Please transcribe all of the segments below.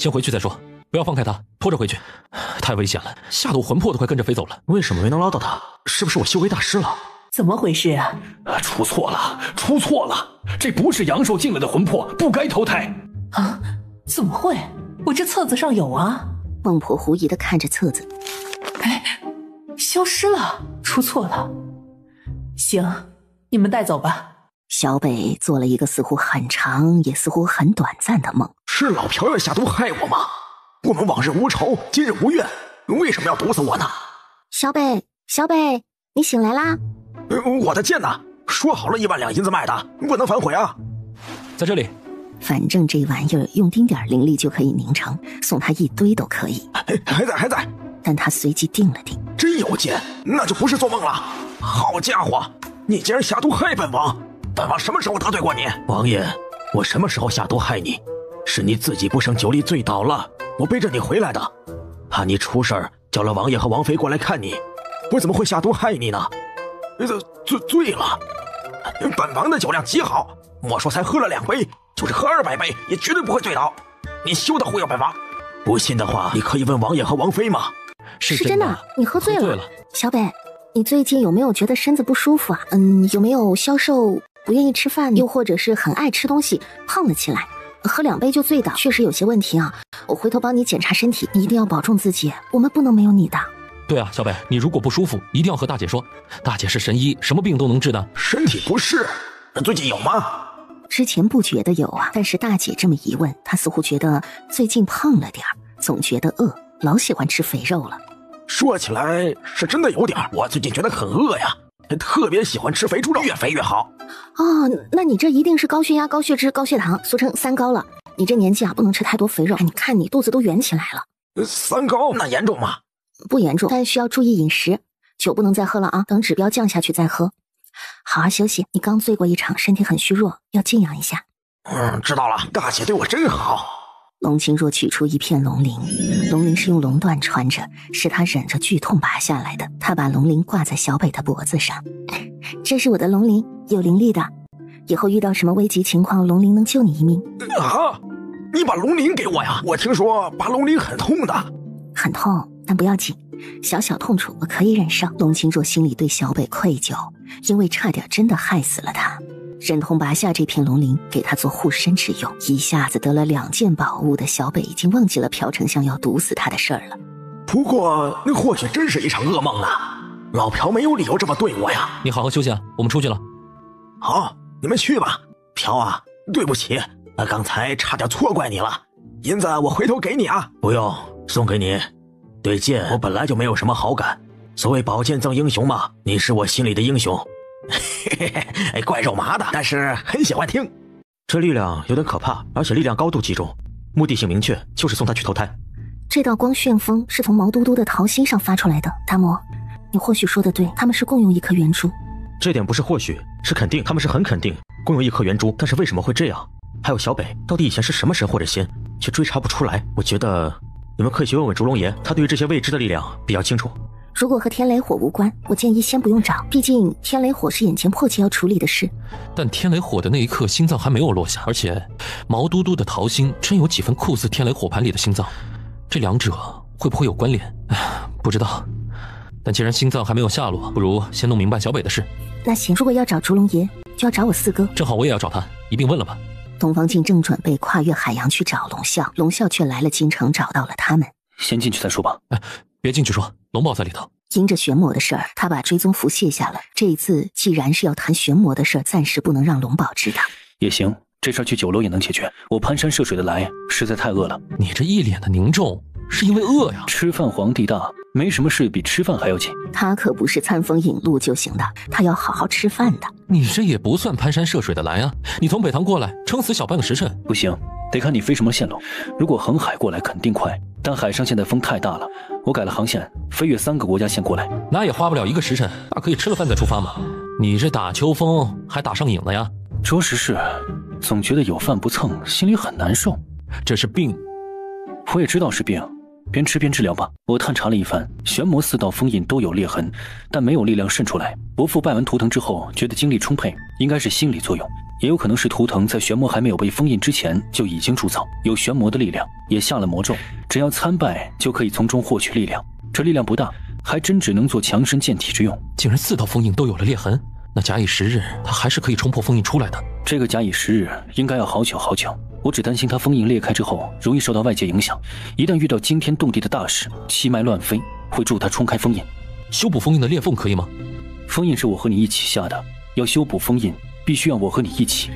先回去再说，不要放开他，拖着回去，太危险了，吓得我魂魄都快跟着飞走了。为什么没能捞到他？是不是我修为大师了？怎么回事啊？出错了，出错了！这不是阳寿尽了的魂魄，不该投胎。啊？怎么会？我这册子上有啊。孟婆狐疑地看着册子，哎，消失了，出错了。行，你们带走吧。小北做了一个似乎很长也似乎很短暂的梦。是老朴要下毒害我吗？我们往日无仇，今日无怨，为什么要毒死我呢？小北，小北，你醒来啦？我的剑呢？说好了1万两银子卖的，不能反悔啊！在这里。反正这玩意儿用丁点灵力就可以凝成，送他一堆都可以。还在。但他随即定了定，真有剑，那就不是做梦了。好家伙，你竟然下毒害本王！本王什么时候得罪过你？王爷，我什么时候下毒害你？是你自己不胜酒力醉倒了，我背着你回来的，怕你出事儿，叫了王爷和王妃过来看你。我怎么会下毒害你呢？醉了。本王的酒量极好，莫说才喝了2杯，就是喝200杯也绝对不会醉倒。你休得忽悠本王！不信的话，你可以问王爷和王妃嘛。是真的，你喝醉了。小北，你最近有没有觉得身子不舒服啊？有没有消瘦，不愿意吃饭，又或者是很爱吃东西，胖了起来？喝2杯就醉倒，确实有些问题啊。我回头帮你检查身体，你一定要保重自己，我们不能没有你的。对啊，小北，你如果不舒服，一定要和大姐说，大姐是神医，什么病都能治的。身体不适，最近有吗？之前不觉得有啊，但是大姐这么一问，她似乎觉得最近胖了点，总觉得饿，老喜欢吃肥肉了。说起来是真的有点，我最近觉得很饿呀，特别喜欢吃肥猪肉，越肥越好。哦，那你这一定是高血压、高血脂、高血糖，俗称3高了。你这年纪啊，不能吃太多肥肉。你看你肚子都圆起来了。3高那严重吗？不严重，但需要注意饮食。酒不能再喝了啊，等指标降下去再喝。好好休息，你刚醉过一场，身体很虚弱，要静养一下。知道了，大姐对我真好。龙清若取出一片龙鳞，龙鳞是用龙缎穿着，是他忍着剧痛拔下来的。他把龙鳞挂在小北的脖子上，这是我的龙鳞，有灵力的，以后遇到什么危急情况，龙鳞能救你一命。啊，你把龙鳞给我呀？我听说拔龙鳞很痛的。很痛，但不要紧，小小痛楚我可以忍受。龙清若心里对小北愧疚，因为差点真的害死了他。忍痛拔下这片龙鳞，给他做护身之用。一下子得了2件宝物的小北已经忘记了朴丞相要毒死他的事儿了。不过那或许真是一场噩梦呢，老朴没有理由这么对我呀。你好好休息啊，我们出去了。好，你们去吧。朴啊，对不起，刚才差点错怪你了。银子我回头给你啊。不用，送给你。对剑我本来就没有什么好感，所谓宝剑赠英雄嘛，你是我心里的英雄。怪肉麻的，但是很喜欢听。这力量有点可怕，而且力量高度集中，目的性明确，就是送他去投胎。这道光旋风是从毛嘟嘟的桃心上发出来的。大魔，你或许说的对，他们是共用一颗圆珠。这点不是或许，是肯定，他们是很肯定共用一颗圆珠。但是为什么会这样？还有小北到底以前是什么神或者仙，却追查不出来。我觉得你们可以去问问烛龙爷，他对于这些未知的力量比较清楚。如果和天雷火无关，我建议先不用找，毕竟天雷火是眼前迫切要处理的事。但天雷火的那一刻，心脏还没有落下，而且毛嘟嘟的桃心真有几分酷似天雷火盘里的心脏，这两者会不会有关联？不知道。但既然心脏还没有下落，不如先弄明白小北的事。那行，如果要找烛龙爷，就要找我4哥。正好我也要找他，一并问了吧。东方镜正准备跨越海洋去找龙啸，龙啸却来了京城，找到了他们。先进去再说吧。别进去说，龙宝在里头。因着玄魔的事儿，他把追踪符卸下了。这一次既然是要谈玄魔的事儿，暂时不能让龙宝知道。也行，这事儿去酒楼也能解决。我攀山涉水的来，实在太饿了。你这一脸的凝重，是因为饿呀？吃饭皇帝大，没什么事比吃饭还要紧。他可不是餐风饮露就行的，他要好好吃饭的。你这也不算攀山涉水的来啊！你从北唐过来，撑死小半个时辰。不行，得看你飞什么线路。如果横海过来肯定快，但海上现在风太大了，我改了航线，飞越3个国家线过来。那也花不了1个时辰，大可以吃了饭再出发嘛。你这打秋风还打上瘾了呀？着实是，总觉得有饭不蹭，心里很难受。这是病。我也知道是病，边吃边治疗吧。我探查了一番，玄魔4道封印都有裂痕，但没有力量渗出来。伯父拜完图腾之后，觉得精力充沛，应该是心理作用。也有可能是图腾在玄魔还没有被封印之前就已经铸造，有玄魔的力量，也下了魔咒，只要参拜就可以从中获取力量。这力量不大，还真只能做强身健体之用。竟然4道封印都有了裂痕，那假以时日，他还是可以冲破封印出来的。这个假以时日应该要好久好久，我只担心他封印裂开之后容易受到外界影响，一旦遇到惊天动地的大事，气脉乱飞，会助他冲开封印。修补封印的裂缝可以吗？封印是我和你一起下的，要修补封印必须要我和你一起，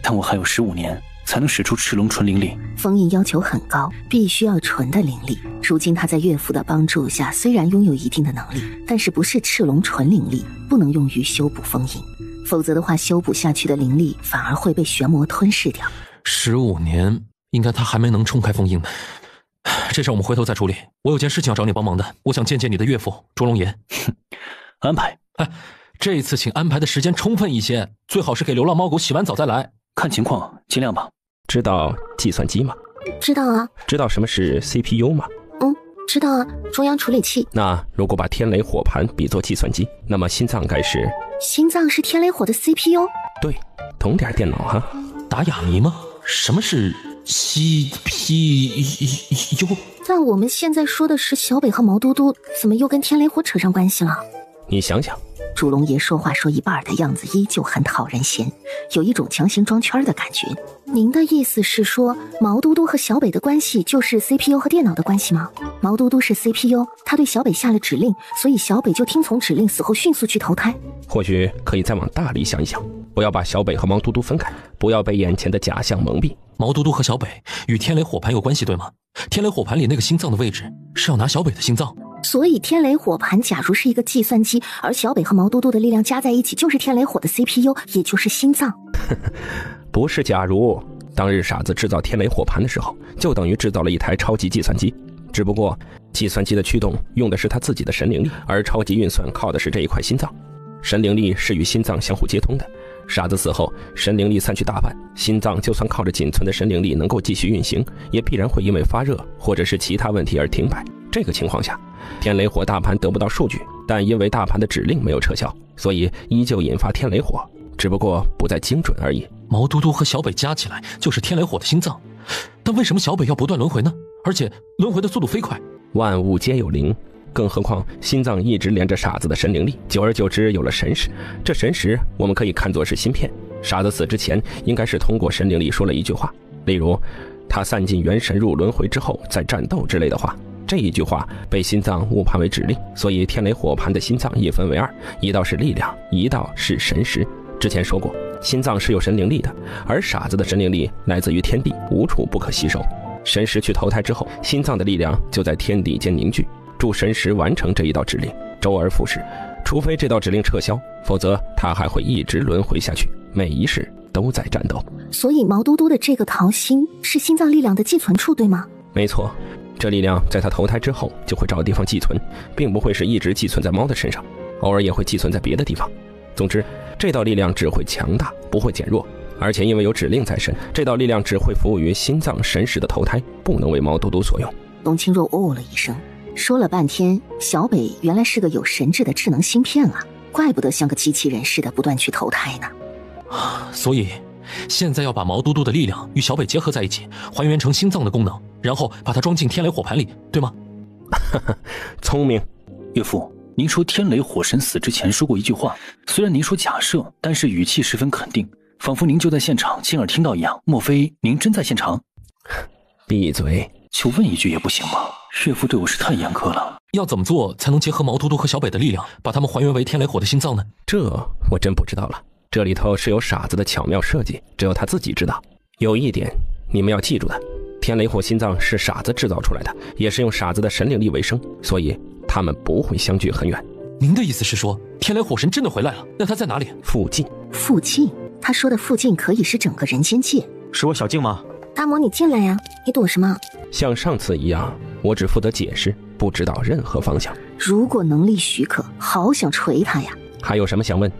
但我还有15年才能使出赤龙纯灵力。封印要求很高，必须要纯的灵力。如今他在岳父的帮助下，虽然拥有一定的能力，但是不是赤龙纯灵力，不能用于修补封印，否则的话，修补下去的灵力反而会被玄魔吞噬掉。15年，应该他还没能冲开封印呢。这事我们回头再处理。我有件事情要找你帮忙的，我想见见你的岳父卓龙爷。安排。这次请安排的时间充分一些，最好是给流浪猫狗洗完澡再来。看情况，尽量吧。知道计算机吗？知道啊。知道什么是 CPU 吗？知道啊，中央处理器。那如果把天雷火盘比作计算机，那么心脏该是？心脏是天雷火的 CPU？ 对，懂点电脑哈。打哑谜吗？什么是 CPU？ 但我们现在说的是小北和毛嘟嘟，怎么又跟天雷火扯上关系了？你想想，祝龙爷说话说一半的样子依旧很讨人嫌，有一种强行装圈的感觉。您的意思是说，毛嘟嘟和小北的关系就是 CPU 和电脑的关系吗？毛嘟嘟是 CPU， 他对小北下了指令，所以小北就听从指令，死后迅速去投胎。或许可以再往大里想一想，不要把小北和毛嘟嘟分开，不要被眼前的假象蒙蔽。毛嘟嘟和小北与天雷火盘有关系，对吗？天雷火盘里那个心脏的位置是要拿小北的心脏，所以天雷火盘假如是一个计算机，而小北和毛嘟嘟的力量加在一起就是天雷火的 CPU， 也就是心脏。不是假如，当日傻子制造天雷火盘的时候，就等于制造了一台超级计算机，只不过计算机的驱动用的是他自己的神灵力，而超级运算靠的是这一块心脏。神灵力是与心脏相互接通的，傻子死后神灵力散去大半，心脏就算靠着仅存的神灵力能够继续运行，也必然会因为发热或者是其他问题而停摆。这个情况下，天雷火大盘得不到数据，但因为大盘的指令没有撤销，所以依旧引发天雷火，只不过不再精准而已。毛嘟嘟和小北加起来就是天雷火的心脏，但为什么小北要不断轮回呢？而且轮回的速度飞快。万物皆有灵，更何况心脏一直连着傻子的神灵力，久而久之有了神识。这神识我们可以看作是芯片，傻子死之前应该是通过神灵力说了一句话，例如他散尽元神入轮回之后再战斗之类的话。这一句话被心脏误判为指令，所以天雷火盘的心脏一分为二，一道是力量，一道是神识。之前说过，心脏是有神灵力的，而傻子的神灵力来自于天地，无处不可吸收。神识去投胎之后，心脏的力量就在天地间凝聚，助神识完成这一道指令，周而复始。除非这道指令撤销，否则他还会一直轮回下去，每一世都在战斗。所以毛嘟嘟的这个桃心是心脏力量的寄存处，对吗？没错，这力量在他投胎之后就会找地方寄存，并不会是一直寄存在猫的身上，偶尔也会寄存在别的地方。总之，这道力量只会强大，不会减弱，而且因为有指令在身，这道力量只会服务于心脏神识的投胎，不能为毛嘟嘟所用。董清若哦了一声，说了半天，小北原来是个有神智的智能芯片啊，怪不得像个机器人似的不断去投胎呢。所以现在要把毛嘟嘟的力量与小北结合在一起，还原成心脏的功能，然后把它装进天雷火盘里，对吗？聪明。岳父，您说天雷火神死之前说过一句话，虽然您说假设，但是语气十分肯定，仿佛您就在现场亲耳听到一样。莫非您真在现场？闭嘴！就问一句也不行吗？岳父对我是太严苛了。要怎么做才能结合毛嘟嘟和小北的力量，把他们还原为天雷火的心脏呢？这我真不知道了，这里头是有傻子的巧妙设计，只有他自己知道。有一点你们要记住的，天雷火心脏是傻子制造出来的，也是用傻子的神灵力为生，所以他们不会相距很远。您的意思是说，天雷火神真的回来了？那他在哪里？附近。附近？他说的附近可以是整个人间界。是我小静吗？大魔，你进来呀，你躲什么？像上次一样，我只负责解释，不指导任何方向。如果能力许可，好想捶他呀。还有什么想问？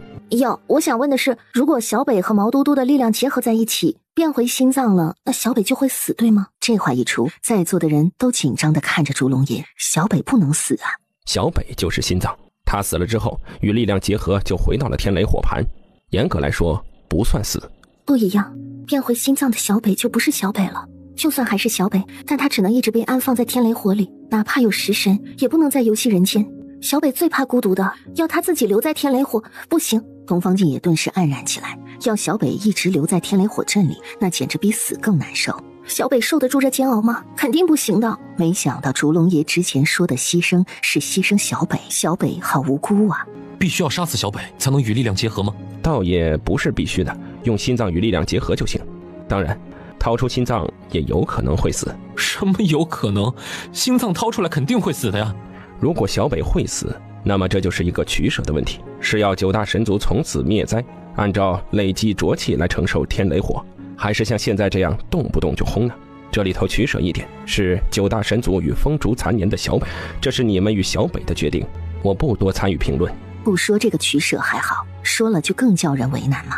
我想问的是，如果小北和毛嘟嘟的力量结合在一起，变回心脏了，那小北就会死，对吗？这话一出，在座的人都紧张地看着烛龙爷。小北不能死啊！小北就是心脏，他死了之后与力量结合，就回到了天雷火盘。严格来说，不算死。不一样，变回心脏的小北就不是小北了。就算还是小北，但他只能一直被安放在天雷火里，哪怕有食神，也不能再游戏人间。小北最怕孤独的，要他自己留在天雷火，不行。东方镜也顿时黯然起来，要小北一直留在天雷火阵里，那简直比死更难受。小北受得住这煎熬吗？肯定不行的。没想到烛龙爷之前说的牺牲是牺牲小北，小北好无辜啊！必须要杀死小北才能与力量结合吗？倒也不是必须的，用心脏与力量结合就行。当然，掏出心脏也有可能会死。什么有可能？心脏掏出来肯定会死的呀！如果小北会死，那么这就是一个取舍的问题，是要9大神族从此灭灾，按照累积浊气来承受天雷火，还是像现在这样动不动就轰呢？这里头取舍一点是9大神族与风烛残年的小北，这是你们与小北的决定，我不多参与评论。不说这个取舍还好，说了就更叫人为难了。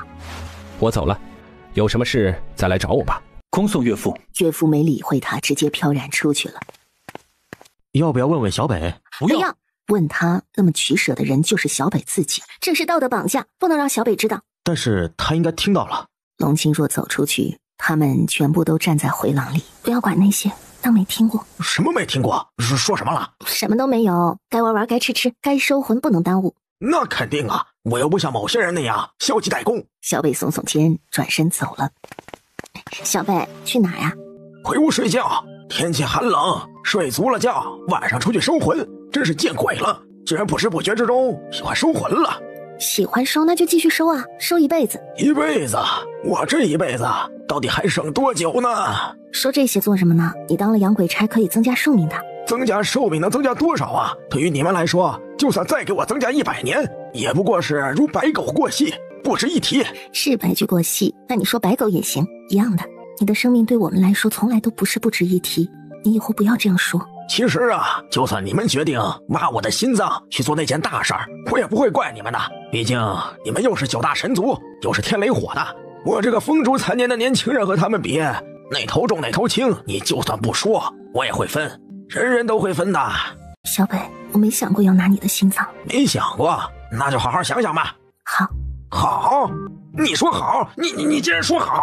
我走了，有什么事再来找我吧。恭送岳父。岳父没理会他，直接飘然出去了。要不要问问小北？不要。问他，那么取舍的人就是小北自己，这是道德绑架，不能让小北知道。但是他应该听到了。龙清若走出去，他们全部都站在回廊里。不要管那些，当没听过。什么没听过？说什么了？什么都没有，该玩玩，该吃吃，该收魂不能耽误。那肯定啊，我又不像某些人那样消极怠工。小北耸耸肩，转身走了。小北去哪呀？回屋睡觉，天气寒冷，睡足了觉，晚上出去收魂，真是见鬼了！居然不知不觉之中喜欢收魂了。喜欢收那就继续收啊，收一辈子。一辈子？我这一辈子到底还剩多久呢？说这些做什么呢？你当了养鬼差可以增加寿命的。增加寿命能增加多少啊？对于你们来说，就算再给我增加100年，也不过是如白狗过隙，不值一提。是白驹过隙，那你说白狗也行，一样的。你的生命对我们来说从来都不是不值一提，你以后不要这样说。其实啊，就算你们决定挖我的心脏去做那件大事儿，我也不会怪你们的。毕竟你们又是9大神族，又是天雷火的，我这个风烛残年的年轻人和他们比，哪头重哪头轻，你就算不说，我也会分，人人都会分的。小北，我没想过要拿你的心脏。没想过？那就好好想想吧。好。好？你说好？你竟然说好？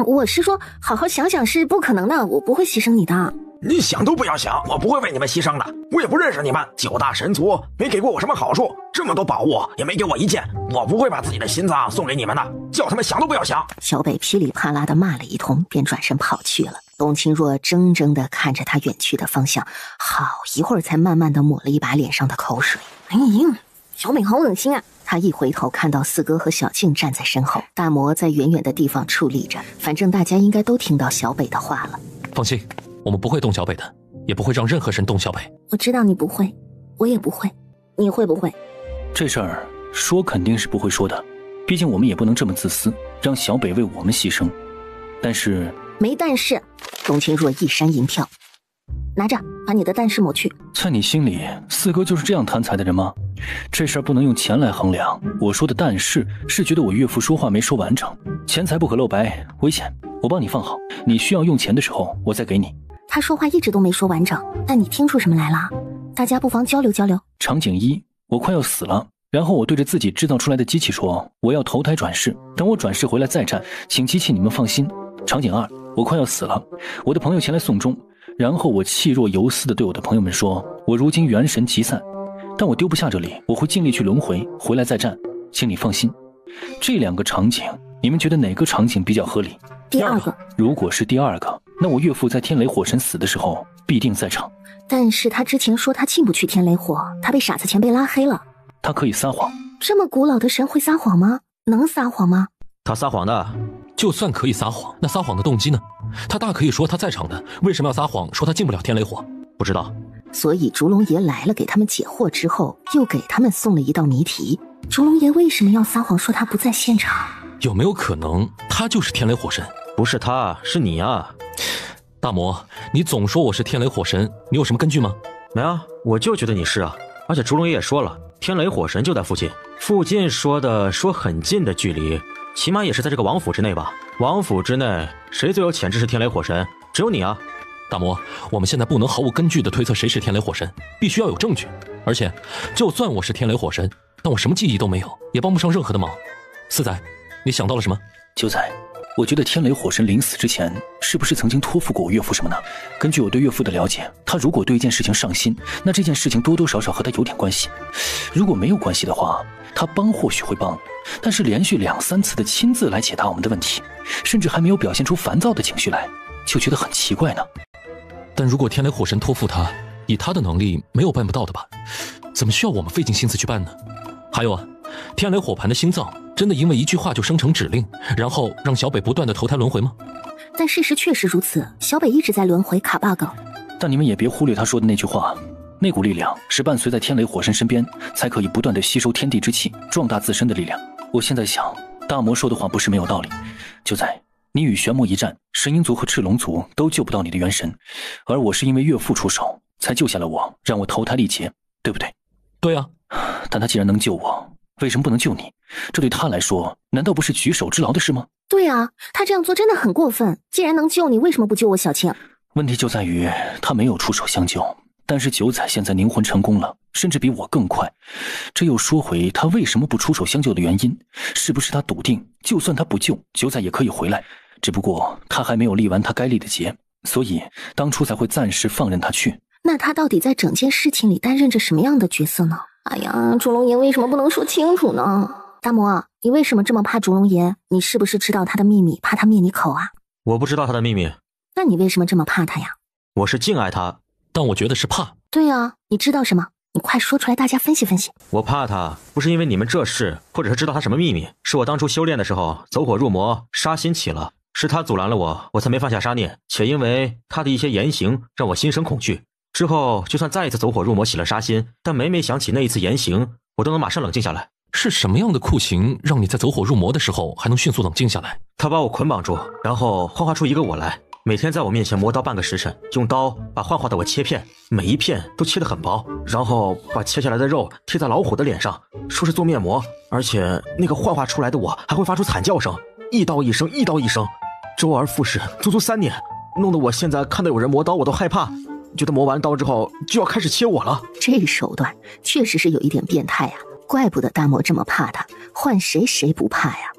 我是说好好想想是不可能的，我不会牺牲你的。你想都不要想，我不会为你们牺牲的。我也不认识你们9大神族，没给过我什么好处，这么多宝物也没给我一件，我不会把自己的心脏送给你们的，叫他们想都不要想。小北噼里啪啦的骂了一通，便转身跑去了。董清若怔怔地看着他远去的方向，好一会儿才慢慢地抹了一把脸上的口水。哎呀，小北好恶心啊！他一回头看到四哥和小静站在身后，大魔在远远的地方矗立着，反正大家应该都听到小北的话了。放心，我们不会动小北的，也不会让任何人动小北。我知道你不会，我也不会，你会不会？这事儿说肯定是不会说的，毕竟我们也不能这么自私，让小北为我们牺牲。但是没但是。董清若一扇银票，拿着，把你的但是抹去。在你心里，四哥就是这样贪财的人吗？这事儿不能用钱来衡量。我说的但是觉得我岳父说话没说完整，钱财不可露白，危险。我帮你放好，你需要用钱的时候我再给你。他说话一直都没说完整，但你听出什么来了？大家不妨交流交流。场景1，我快要死了，然后我对着自己制造出来的机器说，我要投胎转世，等我转世回来再战，请机器你们放心。场景2，我快要死了，我的朋友前来送终，然后我气若游丝地对我的朋友们说，我如今元神集散，但我丢不下这里，我会尽力去轮回，回来再战，请你放心。这2个场景，你们觉得哪个场景比较合理？第二个。如果是第2个，那我岳父在天雷火神死的时候必定在场。但是他之前说他进不去天雷火，他被傻子前辈拉黑了。他可以撒谎。这么古老的神会撒谎吗？能撒谎吗？他撒谎的。就算可以撒谎，那撒谎的动机呢？他大可以说他在场的，为什么要撒谎说他进不了天雷火？不知道。所以烛龙爷来了给他们解惑之后，又给他们送了一道谜题。烛龙爷为什么要撒谎说他不在现场？有没有可能他就是天雷火神？不是他，是你啊。大魔，你总说我是天雷火神，你有什么根据吗？没啊，我就觉得你是啊。而且烛龙爷也说了，天雷火神就在附近。附近说很近的距离，起码也是在这个王府之内吧。王府之内谁最有潜质是天雷火神？只有你啊。大魔，我们现在不能毫无根据的推测谁是天雷火神，必须要有证据。而且就算我是天雷火神，但我什么记忆都没有，也帮不上任何的忙。四仔，你想到了什么？九仔，我觉得天雷火神临死之前，是不是曾经托付过我岳父什么呢？根据我对岳父的了解，他如果对一件事情上心，那这件事情多多少少和他有点关系。如果没有关系的话，他帮或许会帮，但是连续2、3次的亲自来解答我们的问题，甚至还没有表现出烦躁的情绪来，就觉得很奇怪呢。但如果天雷火神托付他，以他的能力没有办不到的吧？怎么需要我们费尽心思去办呢？还有啊，天雷火盘的心脏真的因为一句话就生成指令，然后让小北不断的投胎轮回吗？但事实确实如此，小北一直在轮回卡 bug。但你们也别忽略他说的那句话，那股力量是伴随在天雷火神身边，才可以不断的吸收天地之气，壮大自身的力量。我现在想，大魔说的话不是没有道理。就在你与玄魔一战，神鹰族和赤龙族都救不到你的元神，而我是因为岳父出手才救下了我，让我投胎历劫，对不对？对啊。但他既然能救我，为什么不能救你？这对他来说难道不是举手之劳的事吗？对啊，他这样做真的很过分。既然能救你，为什么不救我小青？问题就在于他没有出手相救，但是九仔现在凝魂成功了，甚至比我更快。这又说回他为什么不出手相救的原因，是不是他笃定就算他不救，九仔也可以回来？只不过他还没有立完他该立的劫，所以当初才会暂时放任他去。那他到底在整件事情里担任着什么样的角色呢？哎呀，烛龙爷为什么不能说清楚呢？大魔，你为什么这么怕烛龙爷？你是不是知道他的秘密，怕他灭你口啊？我不知道他的秘密。那你为什么这么怕他呀？我是敬爱他，但我觉得是怕。对啊，你知道什么？你快说出来，大家分析分析。我怕他，不是因为你们这事，或者是知道他什么秘密，是我当初修炼的时候走火入魔，杀心起了，是他阻拦了我才没犯下杀念，且因为他的一些言行让我心生恐惧。之后就算再一次走火入魔起了杀心，但每每想起那一次言行，我都能马上冷静下来。是什么样的酷刑让你在走火入魔的时候还能迅速冷静下来？他把我捆绑住，然后幻化出一个我来，每天在我面前磨刀半个时辰，用刀把幻化的我切片，每一片都切得很薄，然后把切下来的肉贴在老虎的脸上，说是做面膜，而且那个幻化出来的我还会发出惨叫声，一刀一声，一刀一声，周而复始，足足3年，弄得我现在看到有人磨刀我都害怕，觉得磨完刀之后就要开始切我了。这手段确实是有一点变态啊，怪不得大魔这么怕他，换谁不怕呀。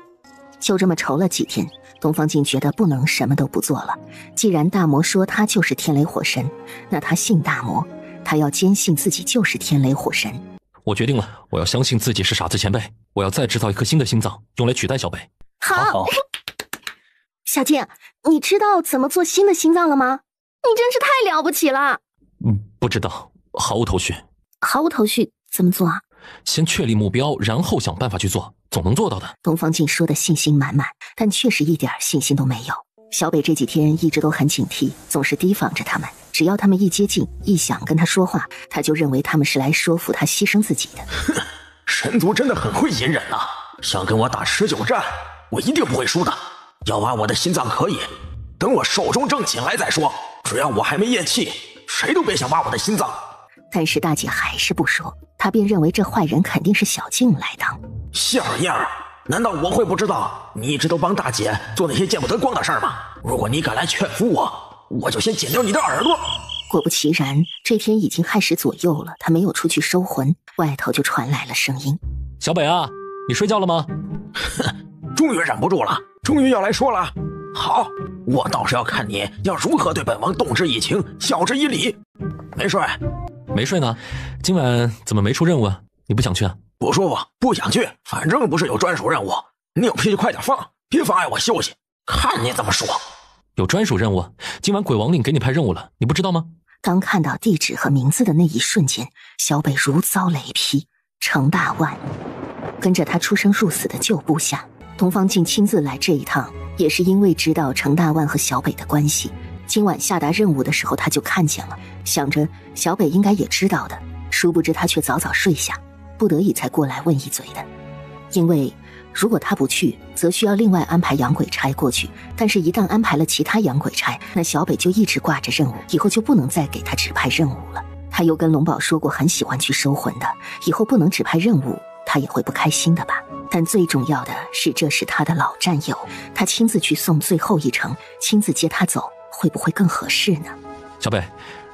就这么愁了几天，东方镜觉得不能什么都不做了。既然大魔说他就是天雷火神，那他信大魔，他要坚信自己就是天雷火神。我决定了，我要相信自己是傻子前辈，我要再制造一颗新的心脏，用来取代小北。好。小静，你知道怎么做新的心脏了吗？你真是太了不起了。不知道，毫无头绪。毫无头绪怎么做啊？先确立目标，然后想办法去做，总能做到的。东方镜说的信心满满，但确实一点信心都没有。小北这几天一直都很警惕，总是提防着他们，只要他们一接近，一想跟他说话，他就认为他们是来说服他牺牲自己的。哼，神族真的很会隐忍啊！想跟我打持久战，我一定不会输的。要挖我的心脏可以，等我寿终正寝来再说。只要我还没咽气，谁都别想挖我的心脏。但是大姐还是不说，她便认为这坏人肯定是小静来当。像样，难道我会不知道你一直都帮大姐做那些见不得光的事儿吗？如果你敢来劝服我，我就先剪掉你的耳朵。果不其然，这天已经亥时左右了，他没有出去收魂，外头就传来了声音：小北啊，你睡觉了吗？终于忍不住了，终于要来说了。好，我倒是要看你要如何对本王动之以情，晓之以理。没睡？没睡呢。今晚怎么没出任务啊？你不想去啊？不舒服，不想去，反正不是有专属任务。你有脾气快点放，别妨碍我休息。看你怎么说。有专属任务？今晚鬼王令给你派任务了，你不知道吗？当看到地址和名字的那一瞬间，小北如遭雷劈。程大万，跟着他出生入死的旧部下，东方镜亲自来这一趟，也是因为知道程大万和小北的关系。今晚下达任务的时候他就看见了，想着小北应该也知道的，殊不知他却早早睡下，不得已才过来问一嘴的。因为如果他不去，则需要另外安排养鬼差过去，但是一旦安排了其他养鬼差，那小北就一直挂着任务，以后就不能再给他指派任务了。他又跟龙宝说过很喜欢去收魂的，以后不能指派任务，他也会不开心的吧。但最重要的是，这是他的老战友，他亲自去送最后一程，亲自接他走，会不会更合适呢？小北，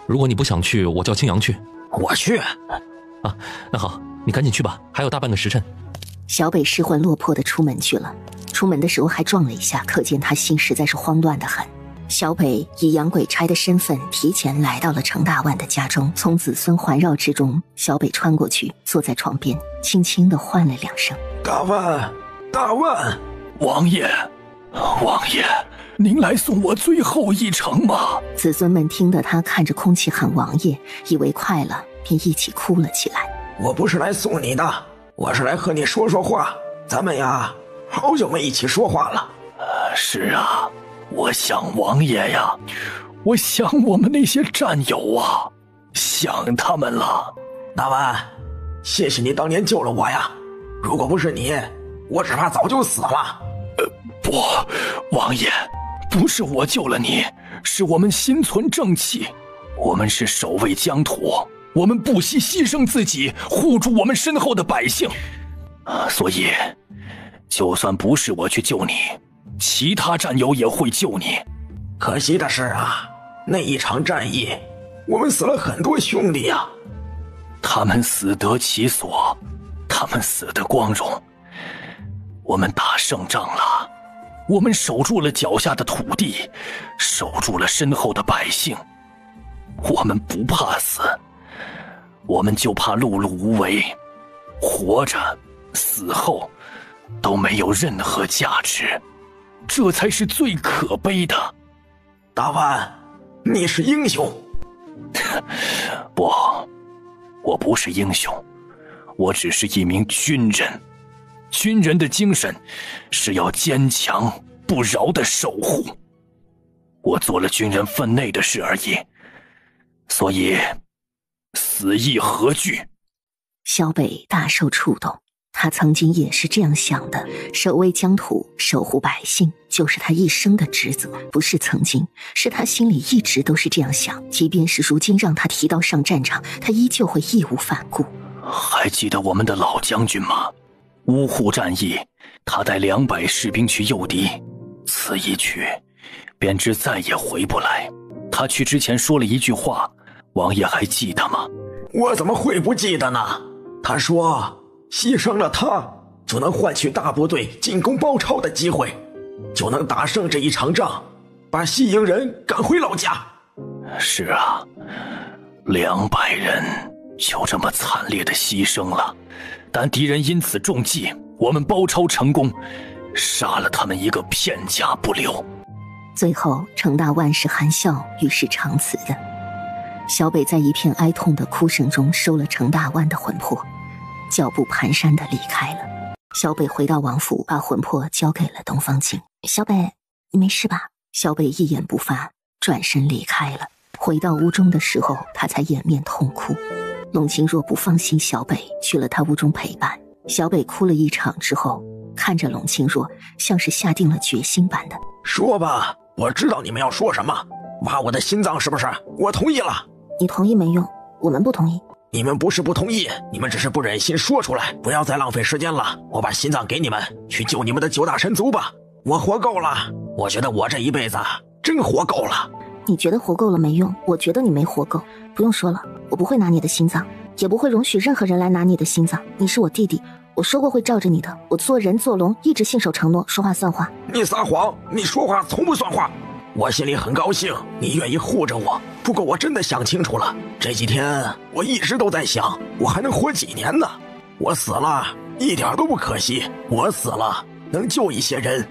如果你不想去，我叫青阳去。我去啊，那好，你赶紧去吧，还有大半个时辰。小北失魂落魄地出门去了，出门的时候还撞了一下，可见他心实在是慌乱得很。小北以养鬼差的身份提前来到了程大万的家中，从子孙环绕之中，小北穿过去，坐在床边，轻轻地唤了2声：“大万，大万！”王爷，王爷，您来送我最后一程吗？子孙们听得他看着空气喊王爷，以为快了，便一起哭了起来。我不是来送你的，我是来和你说说话。咱们呀，好久没一起说话了。是啊，我想王爷呀，我想我们那些战友啊，想他们了。大万，谢谢你当年救了我呀！如果不是你，我只怕早就死了。不，王爷，不是我救了你，是我们心存正气，我们是守卫疆土，我们不惜牺牲自己，护住我们身后的百姓。所以，就算不是我去救你，其他战友也会救你。可惜的是啊，那一场战役，我们死了很多兄弟啊。他们死得其所，他们死得光荣。我们打胜仗了，我们守住了脚下的土地，守住了身后的百姓。我们不怕死，我们就怕碌碌无为，活着死后都没有任何价值，这才是最可悲的。大万，你是英雄。不，我不是英雄，我只是一名军人。军人的精神是要坚强不饶的守护，我做了军人分内的事而已，所以死亦何惧。小北大受触动，他曾经也是这样想的，守卫疆土，守护百姓，就是他一生的职责。不是曾经，是他心里一直都是这样想，即便是如今让他提刀上战场，他依旧会义无反顾。还记得我们的老将军吗？乌户战役，他带200士兵去诱敌，此一去便知再也回不来。他去之前说了一句话，王爷还记得吗？我怎么会不记得呢？他说牺牲了他，就能换取大部队进攻包抄的机会，就能打胜这一场仗，把西营人赶回老家。是啊，200人就这么惨烈的牺牲了，但敌人因此中计，我们包抄成功，杀了他们一个片甲不留。最后程大万是含笑与世长辞的。小北在一片哀痛的哭声中收了程大万的魂魄，脚步蹒跚地离开了。小北回到王府，把魂魄交给了东方青。小北，你没事吧？小北一言不发，转身离开了。回到屋中的时候，他才掩面痛哭。龙清若不放心小北，去了他屋中陪伴。小北哭了一场之后，看着龙清若，像是下定了决心般的：“说吧，我知道你们要说什么，挖我的心脏是不是？我同意了。”“你同意没用，我们不同意。”“你们不是不同意，你们只是不忍心说出来。不要再浪费时间了，我把心脏给你们，去救你们的9大神族吧。我活够了，我觉得我这一辈子真活够了。”“你觉得活够了没用，我觉得你没活够。不用说了，我不会拿你的心脏，也不会容许任何人来拿你的心脏。你是我弟弟，我说过会罩着你的。我做人做龙，一直信守承诺，说话算话。”“你撒谎，你说话从不算话。我心里很高兴，你愿意护着我。不过我真的想清楚了，这几天我一直都在想，我还能活几年呢？我死了一点都不可惜，我死了能救一些人，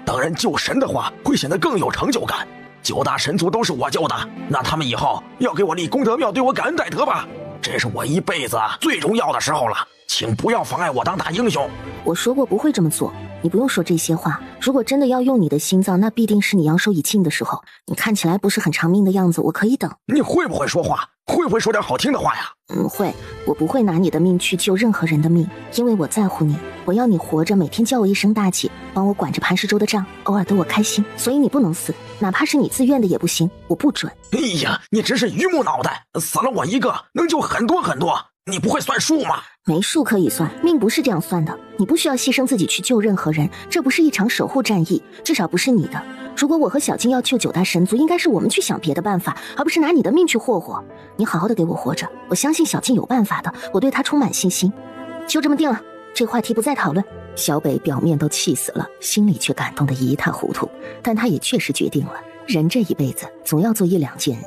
当然救神的话会显得更有成就感。9大神族都是我救的，那他们以后要给我立功德庙，对我感恩戴德吧。这是我一辈子最荣耀的时候了，请不要妨碍我当大英雄。”“我说过不会这么做，你不用说这些话。如果真的要用你的心脏，那必定是你阳寿已尽的时候。你看起来不是很长命的样子，我可以等。”“你会不会说话？会不会说点好听的话呀？”“会，我不会拿你的命去救任何人的命，因为我在乎你，我要你活着，每天叫我一声大姐，帮我管着磐石州的账，偶尔逗我开心。所以你不能死，哪怕是你自愿的也不行，我不准。”“哎呀，你真是榆木脑袋，死了我一个，能救很多很多。你不会算数吗？”“没数可以算，命不是这样算的。你不需要牺牲自己去救任何人，这不是一场守护战役，至少不是你的。如果我和小静要救9大神族，应该是我们去想别的办法，而不是拿你的命去霍霍。你好好的给我活着，我相信小静有办法的，我对她充满信心。就这么定了，这话题不再讨论。小北表面都气死了，心里却感动得一塌糊涂。但他也确实决定了，人这一辈子总要做1、2件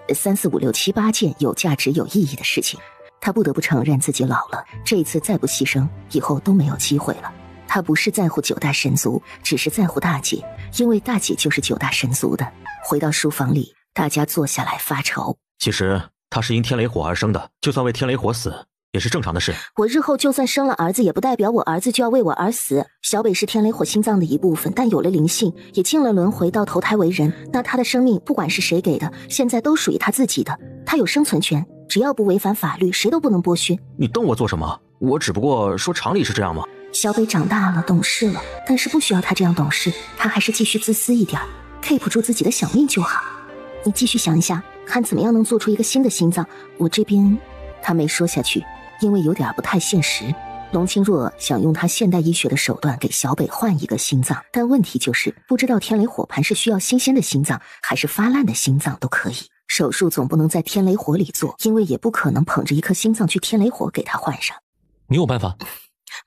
，3、4、5、6、7、8件有价值有意义的事情。他不得不承认自己老了，这一次再不牺牲，以后都没有机会了。他不是在乎9大神族，只是在乎大姐，因为大姐就是9大神族的。回到书房里，大家坐下来发愁。其实他是因天雷火而生的，就算为天雷火死也是正常的事。我日后就算生了儿子，也不代表我儿子就要为我而死。小北是天雷火心脏的一部分，但有了灵性，也进了轮回，到投胎为人，那他的生命不管是谁给的，现在都属于他自己的，他有生存权，只要不违反法律，谁都不能剥削。你瞪我做什么？我只不过说常理是这样吗？小北长大了，懂事了，但是不需要他这样懂事，他还是继续自私一点 ，keep 住自己的小命就好。你继续想一下，看怎么样能做出一个新的心脏。我这边，他没说下去，因为有点不太现实。龙清若想用他现代医学的手段给小北换一个心脏，但问题就是不知道天雷火盘是需要新鲜的心脏，还是发烂的心脏都可以。手术总不能在天雷火里做，因为也不可能捧着一颗心脏去天雷火给他换上。你有办法？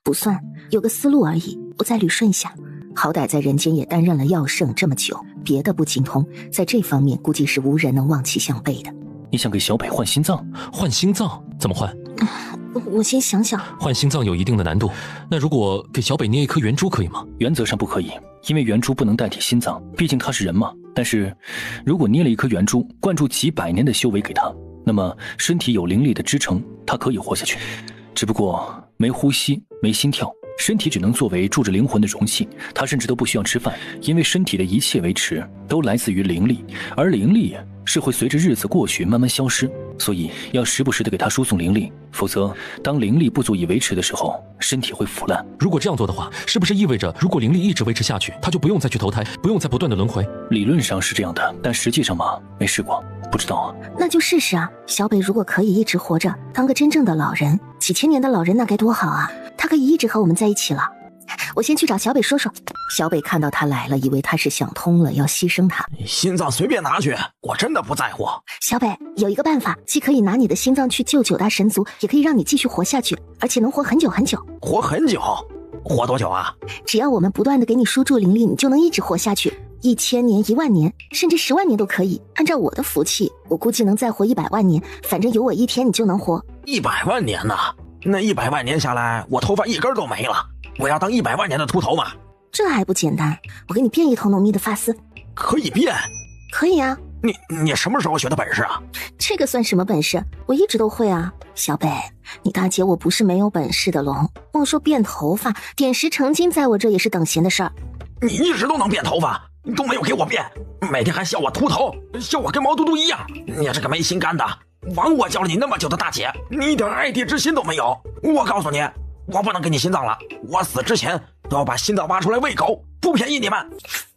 不算，有个思路而已，我再捋顺一下。好歹在人间也担任了药圣这么久，别的不精通，在这方面估计是无人能望其项背的。你想给小北换心脏？换心脏怎么换？我先想想。换心脏有一定的难度，那如果给小北捏一颗圆珠可以吗？原则上不可以，因为圆珠不能代替心脏，毕竟他是人嘛。但是如果捏了一颗圆珠，灌注几百年的修为给他，那么身体有灵力的支撑，他可以活下去。只不过没呼吸，没心跳，身体只能作为住着灵魂的容器，他甚至都不需要吃饭，因为身体的一切维持都来自于灵力，而灵力是会随着日子过去慢慢消失，所以要时不时的给他输送灵力，否则当灵力不足以维持的时候，身体会腐烂。如果这样做的话，是不是意味着如果灵力一直维持下去，他就不用再去投胎，不用再不断的轮回？理论上是这样的，但实际上嘛，没试过，不知道啊。那就试试啊！小北如果可以一直活着，当个真正的老人，几千年的老人，那该多好啊！他可以一直和我们在一起了。我先去找小北说说。小北看到他来了，以为他是想通了，要牺牲他。心脏随便拿去，我真的不在乎。小北，有一个办法，既可以拿你的心脏去救9大神族，也可以让你继续活下去，而且能活很久很久。活很久？活多久啊？只要我们不断的给你输注灵力，你就能一直活下去。1000年、1万年，甚至10万年都可以。按照我的福气，我估计能再活100万年，反正有我一天你就能活。100万年呢？那100万年下来，我头发一根都没了。我要当100万年的秃头吗？这还不简单，我给你变一头浓密的发丝。可以变？可以啊。你什么时候学的本事啊？这个算什么本事？我一直都会啊。小北，你大姐我不是没有本事的龙。莫说变头发，点石成金在我这也是等闲的事儿。你一直都能变头发，你都没有给我变，每天还笑我秃头，笑我跟毛嘟嘟一样。你这个没心肝的，枉我教了你那么久的大姐，你一点爱弟之心都没有。我告诉你，我不能给你心脏了，我死之前都要把心脏挖出来喂狗，不便宜你们。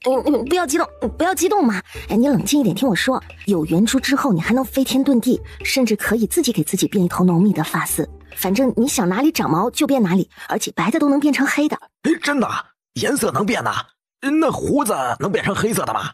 不要激动，不要激动嘛！哎，你冷静一点，听我说。有圆珠之后，你还能飞天遁地，甚至可以自己给自己变一头浓密的发丝。反正你想哪里长毛就变哪里，而且白的都能变成黑的。真的？颜色能变呐？那胡子能变成黑色的吗？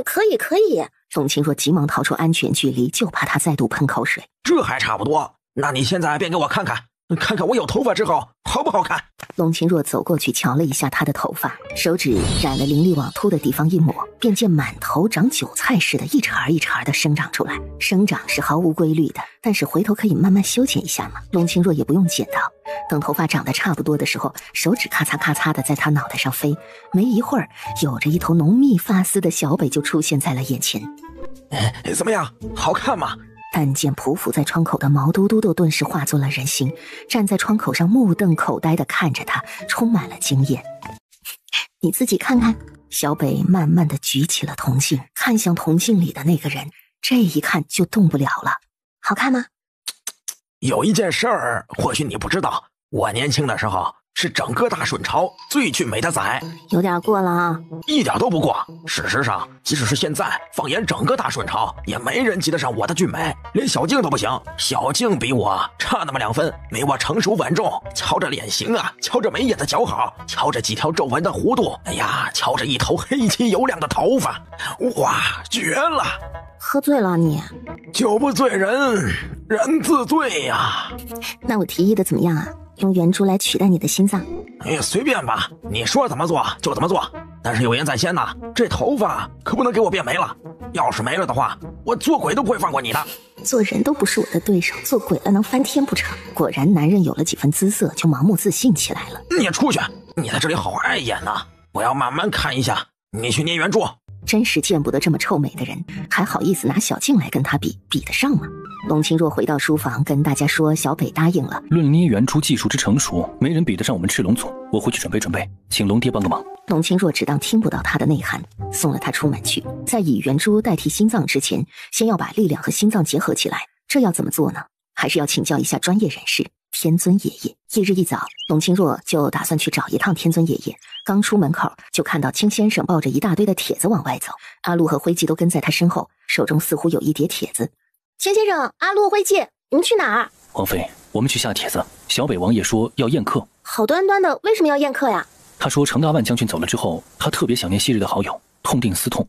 可以可以。宋清若急忙逃出安全距离，就怕他再度喷口水。这还差不多，那你现在变给我看看，看看我有头发之后好不好看。龙清若走过去瞧了一下他的头发，手指染了灵力往秃的地方一抹，便见满头长韭菜似的，一茬一茬的生长出来。生长是毫无规律的，但是回头可以慢慢修剪一下嘛。龙清若也不用剪刀，等头发长得差不多的时候，手指咔嚓咔嚓的在他脑袋上飞。没一会儿，有着一头浓密发丝的小北就出现在了眼前。怎么样，好看吗？但见匍匐在窗口的毛嘟嘟都顿时化作了人形，站在窗口上目瞪口呆地看着他，充满了惊艳。你自己看看。小北慢慢地举起了铜镜，看向铜镜里的那个人，这一看就动不了了。好看吗？有一件事儿，或许你不知道，我年轻的时候是整个大顺朝最俊美的仔。有点过了啊。一点都不过。事实上，即使是现在，放眼整个大顺朝，也没人及得上我的俊美，连小静都不行。小静比我差那么2分，没我成熟稳重。瞧着脸型啊，瞧着眉眼的姣好，瞧着几条皱纹的弧度，哎呀，瞧着一头黑漆油亮的头发，哇，绝了！喝醉了你？酒不醉人，人自醉呀。那我提议的怎么样啊？用圆珠来取代你的心脏？随便吧，你说怎么做就怎么做。但是有言在先呐，这头发可不能给我变没了。要是没了的话，我做鬼都不会放过你的。做人都不是我的对手，做鬼了能翻天不成？果然男人有了几分姿色就盲目自信起来了。你出去，你在这里好碍眼呐，我要慢慢看一下。你去捏圆珠。真是见不得这么臭美的人，还好意思拿小静来跟他比，比得上吗？龙清若回到书房跟大家说小北答应了。论捏圆珠技术之成熟，没人比得上我们赤龙组，我回去准备准备，请龙爹帮个忙。龙清若只当听不到他的内涵，送了他出门去。在以圆珠代替心脏之前，先要把力量和心脏结合起来，这要怎么做呢？还是要请教一下专业人士天尊爷爷。翌日一早，龙清若就打算去找一趟天尊爷爷。刚出门口就看到青先生抱着一大堆的帖子往外走，阿禄和灰烬都跟在他身后，手中似乎有一叠帖子。青先生，阿禄、灰烬，你们去哪儿？王妃，我们去下帖子。小北王爷说要宴客。好端端的，为什么要宴客呀？他说程大万将军走了之后，他特别想念昔日的好友，痛定思痛，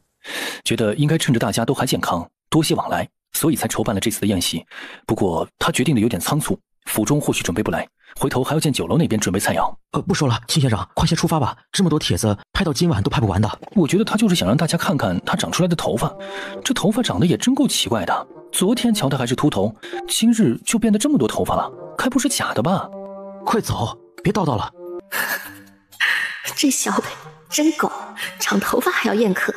觉得应该趁着大家都还健康，多些往来，所以才筹办了这次的宴席。不过他决定的有点仓促，府中或许准备不来，回头还要见酒楼那边准备菜肴。不说了，秦先生，快些出发吧，这么多帖子拍到今晚都拍不完的。我觉得他就是想让大家看看他长出来的头发，这头发长得也真够奇怪的，昨天瞧他还是秃头，今日就变得这么多头发了，该不是假的吧？快走，别叨叨了。这小北真狗，长头发还要宴客。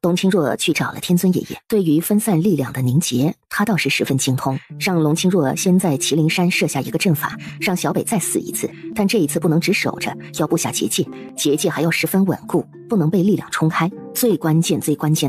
龙清若去找了天尊爷爷，对于分散力量的凝结，他倒是十分精通，让龙清若先在麒麟山设下一个阵法，让小北再死一次，但这一次不能只守着，要布下结界，结界还要十分稳固，不能被力量冲开。最关键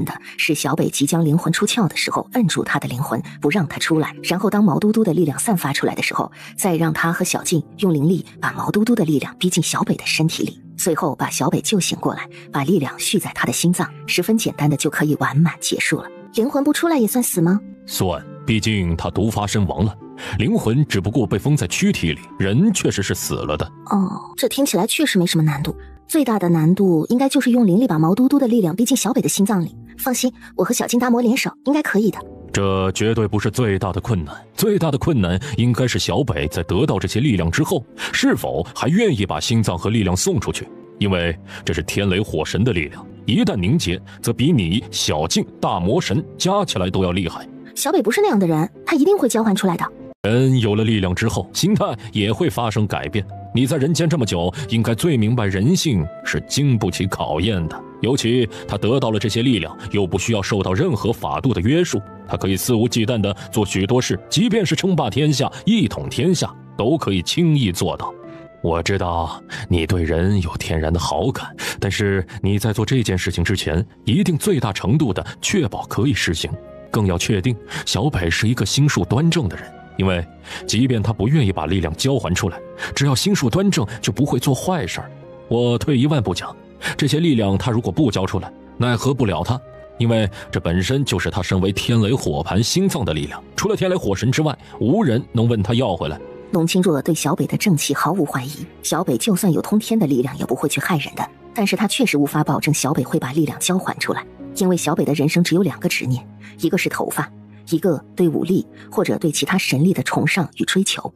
的是小北即将灵魂出窍的时候，摁住他的灵魂，不让他出来，然后当毛嘟嘟的力量散发出来的时候，再让他和小静用灵力把毛嘟嘟的力量逼进小北的身体里，最后把小北救醒过来，把力量蓄在他的心脏，十分简单的就可以完满结束了。灵魂不出来也算死吗？算，毕竟他毒发身亡了，灵魂只不过被封在躯体里，人确实是死了的。哦，这听起来确实没什么难度，最大的难度应该就是用灵力把毛嘟嘟的力量逼进小北的心脏里。放心，我和小金达摩联手，应该可以的。这绝对不是最大的困难，最大的困难应该是小北在得到这些力量之后，是否还愿意把心脏和力量送出去。因为这是天雷火神的力量，一旦凝结，则比你小静大魔神加起来都要厉害。小北不是那样的人，他一定会交换出来的。人有了力量之后，心态也会发生改变。你在人间这么久，应该最明白人性是经不起考验的。尤其他得到了这些力量，又不需要受到任何法度的约束，他可以肆无忌惮地做许多事，即便是称霸天下、一统天下，都可以轻易做到。我知道你对人有天然的好感，但是你在做这件事情之前，一定最大程度地确保可以实行，更要确定小北是一个心术端正的人。因为即便他不愿意把力量交还出来，只要心术端正，就不会做坏事。我退一万步讲，这些力量他如果不交出来，奈何不了他，因为这本身就是他身为天雷火盘心脏的力量，除了天雷火神之外，无人能问他要回来。龙清若对小北的正气毫无怀疑，小北就算有通天的力量，也不会去害人的。但是他确实无法保证小北会把力量交还出来，因为小北的人生只有2个执念，一个是头发，一个对武力或者对其他神力的崇尚与追求。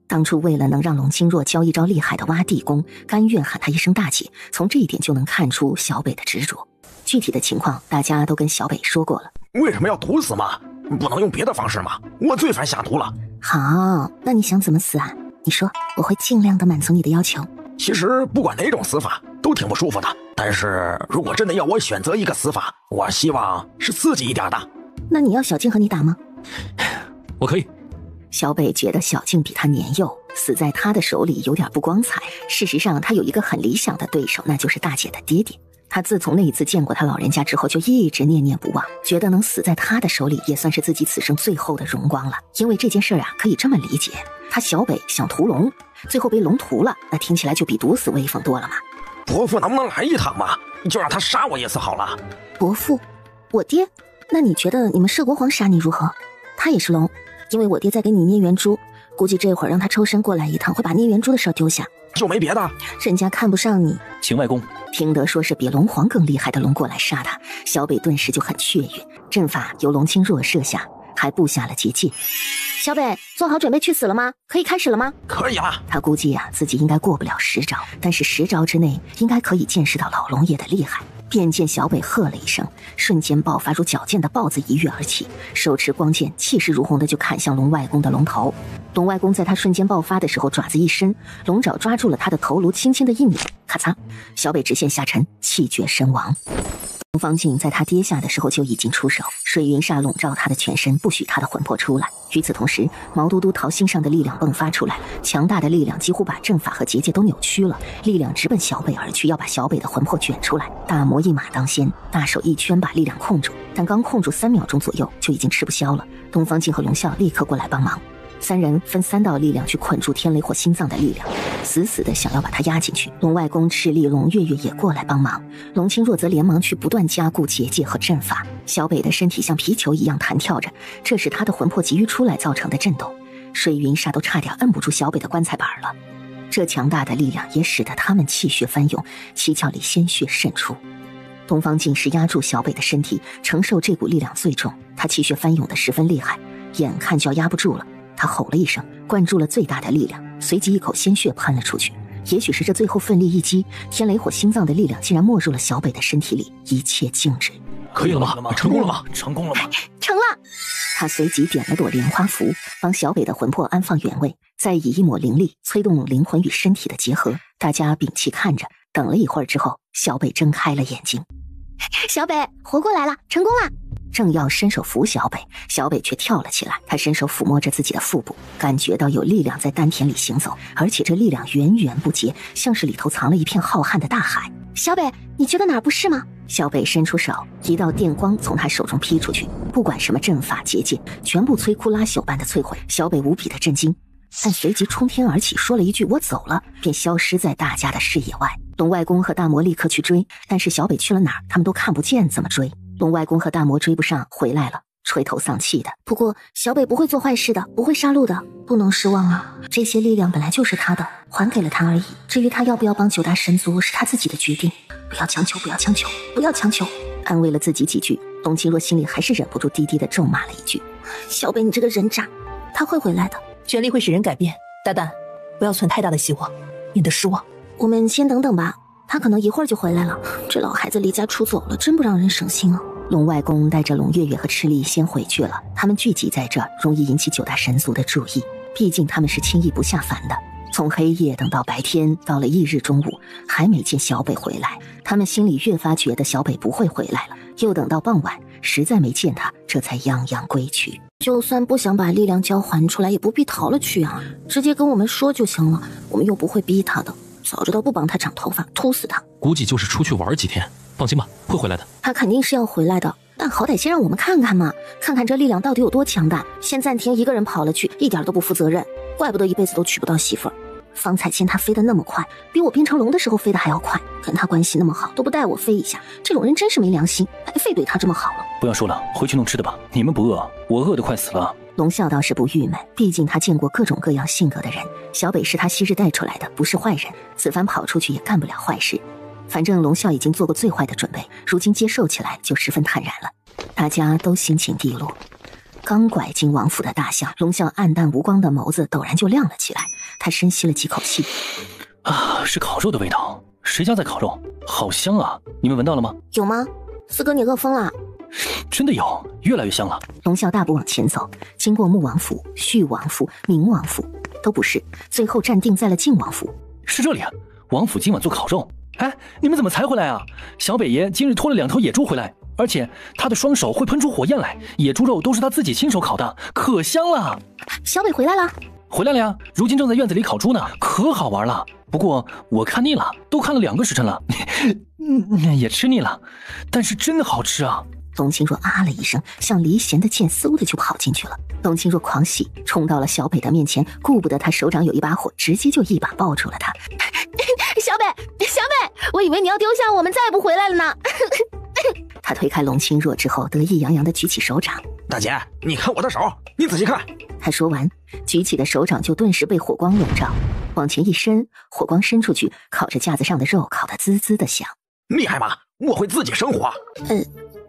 当初为了能让龙清若教一招厉害的挖地功，甘愿喊他一声大姐，从这一点就能看出小北的执着。具体的情况大家都跟小北说过了。为什么要毒死嘛？不能用别的方式吗？我最烦下毒了。好，那你想怎么死啊？你说，我会尽量的满足你的要求。其实不管哪种死法都挺不舒服的，但是如果真的要我选择一个死法，我希望是刺激一点的。那你要小静和你打吗？我可以。小北觉得小静比他年幼，死在他的手里有点不光彩。事实上他有一个很理想的对手，那就是大姐的爹爹。他自从那一次见过他老人家之后，就一直念念不忘，觉得能死在他的手里也算是自己此生最后的荣光了。因为这件事啊，可以这么理解，他小北想屠龙，最后被龙屠了，那听起来就比毒死威风多了嘛。伯父能不能来一趟嘛？就让他杀我一次好了。伯父？我爹？那你觉得你们摄国皇杀你如何？他也是龙，因为我爹在给你捏圆珠，估计这会儿让他抽身过来一趟，会把捏圆珠的事丢下。就没别的？人家看不上你。请外公。听得说是比龙皇更厉害的龙过来杀他，小北顿时就很雀跃。阵法由龙清若设下，还布下了结界。小北，做好准备去死了吗？可以开始了吗？可以了。他估计自己应该过不了10招，但是10招之内应该可以见识到老龙爷的厉害。便见小北喝了一声，瞬间爆发如矫健的豹子一跃而起，手持光剑，气势如虹的就砍向龙外公的龙头。龙外公在他瞬间爆发的时候，爪子一伸，龙爪抓住了他的头颅，轻轻的一拧，咔嚓，小北直线下沉，气绝身亡。东方镜在他跌下的时候就已经出手，水云煞笼罩他的全身，不许他的魂魄出来。与此同时，毛嘟嘟桃心上的力量迸发出来，强大的力量几乎把阵法和结界都扭曲了，力量直奔小北而去，要把小北的魂魄卷出来。大魔一马当先，大手一圈把力量控住，但刚控住3秒钟左右就已经吃不消了。东方镜和龙啸立刻过来帮忙。3人分3道力量去捆住天雷火心脏的力量，死死的想要把它压进去。龙外公、赤力、龙月月也过来帮忙，龙清若则连忙去不断加固结界和阵法。小北的身体像皮球一样弹跳着，这是他的魂魄急于出来造成的震动，水云煞都差点摁不住小北的棺材板了。这强大的力量也使得他们气血翻涌，七窍里鲜血渗出。东方镜是压住小北的身体，承受这股力量最重，他气血翻涌的十分厉害，眼看就要压不住了。他吼了一声，灌注了最大的力量，随即一口鲜血喷了出去。也许是这最后奋力一击，天雷火心脏的力量竟然没入了小北的身体里，一切静止。可以了吗？成功了吗？成功了吗？成了！他随即点了朵莲花符，帮小北的魂魄安放原位，再以一抹灵力催动灵魂与身体的结合。大家屏气看着，等了一会儿之后，小北睁开了眼睛。小北活过来了，成功了！正要伸手扶小北，小北却跳了起来。他伸手抚摸着自己的腹部，感觉到有力量在丹田里行走，而且这力量源源不竭，像是里头藏了一片浩瀚的大海。小北，你觉得哪儿不是吗？小北伸出手，一道电光从他手中劈出去，不管什么阵法结界，全部摧枯拉朽般的摧毁。小北无比的震惊，但随即冲天而起，说了一句我走了，便消失在大家的视野外。龙外公和大魔立刻去追，但是小北去了哪儿，他们都看不见，怎么追？龙外公和大魔追不上，回来了，垂头丧气的。不过小北不会做坏事的，不会杀戮的，不能失望啊！这些力量本来就是他的，还给了他而已。至于他要不要帮9大神族，是他自己的决定。不要强求，不要强求，不要强求！安慰了自己几句，董清若心里还是忍不住低低的咒骂了一句：小北，你这个人渣！他会回来的，权力会使人改变，大胆，不要存太大的希望，免得失望。我们先等等吧。他可能一会儿就回来了，这老孩子离家出走了，真不让人省心啊。龙外公带着龙月月和赤力先回去了，他们聚集在这儿，容易引起9大神族的注意，毕竟他们是轻易不下凡的。从黑夜等到白天，到了翌日中午，还没见小北回来，他们心里越发觉得小北不会回来了。又等到傍晚，实在没见他，这才泱泱归去。就算不想把力量交还出来，也不必逃了去啊，直接跟我们说就行了，我们又不会逼他的。早知道不帮他长头发，秃死他。估计就是出去玩几天，放心吧，会回来的。他肯定是要回来的，但好歹先让我们看看嘛，看看这力量到底有多强大。先暂停，一个人跑了去，一点都不负责任，怪不得一辈子都娶不到媳妇儿。方彩倩她飞得那么快，比我变成龙的时候飞得还要快，跟他关系那么好，都不带我飞一下，这种人真是没良心，白费对他这么好了。不要说了，回去弄吃的吧，你们不饿，我饿得快死了。龙啸倒是不郁闷，毕竟他见过各种各样性格的人，小北是他昔日带出来的，不是坏人，此番跑出去也干不了坏事。反正龙啸已经做过最坏的准备，如今接受起来就十分坦然了。大家都心情低落。刚拐进王府的大巷，龙啸暗淡无光的眸子陡然就亮了起来，他深吸了几口气。啊，是烤肉的味道，谁家在烤肉？好香啊，你们闻到了吗？有吗？四哥你饿疯了？真的有，越来越香了。龙啸大步往前走，经过穆王府、叙王府、明王府，都不是，最后站定在了靖王府。是这里啊，王府今晚做烤肉。哎，你们怎么才回来啊？小北爷今日拖了2头野猪回来，而且他的双手会喷出火焰来，野猪肉都是他自己亲手烤的，可香了。小北回来了？回来了呀，如今正在院子里烤猪呢，可好玩了。不过我看腻了，都看了2个时辰了，也吃腻了，但是真好吃啊。董清若啊了一声，像离弦的箭，嗖的就跑进去了。董清若狂喜，冲到了小北的面前，顾不得他手掌有一把火，直接就一把抱住了他。小北，小北，我以为你要丢下我们，再也不回来了呢。他推开龙清若之后，得意洋洋地举起手掌。大姐，你看我的手，你仔细看。他说完，举起的手掌就顿时被火光笼罩，往前一伸，火光伸出去，烤着架子上的肉，烤得滋滋的响。厉害吗？我会自己生火。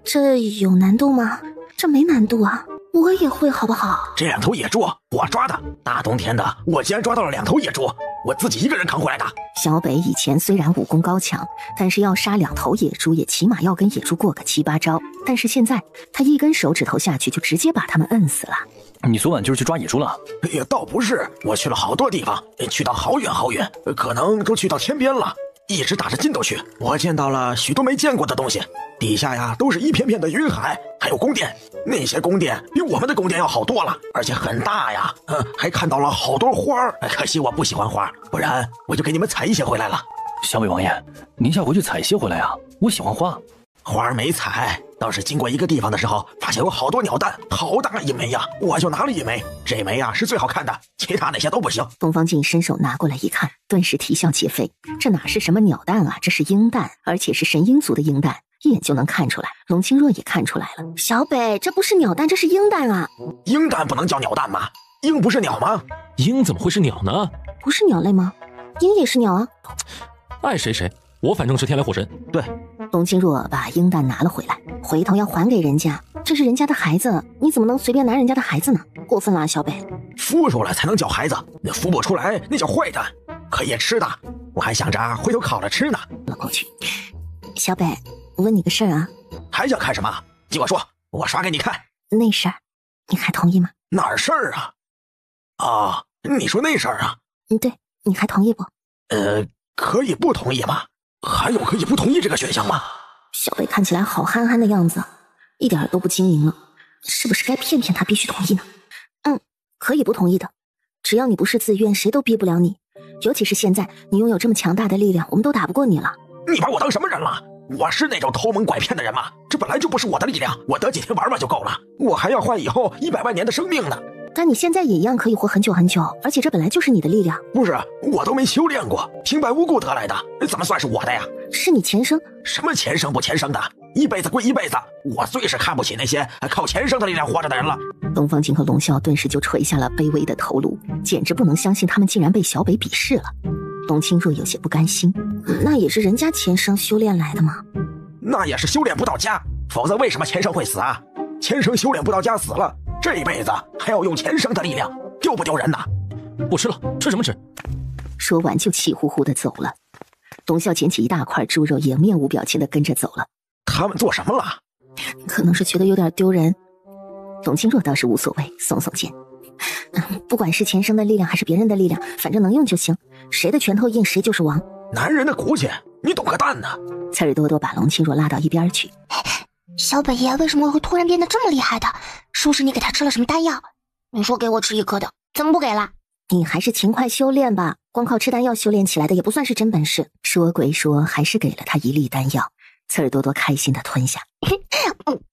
这有难度吗？这没难度啊，我也会好不好？这2头野猪我抓的，大冬天的我竟然抓到了2头野猪，我自己一个人扛回来的。小北以前虽然武功高强，但是要杀2头野猪也起码要跟野猪过个7、8招，但是现在他一根手指头下去就直接把他们摁死了。你昨晚就是去抓野猪了？也倒不是，我去了好多地方，去到好远好远，可能都去到天边了，一直打着筋斗去。我见到了许多没见过的东西，底下呀都是一片片的云海，还有宫殿，那些宫殿比我们的宫殿要好多了，而且很大呀。还看到了好多花儿，可惜我不喜欢花，不然我就给你们采一些回来了。小北王爷，您下回去采些回来啊，我喜欢花。花儿没采，倒是经过一个地方的时候，发现有好多鸟蛋，好大一枚呀，我就拿了1枚，这枚呀是最好看的，其他那些都不行。东方镜伸手拿过来一看，顿时啼笑皆非，这哪是什么鸟蛋啊，这是鹰蛋，而且是神鹰族的鹰蛋，一眼就能看出来。龙清若也看出来了，小北，这不是鸟蛋，这是鹰蛋啊！鹰蛋不能叫鸟蛋吗？鹰不是鸟吗？鹰怎么会是鸟呢？不是鸟类吗？鹰也是鸟啊。爱谁谁，我反正是天雷火神。对，龙清若把鹰蛋拿了回来，回头要还给人家，这是人家的孩子，你怎么能随便拿人家的孩子呢？过分了啊，小北。孵出来才能叫孩子，那孵不出来那叫坏蛋，可以吃的，我还想着回头烤了吃呢。过去，小北，我问你个事儿啊。还想看什么？尽管说，我耍给你看。那事儿，你还同意吗？哪儿事儿啊？啊，你说那事儿啊？对，你还同意不？可以不同意吗？还有可以不同意这个选项吗？小北看起来好憨憨的样子，一点都不精明了，是不是该骗骗他必须同意呢？可以不同意的，只要你不是自愿，谁都逼不了你。尤其是现在你拥有这么强大的力量，我们都打不过你了。你把我当什么人了？我是那种偷蒙拐骗的人吗？这本来就不是我的力量，我得几天玩玩就够了，我还要换以后100万年的生命呢。但你现在也一样可以活很久很久，而且这本来就是你的力量。不是，我都没修炼过，平白无故得来的，怎么算是我的呀？是你前生。什么前生不前生的，一辈子归一辈子，我最是看不起那些靠前生的力量活着的人了。东方镜和龙啸顿时就垂下了卑微的头颅，简直不能相信他们竟然被小北鄙视了。龙清若有些不甘心，那也是人家前生修炼来的吗？那也是修炼不到家，否则为什么前生会死啊？前生修炼不到家死了，这辈子还要用前生的力量，丢不丢人呐？不吃了，吃什么吃？说完就气呼呼地走了。龙啸捡起一大块猪肉，也面无表情地跟着走了。他们做什么了？可能是觉得有点丢人。龙清若倒是无所谓，耸耸肩。不管是前生的力量还是别人的力量，反正能用就行，谁的拳头硬谁就是王。男人的骨气，你懂个蛋呢？刺儿多多把龙清若拉到一边去。小北爷为什么会突然变得这么厉害的？是不是你给他吃了什么丹药？你说给我吃1颗的，怎么不给了？你还是勤快修炼吧，光靠吃丹药修炼起来的也不算是真本事。说归说，还是给了他1粒丹药。刺儿多多开心地吞下。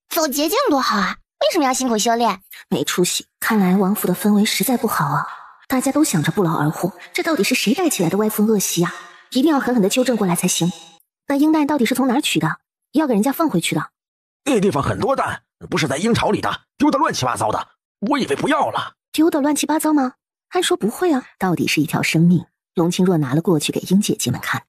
走捷径多好啊，为什么要辛苦修炼？没出息，看来王府的氛围实在不好啊，大家都想着不劳而获，这到底是谁带起来的歪风恶习啊？一定要狠狠地纠正过来才行。那鹰蛋到底是从哪儿取的？要给人家放回去的？那地方很多蛋，不是在鹰巢里的，丢得乱七八糟的，我以为不要了。丢得乱七八糟吗？按说不会啊，到底是一条生命。龙清若拿了过去给鹰姐姐们看。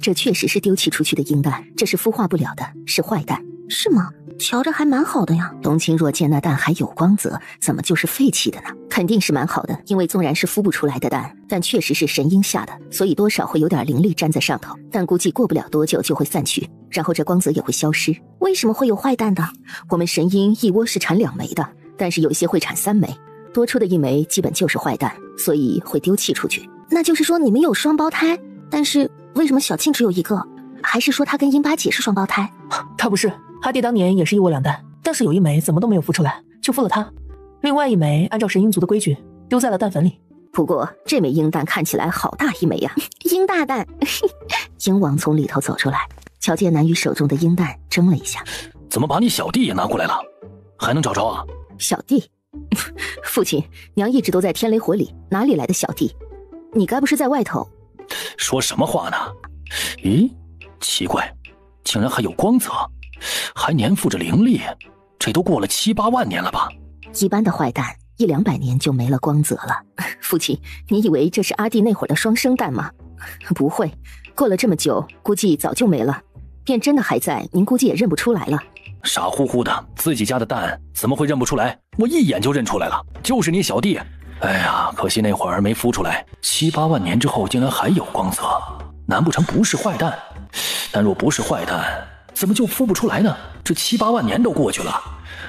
这确实是丢弃出去的鹰蛋，这是孵化不了的，是坏蛋。是吗？瞧着还蛮好的呀。龙清若见那蛋还有光泽，怎么就是废弃的呢？肯定是蛮好的，因为纵然是孵不出来的蛋，但确实是神鹰下的，所以多少会有点灵力粘在上头，但估计过不了多久就会散去，然后这光泽也会消失。为什么会有坏蛋的？我们神鹰一窝是产2枚的，但是有些会产3枚，多出的1枚基本就是坏蛋，所以会丢弃出去。那就是说你们有双胞胎，但是为什么小庆只有1个？还是说他跟鹰八姐是双胞胎？他不是，阿弟当年也是一窝2蛋，但是有1枚怎么都没有孵出来，就孵了他。另外1枚按照神鹰族的规矩丢在了蛋粉里。不过这枚鹰蛋看起来好大1枚呀，鹰大蛋。鹰王从里头走出来，瞧见南羽手中的鹰蛋，怔了一下。怎么把你小弟也拿过来了？还能找着啊？小弟？父亲，娘一直都在天雷火里，哪里来的小弟？你该不是在外头？说什么话呢？咦，奇怪，竟然还有光泽，还粘附着灵力，这都过了7、8万年了吧？一般的坏蛋100、200年就没了光泽了。父亲，你以为这是阿弟那会儿的双生蛋吗？不会，过了这么久，估计早就没了。便真的还在，您估计也认不出来了。傻乎乎的，自己家的蛋怎么会认不出来？我一眼就认出来了，就是你小弟。哎呀，可惜那会儿没孵出来，7、8万年之后竟然还有光泽，难不成不是坏蛋？但若不是坏蛋，怎么就孵不出来呢？这7、8万年都过去了，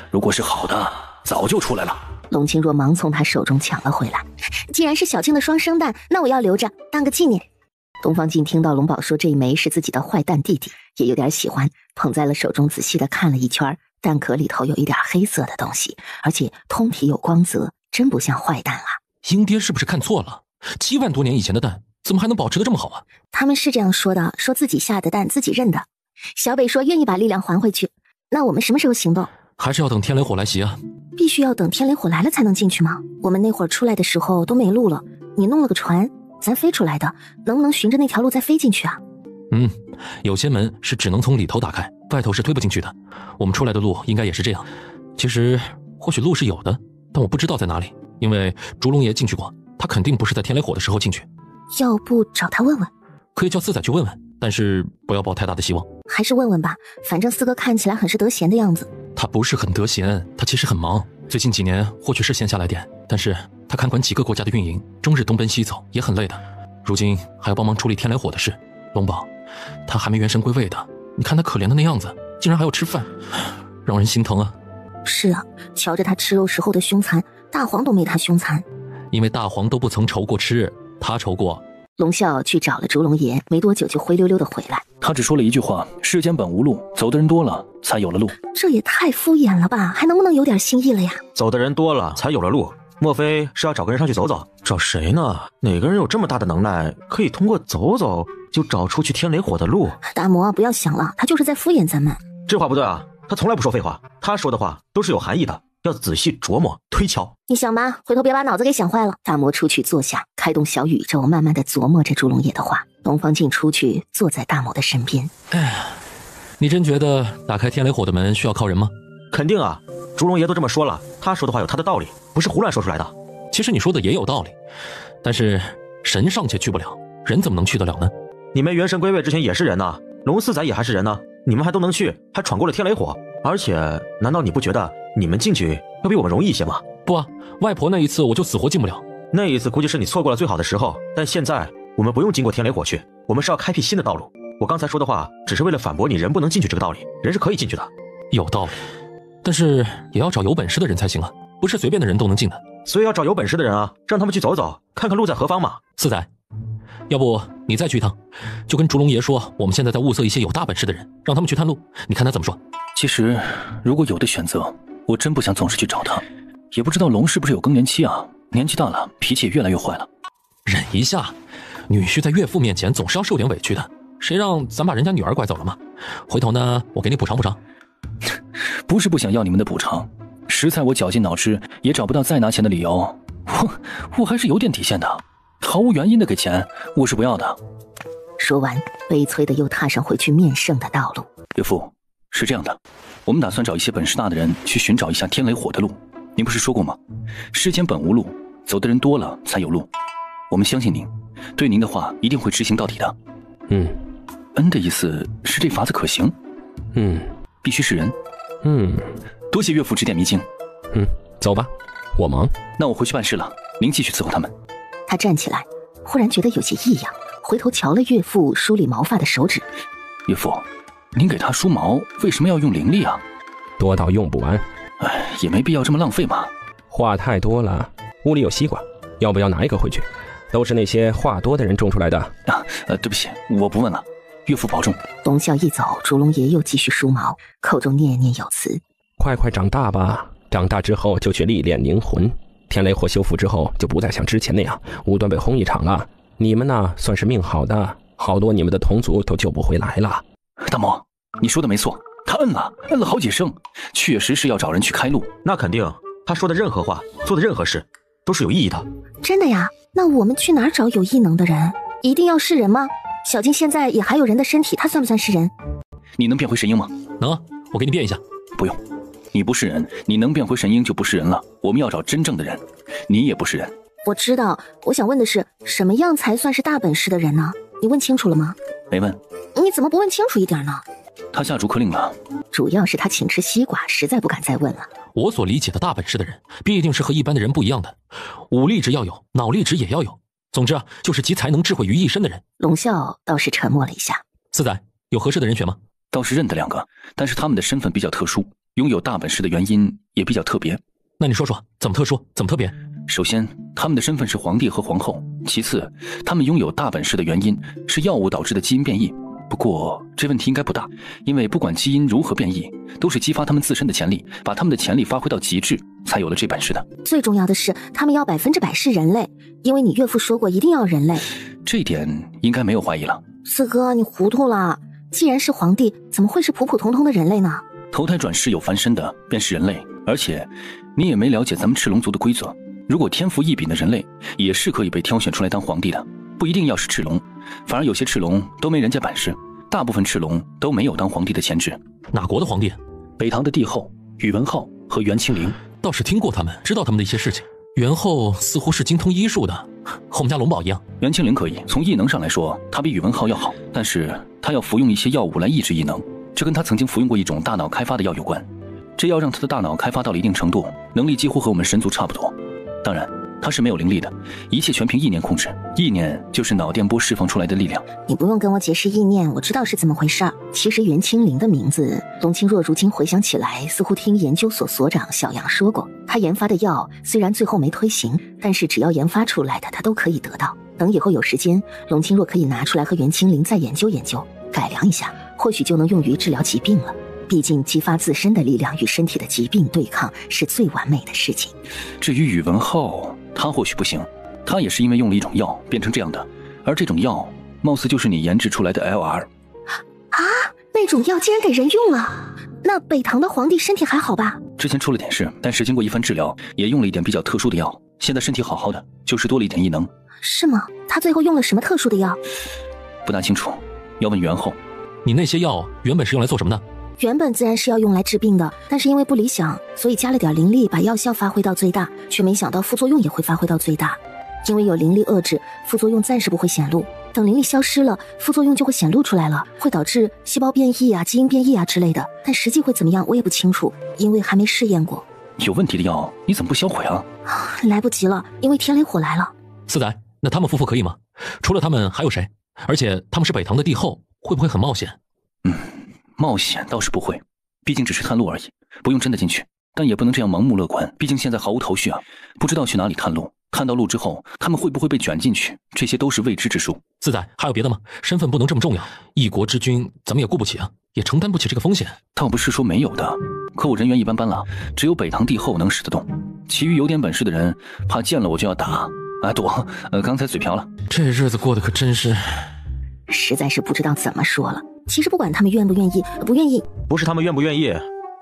如果是好的，早就出来了。龙清若忙从他手中抢了回来。既然是小静的双生蛋，那我要留着当个纪念。东方静听到龙宝说这一枚是自己的坏蛋弟弟，也有点喜欢，捧在了手中仔细的看了一圈，蛋壳里头有一点黑色的东西，而且通体有光泽，真不像坏蛋啊。鹰爹是不是看错了？7万多年以前的蛋怎么还能保持得这么好啊？他们是这样说的，说自己下的蛋自己认的。小北说愿意把力量还回去，那我们什么时候行动？还是要等天雷火来袭啊。必须要等天雷火来了才能进去吗？我们那会儿出来的时候都没路了，你弄了个船，咱飞出来的，能不能循着那条路再飞进去啊？有些门是只能从里头打开，外头是推不进去的。我们出来的路应该也是这样。其实或许路是有的，但我不知道在哪里，因为烛龙爷进去过，他肯定不是在天雷火的时候进去。要不找他问问？可以叫四仔去问问，但是不要抱太大的希望。还是问问吧，反正四哥看起来很是得闲的样子。他不是很得闲，他其实很忙。最近几年或许是闲下来点，但是他看管几个国家的运营，终日东奔西走，也很累的。如今还要帮忙处理天雷火的事。龙宝，他还没元神归位的，你看他可怜的那样子，竟然还要吃饭，让人心疼啊。是啊，瞧着他吃肉时候的凶残，大黄都没他凶残。因为大黄都不曾愁过吃，他愁过。龙啸去找了烛龙爷，没多久就灰溜溜的回来。他只说了一句话：世间本无路，走的人多了才有了路。这也太敷衍了吧，还能不能有点新意了呀？走的人多了才有了路，莫非是要找个人上去走走？找谁呢？哪个人有这么大的能耐，可以通过走走就找出去天雷火的路？大魔不要想了，他就是在敷衍咱们。这话不对啊，他从来不说废话，他说的话都是有含义的，要仔细琢磨推敲。你想吧，回头别把脑子给想坏了。大魔出去坐下，开动小宇宙，慢慢的琢磨着烛龙爷的话。东方静出去坐在大魔的身边。你真觉得打开天雷火的门需要靠人吗？肯定啊，烛龙爷都这么说了，他说的话有他的道理，不是胡乱说出来的。其实你说的也有道理，但是神尚且去不了，人怎么能去得了呢？你们元神归位之前也是人呢，龙四仔也还是人呢，你们还都能去，还闯过了天雷火，而且难道你不觉得你们进去要比我们容易一些吗？不啊，外婆那一次我就死活进不了。那一次估计是你错过了最好的时候，但现在我们不用经过天雷火去，我们是要开辟新的道路。我刚才说的话只是为了反驳你人不能进去这个道理，人是可以进去的。有道理，但是也要找有本事的人才行啊，不是随便的人都能进的。所以要找有本事的人啊，让他们去走走，看看路在何方嘛。四仔，要不你再去一趟，就跟烛龙爷说我们现在在物色一些有大本事的人，让他们去探路，你看他怎么说？其实如果有的选择，我真不想总是去找他。也不知道龙是不是有更年期啊，年纪大了脾气也越来越坏了。忍一下，女婿在岳父面前总是要受点委屈的，谁让咱把人家女儿拐走了吗？回头呢，我给你补偿补偿。不是不想要你们的补偿，实在我绞尽脑汁也找不到再拿钱的理由。我还是有点底线的，毫无原因的给钱我是不要的。说完，悲催的又踏上回去面圣的道路。岳父，是这样的，我们打算找一些本事大的人去寻找一下天雷火的路。您不是说过吗？世间本无路，走的人多了才有路。我们相信您，对您的话一定会执行到底的。恩的意思是这法子可行？必须是人。多谢岳父指点迷津。走吧，我忙。那我回去办事了，您继续伺候他们。他站起来，忽然觉得有些异样，回头瞧了岳父梳理毛发的手指。岳父，您给他梳毛为什么要用灵力啊？多到用不完。也没必要这么浪费嘛。话太多了，屋里有西瓜，要不要拿一个回去？都是那些话多的人种出来的。对不起，我不问了。岳父保重。龙啸一走，烛龙爷又继续梳毛，口中念念有词：快快长大吧，长大之后就去历练灵魂。天雷火修复之后，就不再像之前那样无端被轰一场了。你们呢，算是命好的，好多你们的同族都救不回来了。大魔，你说的没错，他摁了好几声，确实是要找人去开路。那肯定，他说的任何话，做的任何事，都是有意义的。真的呀？那我们去哪儿找有异能的人？一定要是人吗？小静现在也还有人的身体，她算不算是人？你能变回神鹰吗？能啊，我给你变一下。不用，你不是人，你能变回神鹰就不是人了。我们要找真正的人，你也不是人。我知道，我想问的是，什么样才算是大本事的人呢？你问清楚了吗？没问。你怎么不问清楚一点呢？他下逐客令了。主要是他请吃西瓜，实在不敢再问了。我所理解的大本事的人，必定是和一般的人不一样的，武力值要有，脑力值也要有。总之啊，就是集才能智慧于一身的人。龙啸倒是沉默了一下。四仔，有合适的人选吗？倒是认得2个，但是他们的身份比较特殊，拥有大本事的原因也比较特别。那你说说，怎么特殊，怎么特别？首先，他们的身份是皇帝和皇后；其次，他们拥有大本事的原因是药物导致的基因变异。不过这问题应该不大，因为不管基因如何变异，都是激发他们自身的潜力，把他们的潜力发挥到极致，才有了这本事的。最重要的是，他们要100%是人类，因为你岳父说过一定要人类。这一点应该没有怀疑了。四哥，你糊涂了。既然是皇帝，怎么会是普普通通的人类呢？投胎转世有翻身的，便是人类。而且，你也没了解咱们赤龙族的规则。如果天赋异禀的人类，也是可以被挑选出来当皇帝的，不一定要是赤龙，反而有些赤龙都没人家本事。大部分赤龙都没有当皇帝的潜质。哪国的皇帝？北唐的帝后宇文浩和袁清灵。倒是听过他们，知道他们的一些事情。袁后似乎是精通医术的，和我们家龙宝一样。袁清灵可以，从异能上来说，他比宇文浩要好，但是他要服用一些药物来抑制异能，这跟他曾经服用过一种大脑开发的药有关。这药让他的大脑开发到了一定程度，能力几乎和我们神族差不多。当然他是没有灵力的，一切全凭意念控制，意念就是脑电波释放出来的力量。你不用跟我解释意念，我知道是怎么回事。其实袁清灵的名字，龙清若如今回想起来，似乎听研究所所长小杨说过，他研发的药虽然最后没推行，但是只要研发出来的他都可以得到。等以后有时间，龙清若可以拿出来和袁清灵再研究研究，改良一下，或许就能用于治疗疾病了。毕竟激发自身的力量与身体的疾病对抗是最完美的事情。至于宇文浩，他或许不行，他也是因为用了一种药变成这样的，而这种药貌似就是你研制出来的 LR。 啊，那种药竟然给人用了？那北唐的皇帝身体还好吧？之前出了点事，但是经过一番治疗，也用了一点比较特殊的药，现在身体好好的，就是多了一点异能。是吗？他最后用了什么特殊的药？不大清楚，要问袁后。你那些药原本是用来做什么的？原本自然是要用来治病的，但是因为不理想，所以加了点灵力，把药效发挥到最大，却没想到副作用也会发挥到最大。因为有灵力遏制，副作用暂时不会显露，等灵力消失了，副作用就会显露出来了，会导致细胞变异啊、基因变异啊之类的。但实际会怎么样，我也不清楚，因为还没试验过。有问题的药你怎么不销毁啊？来不及了，因为天雷火来了。四仔，那他们夫妇可以吗？除了他们还有谁？而且他们是北唐的帝后，会不会很冒险？冒险倒是不会，毕竟只是探路而已，不用真的进去，但也不能这样盲目乐观，毕竟现在毫无头绪啊，不知道去哪里探路，探到路之后他们会不会被卷进去，这些都是未知之数。四仔，还有别的吗？身份不能这么重要，一国之君咱们也顾不起啊，也承担不起这个风险。倒不是说没有的，可我人缘一般般了，只有北唐帝后能使得动，其余有点本事的人怕见了我就要打啊躲，刚才嘴瓢了。这日子过得可真是，实在是不知道怎么说了。其实不管他们愿不愿意，不愿意，不是他们愿不愿意，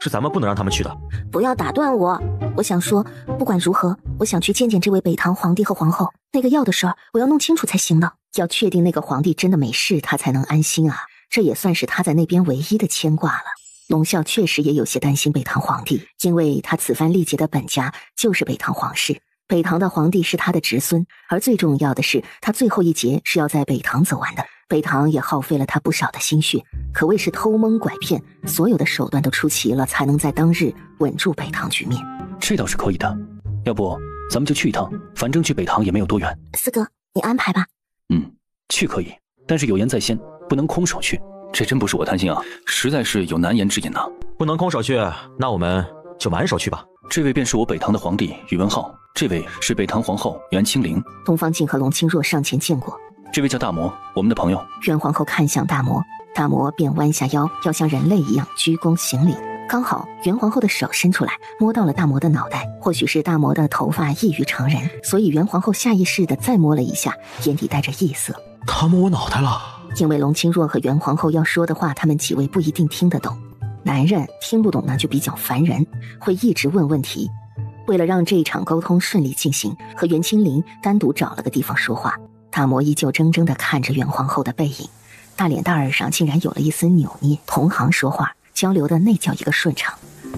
是咱们不能让他们去的。不要打断我，我想说，不管如何，我想去见见这位北唐皇帝和皇后。那个药的事儿，我要弄清楚才行的。要确定那个皇帝真的没事，他才能安心啊。这也算是他在那边唯一的牵挂了。龙啸确实也有些担心北唐皇帝，因为他此番历劫的本家就是北唐皇室，北唐的皇帝是他的侄孙，而最重要的是，他最后一劫是要在北唐走完的。北唐也耗费了他不少的心血，可谓是偷蒙拐骗，所有的手段都出齐了，才能在当日稳住北唐局面。这倒是可以的，要不咱们就去一趟，反正去北唐也没有多远。四哥，你安排吧。去可以，但是有言在先，不能空手去。这真不是我贪心啊，实在是有难言之隐呐。不能空手去，那我们就满手去吧。这位便是我北唐的皇帝宇文浩，这位是北唐皇后袁清灵。东方镜和龙清若上前见过。这位叫大魔，我们的朋友。袁皇后看向大魔，大魔便弯下腰，要像人类一样鞠躬行礼。刚好袁皇后的手伸出来，摸到了大魔的脑袋。或许是大魔的头发异于常人，所以袁皇后下意识地再摸了一下，眼底带着异色。他摸我脑袋了。因为龙清若和袁皇后要说的话，他们几位不一定听得懂。男人听不懂呢，就比较烦人，会一直问问题。为了让这一场沟通顺利进行，和袁清灵单独找了个地方说话。大魔依旧怔怔地看着袁皇后的背影，大脸蛋儿上竟然有了一丝扭捏。同行说话交流的那叫一个顺畅。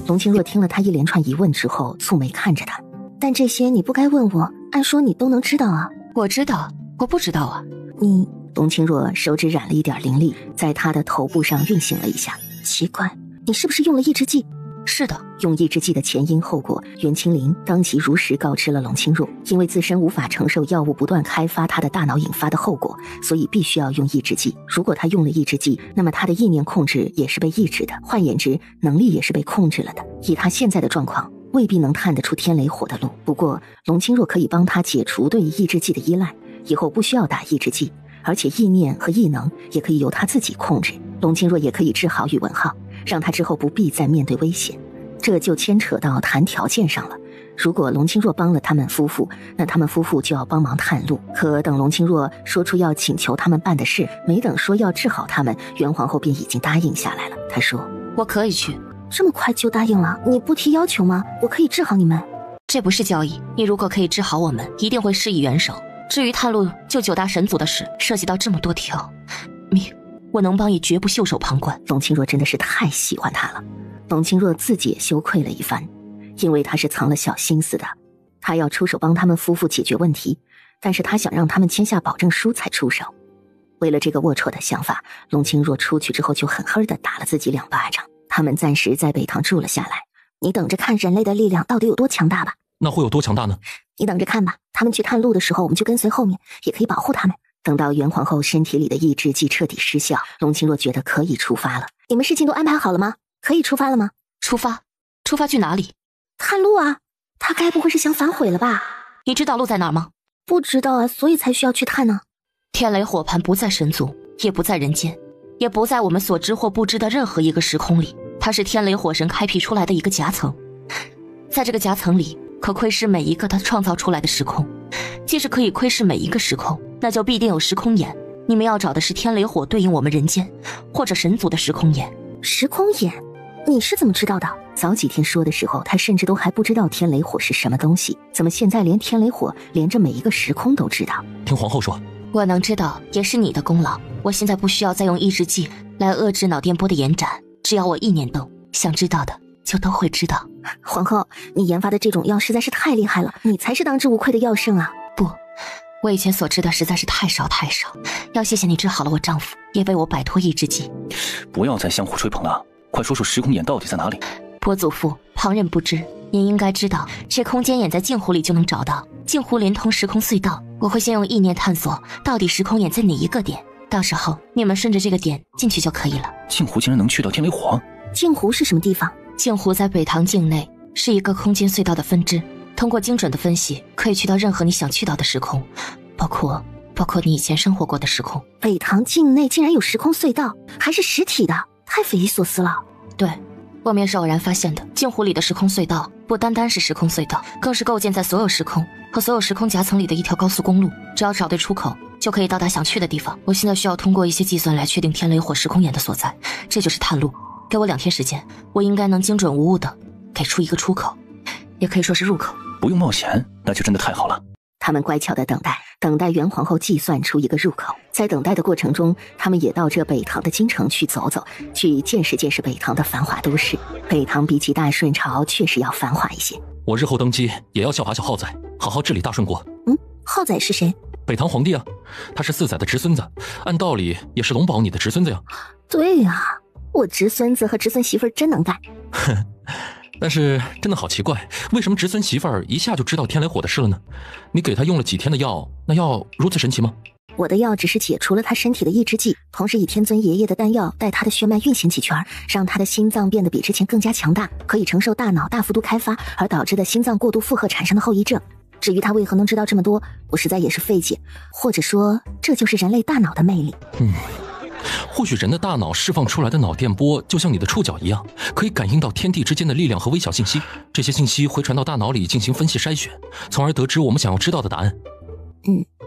龙清若听了他一连串疑问之后，蹙眉看着他，但这些你不该问我，按说你都能知道啊。我知道，我不知道啊。你，龙清若手指染了一点灵力，在他的头部上运行了一下，奇怪，你是不是用了抑制剂？是的，用抑制剂的前因后果，袁清林当即如实告知了龙清若。因为自身无法承受药物不断开发他的大脑引发的后果，所以必须要用抑制剂。如果他用了抑制剂，那么他的意念控制也是被抑制的，换言之，能力也是被控制了的。以他现在的状况，未必能探得出天雷火的路。不过，龙清若可以帮他解除对抑制剂的依赖，以后不需要打抑制剂，而且意念和异能也可以由他自己控制。龙清若也可以治好宇文浩，让他之后不必再面对危险。这就牵扯到谈条件上了。如果龙清若帮了他们夫妇，那他们夫妇就要帮忙探路。可等龙清若说出要请求他们办的事，没等说要治好他们，袁皇后便已经答应下来了。她说：“我可以去。”这么快就答应了？你不提要求吗？我可以治好你们。这不是交易，你如果可以治好我们，一定会施以援手。至于探路救9大神族的事，涉及到这么多条，我能帮也绝不袖手旁观。龙清若真的是太喜欢他了。龙清若自己也羞愧了一番，因为他是藏了小心思的。他要出手帮他们夫妇解决问题，但是他想让他们签下保证书才出手。为了这个龌龊的想法，龙清若出去之后就狠狠地打了自己2巴掌。他们暂时在北堂住了下来，你等着看人类的力量到底有多强大吧。那会有多强大呢？你等着看吧，他们去探路的时候，我们就跟随后面，也可以保护他们。等到袁皇后身体里的抑制剂彻底失效，龙清若觉得可以出发了。你们事情都安排好了吗？可以出发了吗？出发去哪里？探路啊。他该不会是想反悔了吧？你知道路在哪儿吗？不知道啊，所以才需要去探呢。天雷火盘不在神族，也不在人间，也不在我们所知或不知的任何一个时空里，它是天雷火神开辟出来的一个夹层。在这个夹层里，可窥视每一个他创造出来的时空。既是可以窥视每一个时空，那就必定有时空眼。你们要找的是天雷火对应我们人间或者神族的时空眼。时空眼？你是怎么知道的？早几天说的时候，他甚至都还不知道天雷火是什么东西，怎么现在连天雷火连着每一个时空都知道？听皇后说，我能知道也是你的功劳。我现在不需要再用抑制剂来遏制脑电波的延展，只要我意念动，想知道的就都会知道。皇后，你研发的这种药实在是太厉害了，你才是当之无愧的药圣啊！不，我以前所知的实在是太少，要谢谢你治好了我丈夫，也为我摆脱抑制剂。不要再相互吹捧了，快说说时空眼到底在哪里。伯祖父，旁人不知，您应该知道，这空间眼在镜湖里就能找到，镜湖连通时空隧道。我会先用意念探索到底时空眼在哪一个点，到时候你们顺着这个点进去就可以了。镜湖竟然能去到天雷火？镜湖是什么地方？镜湖在北堂境内，是一个空间隧道的分支，通过精准的分析，可以去到任何你想去到的时空，包括你以前生活过的时空。北堂境内竟然有时空隧道，还是实体的，太匪夷所思了。对，我们也是偶然发现的。镜湖里的时空隧道不单单是时空隧道，更是构建在所有时空和所有时空夹层里的一条高速公路。只要找对出口，就可以到达想去的地方。我现在需要通过一些计算来确定天雷火时空眼的所在，这就是探路。给我2天时间，我应该能精准无误的给出一个出口，也可以说是入口。不用冒险，那就真的太好了。他们乖巧的等待袁皇后计算出一个入口。在等待的过程中，他们也到这北堂的京城去走走，去见识见识北堂的繁华都市。北堂比起大顺朝确实要繁华一些。我日后登基也要效法小浩仔，好好治理大顺国。浩仔是谁？北堂皇帝啊，他是4载的侄孙子，按道理也是龙宝你的侄孙子呀。对呀，我侄孙子和侄孙媳妇真能干。但是真的好奇怪，为什么侄孙媳妇儿一下就知道天雷火的事了呢？你给他用了几天的药，那药如此神奇吗？我的药只是解除了他身体的抑制剂，同时以天尊爷爷的丹药带他的血脉运行几圈，让他的心脏变得比之前更加强大，可以承受大脑大幅度开发而导致的心脏过度负荷产生的后遗症。至于他为何能知道这么多，我实在也是费解，或者说这就是人类大脑的魅力。或许人的大脑释放出来的脑电波就像你的触角一样，可以感应到天地之间的力量和微小信息，这些信息回传到大脑里进行分析筛选，从而得知我们想要知道的答案。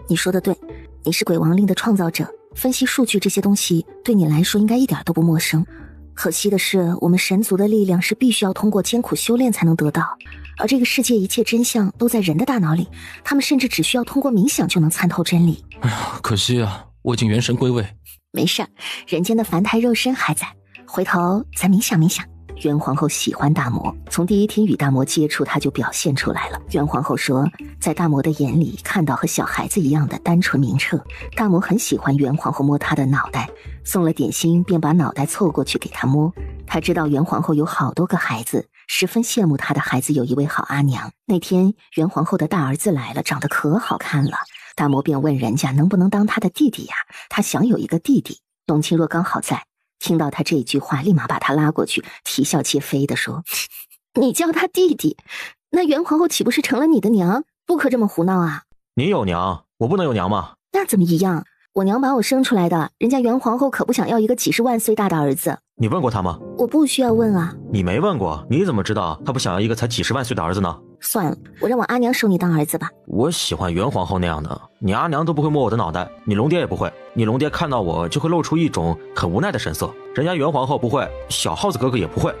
你说的对，你是鬼王令的创造者，分析数据这些东西对你来说应该一点都不陌生。可惜的是，我们神族的力量是必须要通过艰苦修炼才能得到，而这个世界一切真相都在人的大脑里，他们甚至只需要通过冥想就能参透真理。哎呀，可惜啊，我已经元神归位。没事，人间的凡胎肉身还在，回头咱冥想冥想。元皇后喜欢大魔，从第一天与大魔接触，她就表现出来了。元皇后说，在大魔的眼里看到和小孩子一样的单纯明澈。大魔很喜欢元皇后摸她的脑袋，送了点心便把脑袋凑过去给她摸。他知道元皇后有好多个孩子，十分羡慕她的孩子有一位好阿娘。那天元皇后的大儿子来了，长得可好看了，大魔便问人家能不能当他的弟弟呀？他想有一个弟弟。董卿若刚好在，听到他这句话，立马把他拉过去，啼笑皆非地说：“你叫他弟弟，那元皇后岂不是成了你的娘？不可这么胡闹啊！”你有娘，我不能有娘吗？那怎么一样？我娘把我生出来的，人家元皇后可不想要一个几十万岁大的儿子。你问过她吗？我不需要问啊。你没问过，你怎么知道她不想要一个才几十万岁的儿子呢？算了，我让我阿娘收你当儿子吧。我喜欢元皇后那样的，你阿娘都不会摸我的脑袋，你龙爹也不会。你龙爹看到我就会露出一种很无奈的神色，人家元皇后不会，小耗子哥哥也不会。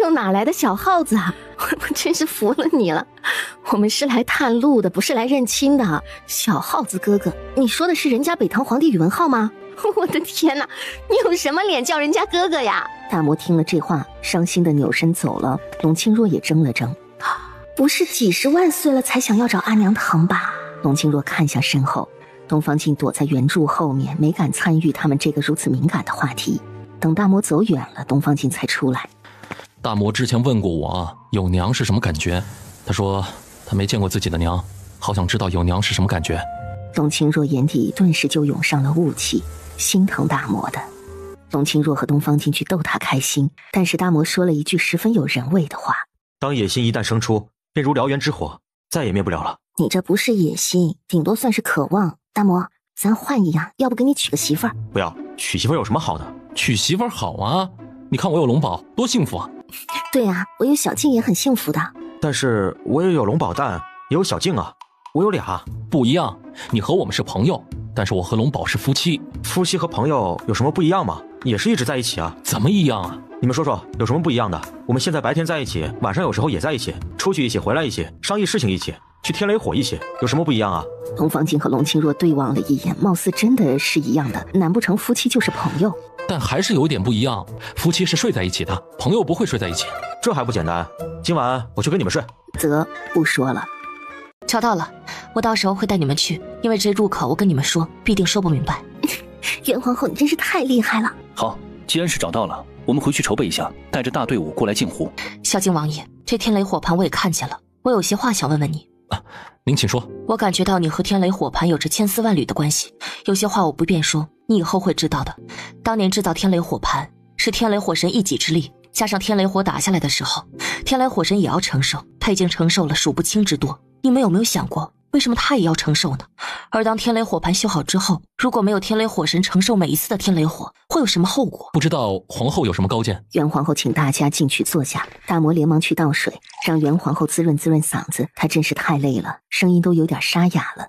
又哪来的小耗子啊？我真是服了你了。我们是来探路的，不是来认亲的。小耗子哥哥，你说的是人家北唐皇帝宇文浩吗？我的天哪，你有什么脸叫人家哥哥呀？大魔听了这话，伤心的扭身走了。董卿若也怔了怔，不是几十万岁了才想要找阿娘疼吧？董卿若看向身后，东方静躲在圆柱后面，没敢参与他们这个如此敏感的话题。等大魔走远了，东方静才出来。大魔之前问过我有娘是什么感觉，他说他没见过自己的娘，好想知道有娘是什么感觉。董卿若眼底顿时就涌上了雾气，心疼大魔的。董卿若和东方静去逗他开心，但是大魔说了一句十分有人味的话：当野心一旦生出，便如燎原之火，再也灭不了了。你这不是野心，顶多算是渴望。大魔，咱换一样，要不给你娶个媳妇儿？不要，娶媳妇儿有什么好的？娶媳妇儿好啊，你看我有龙宝多幸福啊。对啊，我有小静也很幸福的。但是我也有龙宝蛋，也有小静啊，我有俩。不一样，你和我们是朋友，但是我和龙宝是夫妻。夫妻和朋友有什么不一样吗？也是一直在一起啊。怎么一样啊？你们说说有什么不一样的？我们现在白天在一起，晚上有时候也在一起，出去一起，回来一起，商议事情一起，去天雷火一起，有什么不一样啊？东方静和龙清若对望了一眼，貌似真的是一样的，难不成夫妻就是朋友？但还是有点不一样，夫妻是睡在一起的，朋友不会睡在一起。这还不简单？今晚我去跟你们睡。则不说了。找到了，我到时候会带你们去，因为这入口我跟你们说，必定说不明白。元皇后，你真是太厉害了。好，既然是找到了，我们回去筹备一下，带着大队伍过来镜湖。小静王爷，这天雷火盘我也看见了，我有些话想问问你。您请说。我感觉到你和天雷火盘有着千丝万缕的关系，有些话我不便说，你以后会知道的。当年制造天雷火盘是天雷火神一己之力，加上天雷火打下来的时候，天雷火神也要承受，他已经承受了数不清之多。你们有没有想过，为什么他也要承受呢？而当天雷火盘修好之后，如果没有天雷火神承受每一次的天雷火，会有什么后果？不知道皇后有什么高见？元皇后请大家进去坐下，大魔连忙去倒水，让元皇后滋润滋润嗓子。她真是太累了，声音都有点沙哑了。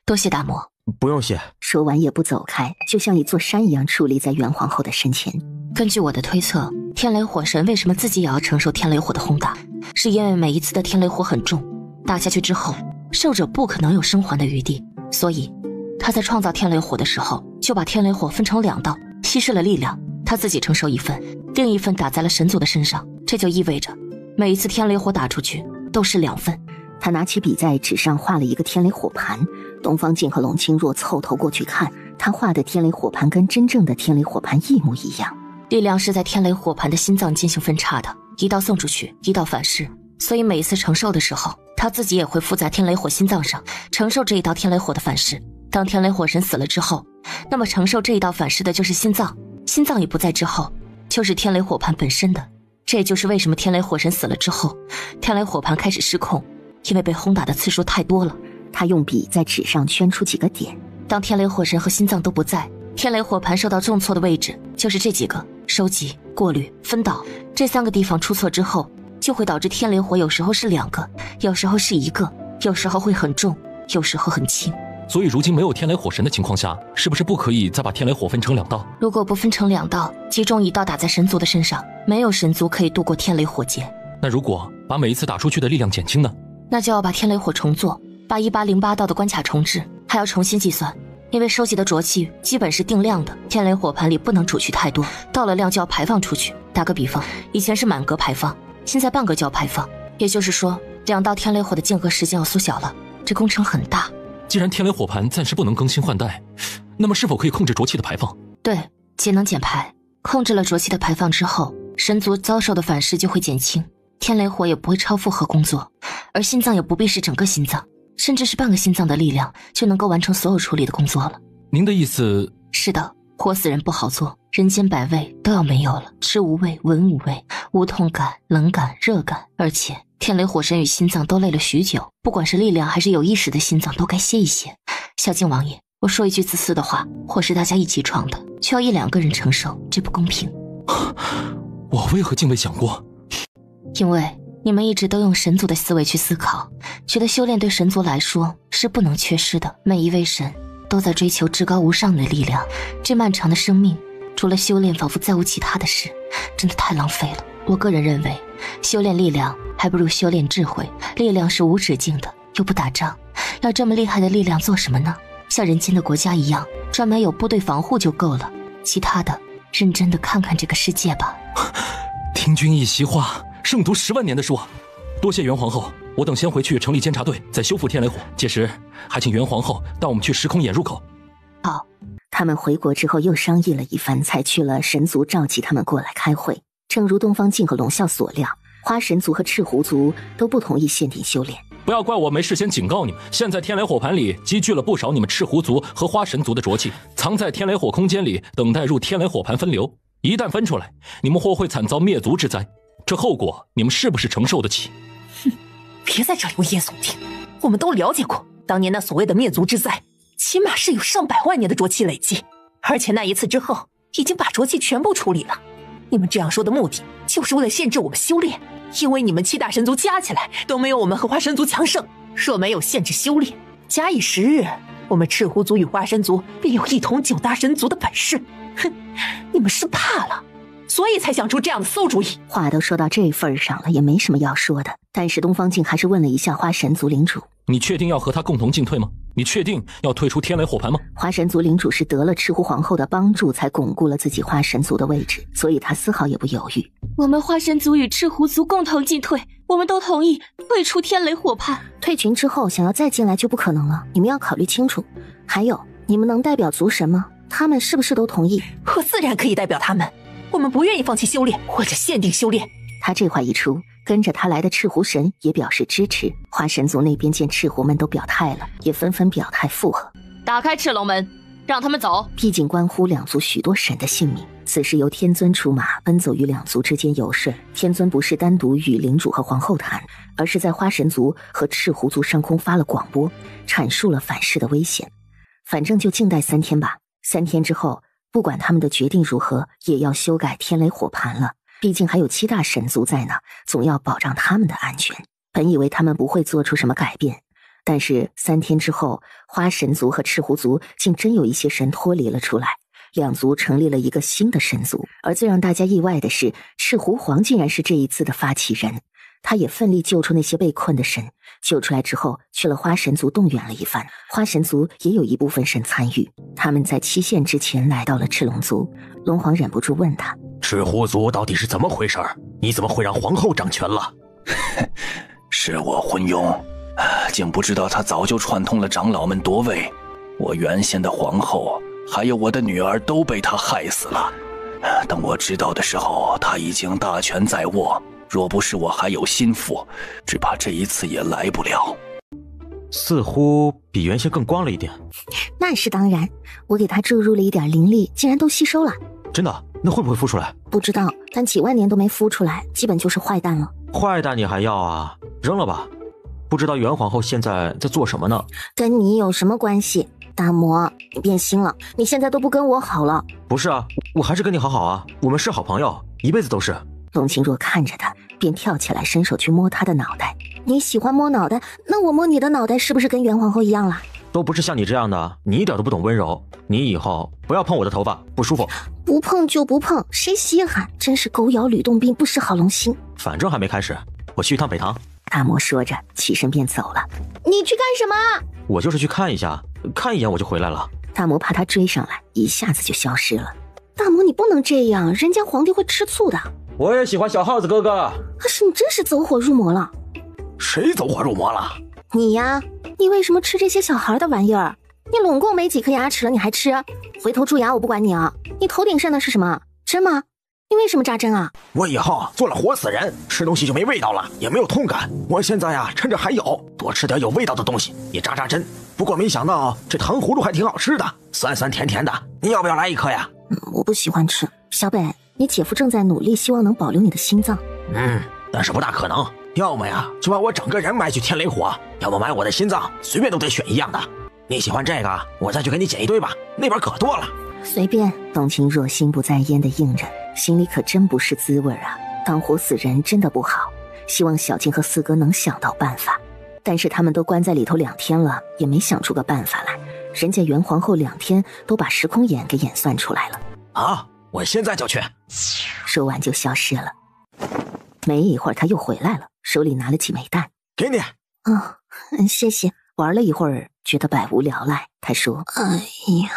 多谢大魔。不用谢。说完也不走开，就像一座山一样矗立在元皇后的身前。根据我的推测，天雷火神为什么自己也要承受天雷火的轰打，是因为每一次的天雷火很重，打下去之后受者不可能有生还的余地，所以他在创造天雷火的时候就把天雷火分成2道，稀释了力量，他自己承受一份，另一份打在了神族的身上，这就意味着每一次天雷火打出去都是2份。他拿起笔在纸上画了一个天雷火盘，东方静和龙清若凑头过去看，他画的天雷火盘跟真正的天雷火盘一模一样。力量是在天雷火盘的心脏进行分叉的，一道送出去，一道反噬，所以每一次承受的时候，他自己也会附在天雷火心脏上，承受这一道天雷火的反噬。当天雷火神死了之后，那么承受这一道反噬的就是心脏，心脏也不在之后，就是天雷火盘本身的。这也就是为什么天雷火神死了之后，天雷火盘开始失控，因为被轰打的次数太多了。他用笔在纸上圈出几个点，当天雷火神和心脏都不在，天雷火盘受到重挫的位置就是这几个：收集、过滤、分导。这3个地方出错之后，就会导致天雷火有时候是2个，有时候是1个，有时候会很重，有时候很轻。所以如今没有天雷火神的情况下，是不是不可以再把天雷火分成2道？如果不分成2道，集中1道打在神族的身上，没有神族可以度过天雷火劫。那如果把每一次打出去的力量减轻呢？那就要把天雷火重做，把1808道的关卡重置，还要重新计算，因为收集的浊气基本是定量的，天雷火盘里不能储蓄太多，到了量就要排放出去，打个比方，以前是满格排放，现在半个就要排放，也就是说2道天雷火的间隔时间要缩小了，这工程很大。既然天雷火盘暂时不能更新换代，那么是否可以控制浊气的排放？对，节能减排，控制了浊气的排放之后，神族遭受的反噬就会减轻，天雷火也不会超负荷工作，而心脏也不必是整个心脏，甚至是半个心脏的力量就能够完成所有处理的工作了。您的意思？是的，活死人不好做，人间百味都要没有了，吃无味，闻无味，无痛感、冷感、热感，而且天雷火神与心脏都累了许久，不管是力量还是有意识的心脏都该歇一歇。孝敬王爷，我说一句自私的话，火是大家一起闯的，却要1-2个人承受，这不公平。我为何竟未想过？因为你们一直都用神族的思维去思考，觉得修炼对神族来说是不能缺失的，每一位神都在追求至高无上的力量，这漫长的生命除了修炼仿佛再无其他的事，真的太浪费了。我个人认为，修炼力量还不如修炼智慧，力量是无止境的，又不打仗，要这么厉害的力量做什么呢？像人间的国家一样，专门有部队防护就够了，其他的认真的看看这个世界吧。听君一席话，胜读10万年的书。多谢元皇后，我等先回去成立监察队，再修复天雷火，届时还请元皇后带我们去时空眼入口。好，他们回国之后又商议了一番，才去了神族召集他们过来开会。正如东方镜和龙啸所料，花神族和赤狐族都不同意限定修炼。不要怪我没事先警告你们，现在天雷火盘里积聚了不少你们赤狐族和花神族的浊气，藏在天雷火空间里，等待入天雷火盘分流。一旦分出来，你们或会惨遭灭族之灾，这后果你们是不是承受得起？哼，别在这里危言耸听，我们都了解过，当年那所谓的灭族之灾，起码是有上百万年的浊气累积，而且那一次之后，已经把浊气全部处理了。你们这样说的目的，就是为了限制我们修炼，因为你们7大神族加起来都没有我们和花神族强盛，若没有限制修炼，假以时日，我们赤狐族与花神族便有一统9大神族的本事。哼，你们是怕了，所以才想出这样的馊主意。话都说到这份上了，也没什么要说的。但是东方镜还是问了一下花神族领主：“你确定要和他共同进退吗？你确定要退出天雷火盘吗？”花神族领主是得了赤狐皇后的帮助，才巩固了自己花神族的位置，所以他丝毫也不犹豫。我们花神族与赤狐族共同进退，我们都同意退出天雷火盘。退群之后想要再进来就不可能了，你们要考虑清楚。还有，你们能代表族神吗？他们是不是都同意？我自然可以代表他们，我们不愿意放弃修炼或者限定修炼。他这话一出，跟着他来的赤狐神也表示支持。花神族那边见赤狐们都表态了，也纷纷表态附和。打开赤龙门，让他们走。毕竟关乎2族许多神的性命，此时由天尊出马，奔走于2族之间游说。天尊不是单独与领主和皇后谈，而是在花神族和赤狐族上空发了广播，阐述了反噬的危险。反正就静待3天吧。3天之后，不管他们的决定如何，也要修改天雷火盘了。毕竟还有7大神族在呢，总要保障他们的安全。本以为他们不会做出什么改变，但是3天之后，花神族和赤狐族竟真有一些神脱离了出来，2族成立了一个新的神族。而最让大家意外的是，赤狐皇竟然是这一次的发起人。他也奋力救出那些被困的神，救出来之后去了花神族动员了一番，花神族也有一部分神参与。他们在期限之前来到了赤龙族，龙皇忍不住问他：赤狐族到底是怎么回事？你怎么会让皇后掌权了？是我昏庸，竟不知道他早就串通了长老们夺位，我原先的皇后还有我的女儿都被他害死了。等我知道的时候，他已经大权在握，若不是我还有心腹，只怕这一次也来不了。似乎比原先更光了一点。那是当然，我给他注入了一点灵力，竟然都吸收了。真的？那会不会孵出来？不知道，但几万年都没孵出来，基本就是坏蛋了。坏蛋你还要啊？扔了吧。不知道元皇后现在在做什么呢？跟你有什么关系？大魔，你变心了，你现在都不跟我好了。不是啊，我还是跟你好好啊，我们是好朋友，一辈子都是。龙清若看着他，便跳起来伸手去摸他的脑袋。你喜欢摸脑袋，那我摸你的脑袋是不是跟元皇后一样啦？都不是像你这样的，你一点都不懂温柔。你以后不要碰我的头发，不舒服。不碰就不碰，谁稀罕？真是狗咬吕洞宾，不识好龙心。反正还没开始，我去一趟北堂。大魔说着起身便走了。你去干什么？我就是去看一下，看一眼我就回来了。大魔怕他追上来，一下子就消失了。大魔，你不能这样，人家皇帝会吃醋的。我也喜欢小耗子哥哥。可是你真是走火入魔了。谁走火入魔了？你呀，你为什么吃这些小孩的玩意儿？你拢共没几颗牙齿了，你还吃？回头蛀牙我不管你啊！你头顶上的是什么？针吗？你为什么扎针啊？我以后做了活死人，吃东西就没味道了，也没有痛感。我现在呀，趁着还有，多吃点有味道的东西，也扎扎针。不过没想到这糖葫芦还挺好吃的，酸酸甜甜的。你要不要来一颗呀？我不喜欢吃。小北，你姐夫正在努力，希望能保留你的心脏。但是不大可能。要么呀，就把我整个人埋去天雷火；要么买我的心脏，随便都得选一样的。你喜欢这个，我再去给你捡一堆吧，那边可多了。随便。董卿若心不在焉的应着，心里可真不是滋味啊！当活死人真的不好，希望小静和四哥能想到办法。但是他们都关在里头2天了，也没想出个办法来。人家袁皇后2天都把时空眼给演算出来了。啊，我现在就去。说完就消失了。没一会儿他又回来了，手里拿了几枚蛋。给你。谢谢。玩了一会儿，觉得百无聊赖，他说：哎呀，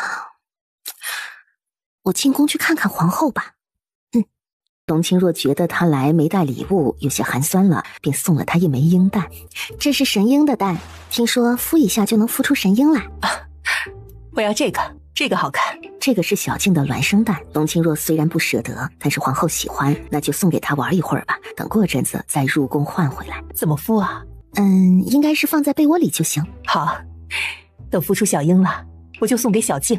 我进宫去看看皇后吧。董卿若觉得他来没带礼物，有些寒酸了，便送了他一枚鹰蛋。这是神鹰的蛋，听说孵一下就能孵出神鹰来。我要这个，这个好看。这个是小静的孪生蛋，董卿若虽然不舍得，但是皇后喜欢，那就送给她玩一会儿吧，等过阵子再入宫换回来。怎么孵啊？应该是放在被窝里就行。好，等孵出小鹰了，我就送给小静。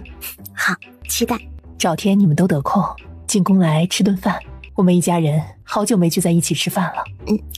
好，期待。找天你们都得空，进宫来吃顿饭。我们一家人好久没聚在一起吃饭了。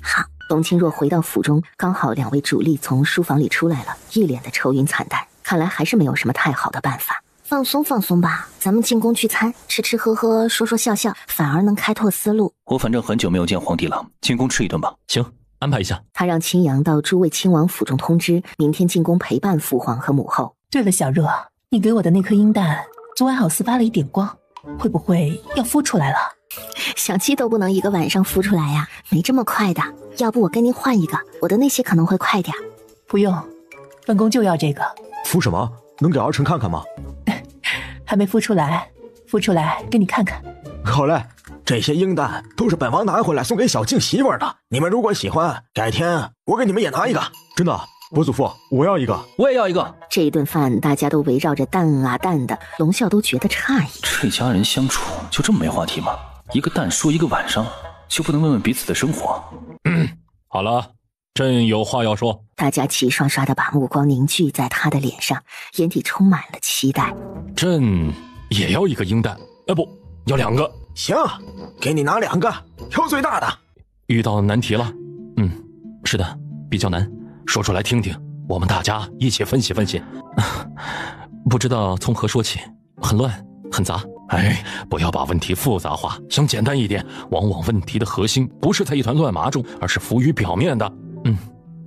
好。董卿若回到府中，刚好2位主力从书房里出来了，一脸的愁云惨淡，看来还是没有什么太好的办法。放松放松吧，咱们进宫聚餐，吃吃喝喝，说说笑笑，反而能开拓思路。我反正很久没有见皇帝了，进宫吃一顿吧。行，安排一下。他让青阳到诸位亲王府中通知，明天进宫陪伴父皇和母后。对了，小若，你给我的那颗鹰蛋，昨晚好似发了一点光，会不会要孵出来了？小鸡都不能一个晚上孵出来呀，没这么快的。要不我跟您换一个，我的那些可能会快点。不用，本宫就要这个。孵什么？能给儿臣看看吗？还没孵出来，孵出来给你看看。好嘞，这些鹰蛋都是本王拿回来送给小静媳妇儿的，你们如果喜欢，改天我给你们也拿一个。真的，伯祖父，我要一个。我也要一个。这一顿饭大家都围绕着蛋啊蛋的，龙啸都觉得诧异。这家人相处就这么没话题吗？一个蛋说一个晚上，就不能问问彼此的生活？好了，朕有话要说。大家齐刷刷的把目光凝聚在他的脸上，眼底充满了期待。朕也要一个鹰蛋，不，要2个。行，给你拿2个，挑最大的。遇到难题了。是的，比较难，说出来听听，我们大家一起分析分析。不知道从何说起，很乱很杂。不要把问题复杂化，想简单一点，往往问题的核心不是在一团乱麻中，而是浮于表面的。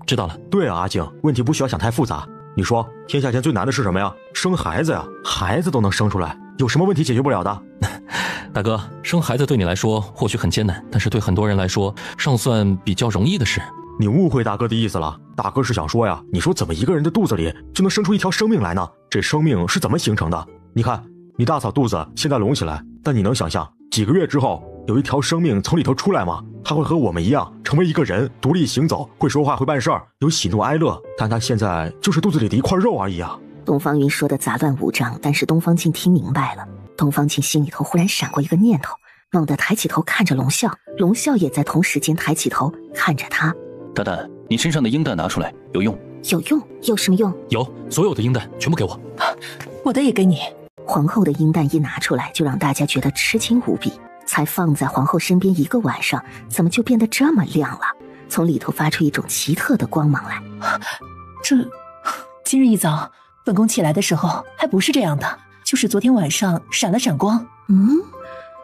知道了。对啊，阿静，问题不需要想太复杂。你说天下间最难的是什么呀？生孩子呀，孩子都能生出来，有什么问题解决不了的？大哥，生孩子对你来说或许很艰难，但是对很多人来说尚算比较容易的事。你误会大哥的意思了，大哥是想说呀，你说怎么一个人的肚子里就能生出一条生命来呢？这生命是怎么形成的？你看你大嫂肚子现在隆起来，但你能想象几个月之后有一条生命从里头出来吗？他会和我们一样成为一个人，独立行走，会说话，会办事儿，有喜怒哀乐，但他现在就是肚子里的一块肉而已啊。东方云说的杂乱无章，但是东方静听明白了。东方静心里头忽然闪过一个念头，猛地抬起头看着龙啸，龙啸也在同时间抬起头看着他。大蛋，你身上的鹰蛋拿出来，有用。有用？有什么用？有，所有的鹰蛋全部给我。我的也给你。皇后的鹰蛋一拿出来，就让大家觉得吃惊无比。才放在皇后身边1个晚上，怎么就变得这么亮了？从里头发出一种奇特的光芒来。今日一早本宫起来的时候还不是这样的，就是昨天晚上闪了闪光。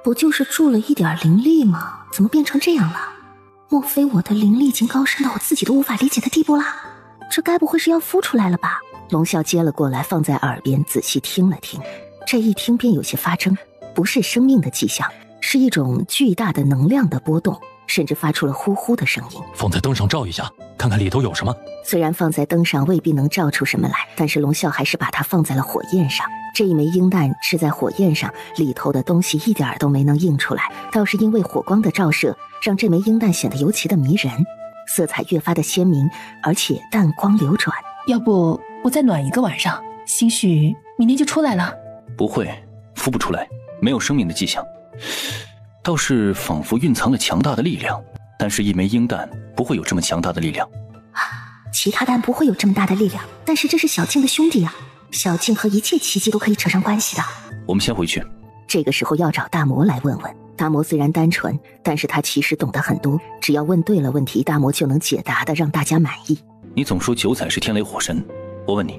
不就是注了一点灵力吗？怎么变成这样了？莫非我的灵力已经高深到我自己都无法理解的地步啦？这该不会是要孵出来了吧？龙啸接了过来，放在耳边仔细听了听，这一听便有些发怔，不是生命的迹象，是一种巨大的能量的波动。甚至发出了呼呼的声音。放在灯上照一下，看看里头有什么。虽然放在灯上未必能照出什么来，但是龙啸还是把它放在了火焰上。这一枚鹰蛋置在火焰上，里头的东西一点都没能映出来，倒是因为火光的照射，让这枚鹰蛋显得尤其的迷人，色彩越发的鲜明，而且淡光流转。要不我再暖一个晚上，兴许明天就出来了。不会，孵不出来，没有生命的迹象，倒是仿佛蕴藏了强大的力量，但是一枚鹰蛋不会有这么强大的力量。其他蛋不会有这么大的力量，但是这是小静的兄弟啊，小静和一切奇迹都可以扯上关系的。我们先回去。这个时候要找大魔来问问。大魔虽然单纯，但是他其实懂得很多，只要问对了问题，大魔就能解答的让大家满意。你总说九载是天雷火神，我问你，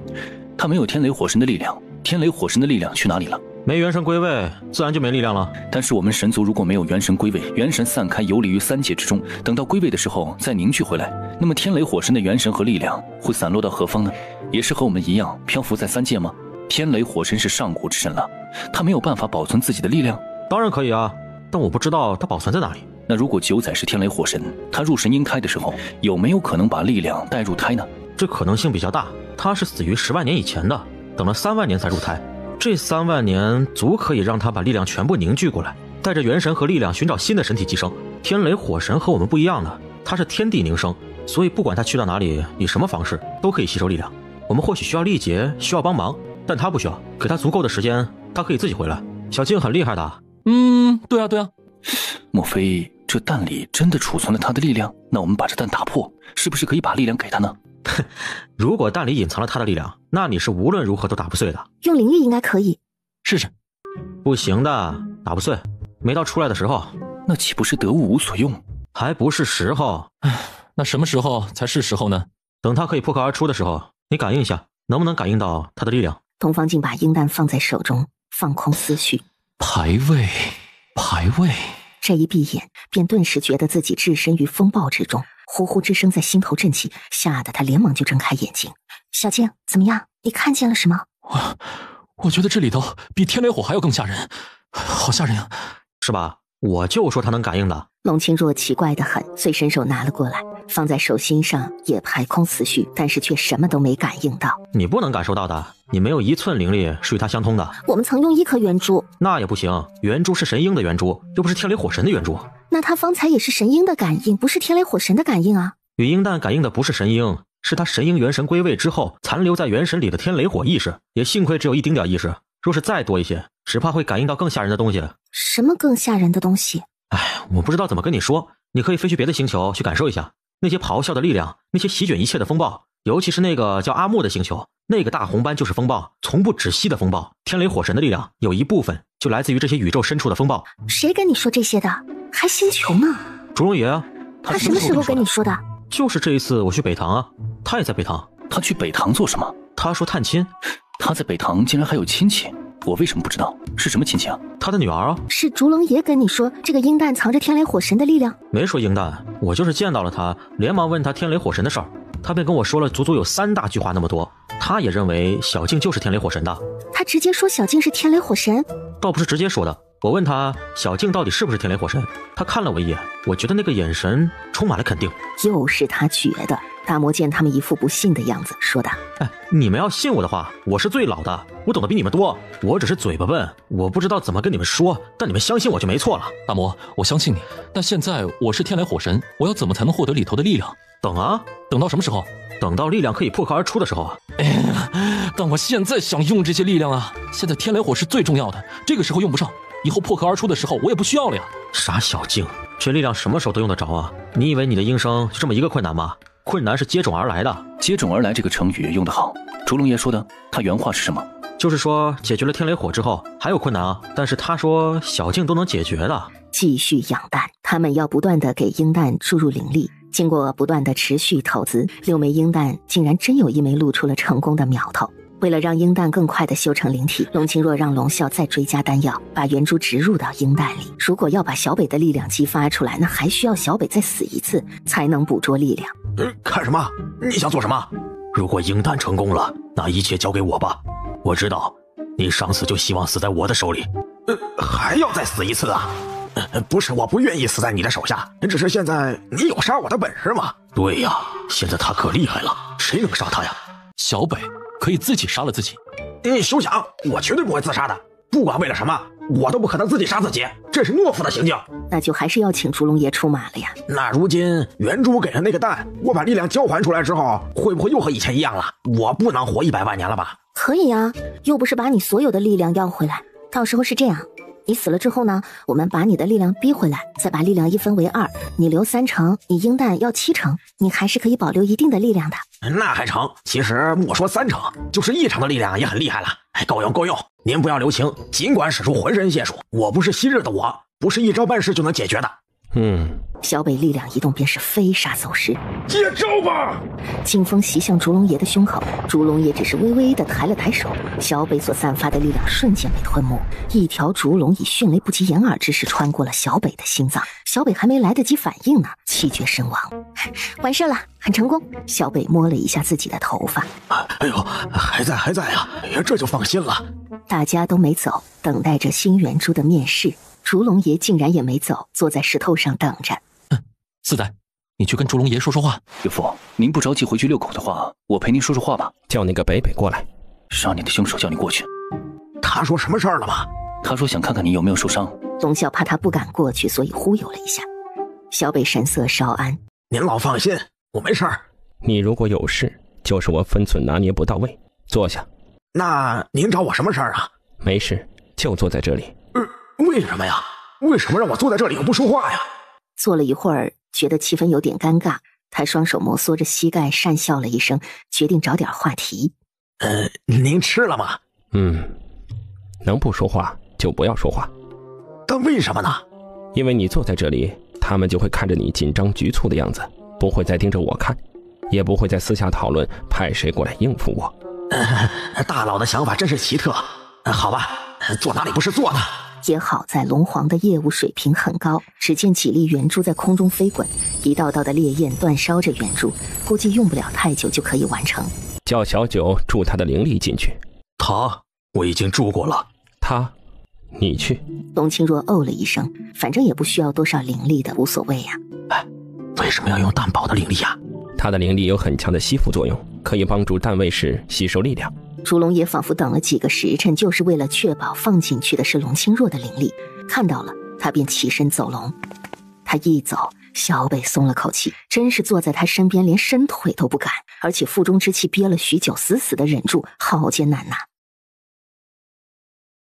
他没有天雷火神的力量，天雷火神的力量去哪里了？没元神归位，自然就没力量了。但是我们神族如果没有元神归位，元神散开游离于三界之中，等到归位的时候再凝聚回来，那么天雷火神的元神和力量会散落到何方呢？也是和我们一样漂浮在三界吗？天雷火神是上古之神了，他没有办法保存自己的力量？当然可以啊，但我不知道他保存在哪里。那如果九载是天雷火神，他入神婴胎的时候，有没有可能把力量带入胎呢？这可能性比较大，他是死于10万年以前的，等了3万年才入胎。这3万年足可以让他把力量全部凝聚过来，带着元神和力量寻找新的神体寄生。天雷火神和我们不一样的，他是天地凝生，所以不管他去到哪里，以什么方式都可以吸收力量。我们或许需要力竭，需要帮忙，但他不需要，给他足够的时间，他可以自己回来。小静很厉害的。对啊对啊。莫非这蛋里真的储存了他的力量？那我们把这蛋打破，是不是可以把力量给他呢？如果蛋里隐藏了他的力量，那你是无论如何都打不碎的。用灵力应该可以。试试。不行的，打不碎，没到出来的时候。那岂不是得物无所用？还不是时候。那什么时候才是时候呢？等他可以破壳而出的时候，你感应一下，能不能感应到他的力量？东方镜把鹰蛋放在手中，放空思绪。排位。这一闭眼，便顿时觉得自己置身于风暴之中，呼呼之声在心头震起，吓得他连忙就睁开眼睛。小静，怎么样？你看见了什么？我觉得这里头比天雷火还要更吓人，好吓人啊！是吧？我就说他能感应的。龙清若奇怪得很，遂伸手拿了过来，放在手心上，也排空思绪，但是却什么都没感应到。你不能感受到的，你没有1寸灵力是与它相通的。我们曾用1颗圆珠。那也不行，圆珠是神鹰的圆珠，又不是天雷火神的圆珠。那他方才也是神鹰的感应，不是天雷火神的感应啊。与鹰蛋感应的不是神鹰，是他神鹰元神归位之后残留在元神里的天雷火意识，也幸亏只有一丁点意识，若是再多一些，只怕会感应到更吓人的东西。什么更吓人的东西？我不知道怎么跟你说，你可以飞去别的星球去感受一下，那些咆哮的力量，那些席卷一切的风暴，尤其是那个叫阿木的星球，那个大红斑就是风暴，从不止息的风暴。天雷火神的力量有一部分就来自于这些宇宙深处的风暴。谁跟你说这些的？还星球呢？烛龙爷啊。他什么时候跟你说的？就是这一次我去北堂啊，他也在北堂。他去北堂做什么？他说探亲。他在北堂竟然还有亲戚，我为什么不知道？是什么亲戚啊？他的女儿啊。是烛龙爷跟你说这个鹰蛋藏着天雷火神的力量？没说鹰蛋，我就是见到了他，连忙问他天雷火神的事儿，他便跟我说了足足有3大句话那么多。他也认为小静就是天雷火神的。他直接说小静是天雷火神？倒不是直接说的，我问他小静到底是不是天雷火神，他看了我一眼，我觉得那个眼神充满了肯定。又是他觉得。大魔见他们一副不信的样子，说道：你们要信我的话，我是最老的，我懂得比你们多，我只是嘴巴笨，我不知道怎么跟你们说，但你们相信我就没错了。大魔，我相信你，但现在我是天雷火神，我要怎么才能获得里头的力量？等啊，等到什么时候？等到力量可以破壳而出的时候啊。但我现在想用这些力量啊，现在天雷火是最重要的，这个时候用不上，以后破壳而出的时候我也不需要了呀。傻小静，这力量什么时候都用得着啊？你以为你的鹰生就这么一个困难吗？困难是接踵而来的。接踵而来这个成语用得好。烛龙爷说的，他原话是什么？就是说解决了天雷火之后还有困难啊，但是他说小静都能解决的。继续养蛋，他们要不断的给鹰蛋注入灵力。经过不断的持续投资，6枚鹰蛋竟然真有1枚露出了成功的苗头。为了让鹰蛋更快的修成灵体，龙清若让龙啸再追加丹药，把圆珠植入到鹰蛋里。如果要把小北的力量激发出来，那还需要小北再死一次才能捕捉力量。看什么？你想做什么？如果鹰蛋成功了，那一切交给我吧。我知道你上次就希望死在我的手里，还要再死一次啊？不是我不愿意死在你的手下，只是现在你有杀我的本事吗？对呀，现在他可厉害了，谁能杀他呀？小北可以自己杀了自己。你休想，我绝对不会自杀的，不管为了什么，我都不可能自己杀自己，这是懦夫的行径。那就还是要请烛龙爷出马了呀。那如今元珠给了那个蛋，我把力量交还出来之后，会不会又和以前一样了？我不能活100万年了吧？可以啊，又不是把你所有的力量要回来。到时候是这样，你死了之后呢，我们把你的力量逼回来，再把力量一分为2，你留3成，你鹰蛋要7成，你还是可以保留一定的力量的。那还成，其实莫说3成，就是1成的力量也很厉害了。够用够用，您不要留情，尽管使出浑身解数，我不是昔日的我，不是一招半式就能解决的。小北力量一动，便是飞沙走石，接招吧！劲风袭向烛龙爷的胸口，烛龙爷只是微微的抬了抬手，小北所散发的力量瞬间被吞没，一条烛龙以迅雷不及掩耳之势穿过了小北的心脏，小北还没来得及反应呢，气绝身亡。完事了，很成功。小北摸了一下自己的头发，哎呦，还在啊，这就放心了。大家都没走，等待着新元珠的面试。烛龙爷竟然也没走，坐在石头上等着。四仔，你去跟烛龙爷说说话。岳父，您不着急回去遛狗的话，我陪您说说话吧。叫那个北北过来。杀你的凶手叫你过去。他说什么事儿了吗？他说想看看你有没有受伤。龙啸怕他不敢过去，所以忽悠了一下。小北神色稍安。您老放心，我没事儿。你如果有事，就是我分寸拿捏不到位。坐下。那您找我什么事儿啊？没事，就坐在这里。为什么呀？为什么让我坐在这里又不说话呀？坐了一会儿，觉得气氛有点尴尬，他双手摩挲着膝盖，讪笑了一声，决定找点话题。您吃了吗？能不说话就不要说话。但为什么呢？因为你坐在这里，他们就会看着你紧张局促的样子，不会再盯着我看，也不会再私下讨论派谁过来应付我。大佬的想法真是奇特。好吧，坐哪里不是坐呢？也好在龙皇的业务水平很高，只见几粒圆珠在空中飞滚，一道道的烈焰煅烧着圆珠，估计用不了太久就可以完成。叫小九注他的灵力进去。我已经注过了。你去。龙清若哦了一声，反正也不需要多少灵力的，无所谓呀。为什么要用蛋宝的灵力呀？他的灵力有很强的吸附作用，可以帮助蛋卫士吸收力量。烛龙也仿佛等了几个时辰，就是为了确保放进去的是龙清若的灵力。看到了，他便起身走龙。他一走，小北松了口气，真是坐在他身边连伸腿都不敢，而且腹中之气憋了许久，死死的忍住，好艰难呐。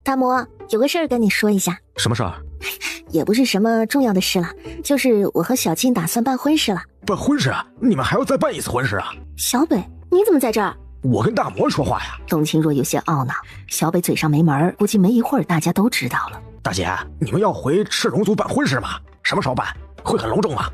大魔，有个事儿跟你说一下。什么事儿？也不是什么重要的事了，就是我和小金打算办婚事了。办婚事啊？你们还要再办一次婚事啊？小北，你怎么在这儿？我跟大魔说话呀。董清若有些懊恼，小北嘴上没门，估计没一会儿大家都知道了。大姐，你们要回赤龙族办婚事吗？什么时候办？会很隆重吗？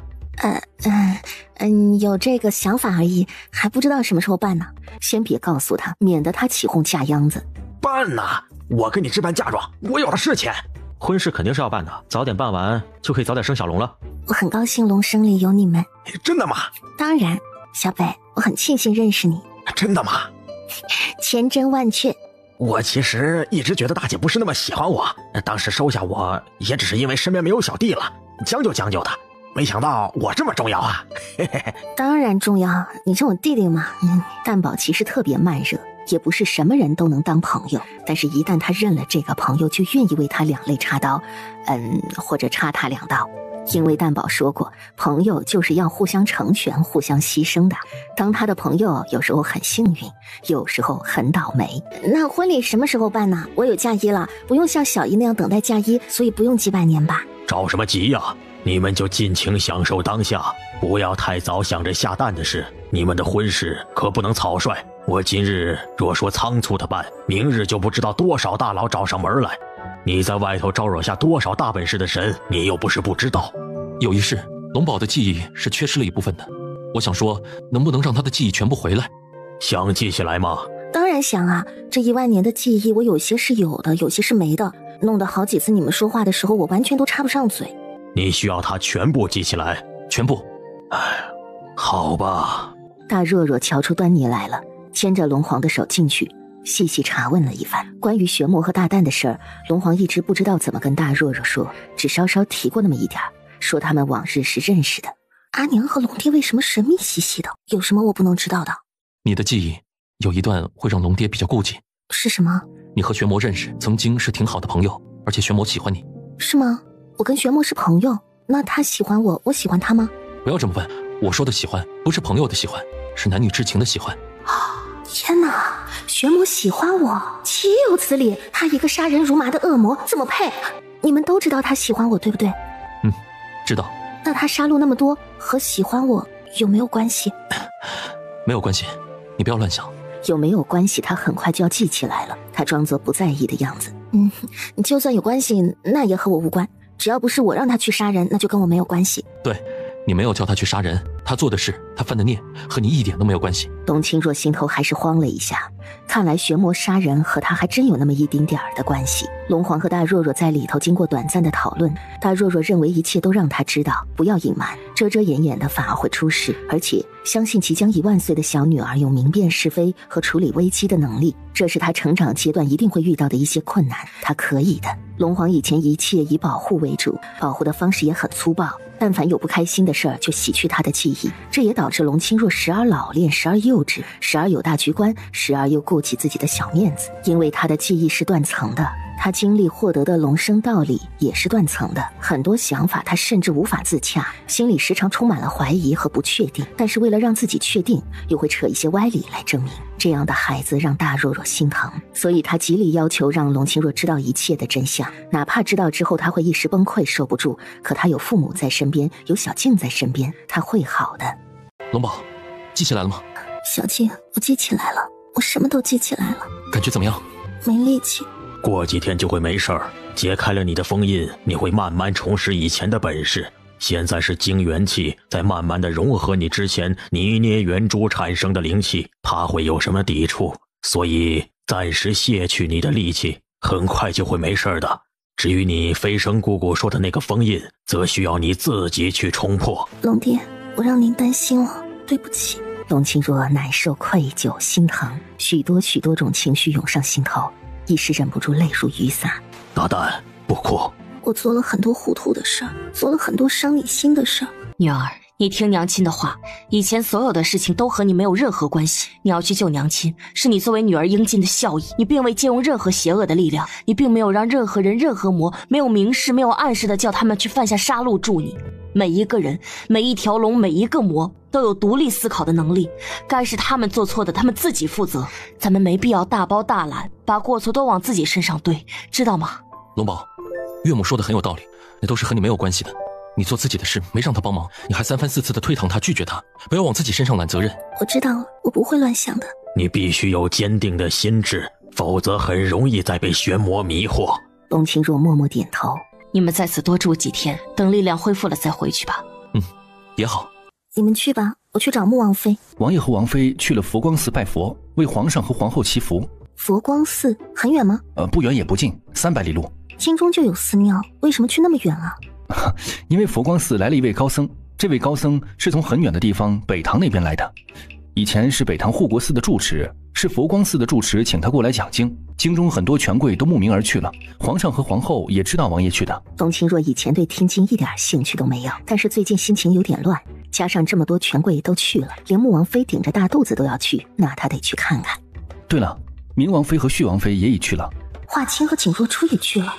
有这个想法而已，还不知道什么时候办呢。先别告诉他，免得他起哄架秧子。办呐！我给你置办嫁妆，我有的是钱。婚事肯定是要办的，早点办完就可以早点生小龙了。我很高兴龙生里有你们。真的吗？当然，小北，我很庆幸认识你。真的吗？千真万确。我其实一直觉得大姐不是那么喜欢我，当时收下我也只是因为身边没有小弟了，将就将就的。没想到我这么重要啊！当然重要，你是我弟弟嘛。蛋宝其实特别慢热，也不是什么人都能当朋友，但是一旦他认了这个朋友，就愿意为他两肋插刀，或者插他2刀。因为蛋宝说过，朋友就是要互相成全、互相牺牲的。当他的朋友有时候很幸运，有时候很倒霉。那婚礼什么时候办呢？我有嫁衣了，不用像小姨那样等待嫁衣，所以不用几百年吧。着什么急呀？你们就尽情享受当下，不要太早想着下蛋的事。你们的婚事可不能草率，我今日若说仓促的办，明日就不知道多少大佬找上门来。你在外头招惹下多少大本事的神，你又不是不知道。有一事，龙宝的记忆是缺失了一部分的，我想说，能不能让他的记忆全部回来？想记起来吗？当然想啊，这1万年的记忆，我有些是有的，有些是没的，弄得好几次你们说话的时候，我完全都插不上嘴。你需要他全部记起来？全部。好吧。大若若瞧出端倪来了，牵着龙皇的手进去。细细查问了一番。关于玄魔和大蛋的事儿，龙皇一直不知道怎么跟大若若说，只稍稍提过那么一点，说他们往日是认识的。阿娘和龙爹为什么神秘兮兮的？有什么我不能知道的？你的记忆有一段会让龙爹比较顾忌。是什么？你和玄魔认识，曾经是挺好的朋友，而且玄魔喜欢你。是吗？我跟玄魔是朋友，那他喜欢我，我喜欢他吗？不要这么问，我说的喜欢不是朋友的喜欢，是男女之情的喜欢。天哪，玄魔喜欢我，岂有此理！他一个杀人如麻的恶魔，怎么配？你们都知道他喜欢我，对不对？知道。那他杀戮那么多，和喜欢我有没有关系？没有关系，你不要乱想。有没有关系，他很快就要记起来了。他装作不在意的样子。就算有关系，那也和我无关。只要不是我让他去杀人，那就跟我没有关系。对，你没有叫他去杀人，他做的事，他犯的孽，和你一点都没有关系。董卿若心头还是慌了一下，看来玄魔杀人和他还真有那么一丁点儿的关系。龙皇和大若若在里头经过短暂的讨论，大若若认为一切都让他知道，不要隐瞒，遮遮掩掩的反而会出事，而且相信即将10000岁的小女儿有明辨是非和处理危机的能力，这是她成长阶段一定会遇到的一些困难，她可以的。龙皇以前一切以保护为主，保护的方式也很粗暴，但凡有不开心的事儿就洗去他的记忆，这也导致龙清若时而老练，时而幼稚，时而有大局观，时而又顾及自己的小面子。因为他的记忆是断层的，他经历获得的龙生道理也是断层的，很多想法他甚至无法自洽，心里时常充满了怀疑和不确定，但是为了让自己确定，又会扯一些歪理来证明。这样的孩子让大若若心疼，所以他极力要求让龙清若知道一切的真相，哪怕知道之后他会一时崩溃受不住，可他有父母在身边，有小静在身边，他会好的。龙宝，记起来了吗？小静，我记起来了，我什么都记起来了。感觉怎么样？没力气。过几天就会没事儿，解开了你的封印，你会慢慢重拾以前的本事。现在是精元气，在慢慢的融合你之前泥捏圆珠产生的灵气，怕会有什么抵触，所以暂时卸去你的力气，很快就会没事的。至于你飞升姑姑说的那个封印，则需要你自己去冲破。龙爹，我让您担心了，对不起。董卿若难受、愧疚、心疼，许多种情绪涌上心头，一时忍不住泪如雨洒。大蛋，不哭。我做了很多糊涂的事儿，做了很多伤你心的事儿。女儿，你听娘亲的话，以前所有的事情都和你没有任何关系。你要去救娘亲，是你作为女儿应尽的孝义。你并未借用任何邪恶的力量，你并没有让任何人、任何魔没有明示、没有暗示的叫他们去犯下杀戮助你。每一个人、每一条龙、每一个魔都有独立思考的能力，该是他们做错的，他们自己负责。咱们没必要大包大揽，把过错都往自己身上堆，知道吗？龙宝，岳母说的很有道理，那都是和你没有关系的。你做自己的事，没让他帮忙，你还3番4次的推搪他、拒绝他，不要往自己身上揽责任。我知道了，我不会乱想的。你必须有坚定的心智，否则很容易再被玄魔迷惑。董卿若默默点头。你们在此多住几天，等力量恢复了再回去吧。也好。你们去吧，我去找穆王妃。王爷和王妃去了佛光寺拜佛，为皇上和皇后祈福。佛光寺很远吗？不远也不近，300里路。京中就有寺庙，为什么去那么远啊？因为佛光寺来了一位高僧，这位高僧是从很远的地方北堂那边来的，以前是北堂护国寺的住持，是佛光寺的住持请他过来讲经，京中很多权贵都慕名而去了，皇上和皇后也知道王爷去的。董卿若以前对听经一点兴趣都没有，但是最近心情有点乱，加上这么多权贵都去了，连穆王妃顶着大肚子都要去，那他得去看看。对了，明王妃和旭王妃也已去了，华清和景若初也去了，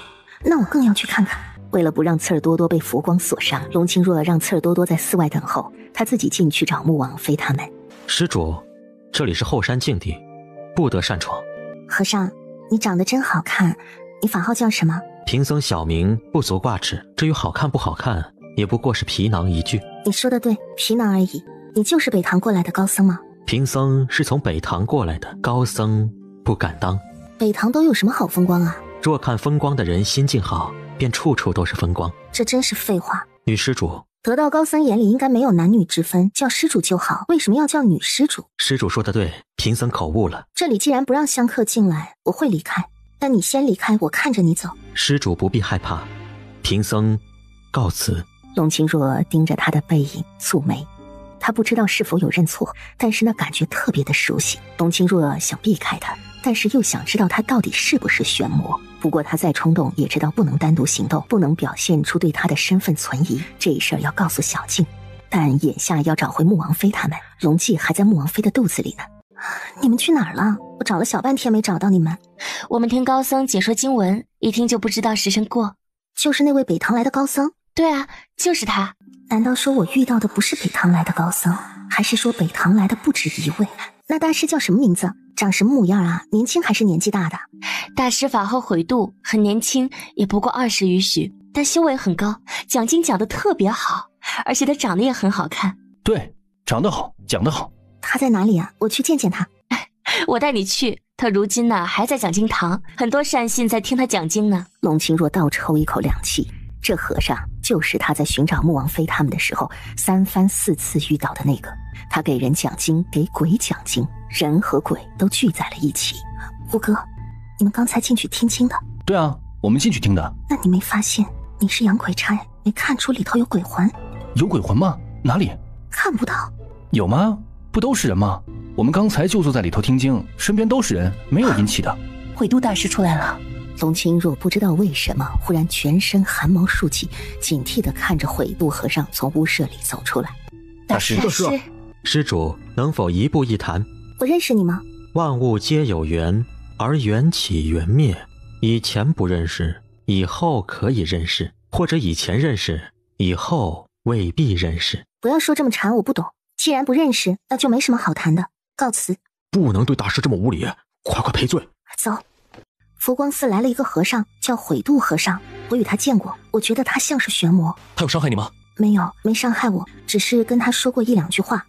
那我更要去看看。为了不让刺儿多多被佛光所伤，龙清若让刺儿多多在寺外等候，他自己进去找穆王妃他们。施主，这里是后山禁地，不得擅闯。和尚，你长得真好看，你法号叫什么？贫僧小名不足挂齿，至于好看不好看，也不过是皮囊一句。你说的对，皮囊而已。你就是北堂过来的高僧吗？贫僧是从北堂过来的，高僧不敢当。北堂都有什么好风光啊？若看风光的人心境好，便处处都是风光。这真是废话。女施主，得道高僧眼里应该没有男女之分，叫施主就好，为什么要叫女施主？施主说的对，贫僧口误了。这里既然不让香客进来，我会离开，但你先离开，我看着你走。施主不必害怕，贫僧告辞。龙清若盯着他的背影蹙眉，他不知道是否有认错，但是那感觉特别的熟悉。龙清若想避开他，但是又想知道他到底是不是玄魔。不过他再冲动，也知道不能单独行动，不能表现出对他的身份存疑。这事儿要告诉小静，但眼下要找回穆王妃他们，龙纪还在穆王妃的肚子里呢。你们去哪儿了？我找了小半天没找到你们。我们听高僧解说经文，一听就不知道时辰过。就是那位北唐来的高僧？对啊，就是他。难道说我遇到的不是北唐来的高僧，还是说北唐来的不止一位？那大师叫什么名字？长什么模样啊？年轻还是年纪大的？大师法号悔度，很年轻，也不过20余许，但修为很高，讲经讲得特别好，而且他长得也很好看。对，长得好，讲得好。他在哪里啊？我去见见他。我带你去。他如今呢，还在讲经堂，很多善信在听他讲经呢。龙清若倒抽一口凉气，这和尚就是他在寻找穆王妃他们的时候3番4次遇到的那个。他给人讲经，给鬼讲经，人和鬼都聚在了一起。吴哥，你们刚才进去听经的？对啊，我们进去听的。那你没发现你是杨鬼差，没看出里头有鬼魂？有鬼魂吗？哪里？看不到。有吗？不都是人吗？我们刚才就坐在里头听经，身边都是人，没有引起的。悔度大师出来了。龙清若不知道为什么忽然全身汗毛竖起，警惕地看着悔度和尚从屋舍里走出来。大师，施主能否一步一谈？我认识你吗？万物皆有缘，而缘起缘灭。以前不认识，以后可以认识，或者以前认识，以后未必认识。不要说这么禅，我不懂。既然不认识，那就没什么好谈的，告辞。不能对大师这么无礼，快快赔罪。走。佛光寺来了一个和尚，叫悔度和尚，我与他见过，我觉得他像是玄魔。他有伤害你吗？没有，没伤害我，只是跟他说过1、2句话。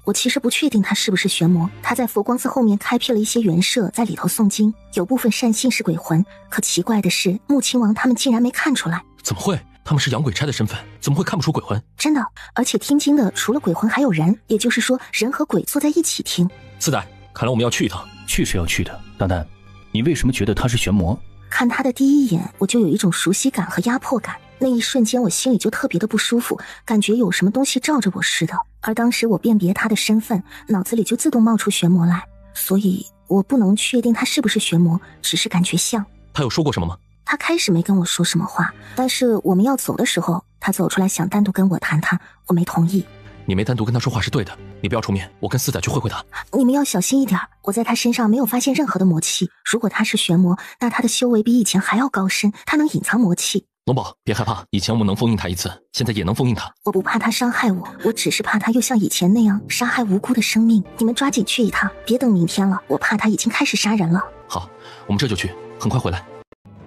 我其实不确定他是不是玄魔。他在佛光寺后面开辟了一些园舍，在里头诵经，有部分善信是鬼魂。可奇怪的是，穆亲王他们竟然没看出来。怎么会？他们是杨鬼差的身份，怎么会看不出鬼魂？真的，而且听经的除了鬼魂还有人，也就是说人和鬼坐在一起听。四代，看来我们要去一趟。去是要去的，蛋蛋，你为什么觉得他是玄魔？看他的第一眼，我就有一种熟悉感和压迫感。那一瞬间我心里就特别的不舒服，感觉有什么东西罩着我似的。而当时我辨别他的身份，脑子里就自动冒出玄魔来，所以我不能确定他是不是玄魔，只是感觉像。他有说过什么吗？他开始没跟我说什么话，但是我们要走的时候，他走出来想单独跟我谈谈，我没同意。你没单独跟他说话是对的，你不要出面，我跟四仔去会会他。你们要小心一点，我在他身上没有发现任何的魔气。如果他是玄魔，那他的修为比以前还要高深，他能隐藏魔气。龙宝，别害怕，以前我们能封印他一次，现在也能封印他。我不怕他伤害我，我只是怕他又像以前那样杀害无辜的生命。你们抓紧去一趟，别等明天了，我怕他已经开始杀人了。好，我们这就去，很快回来。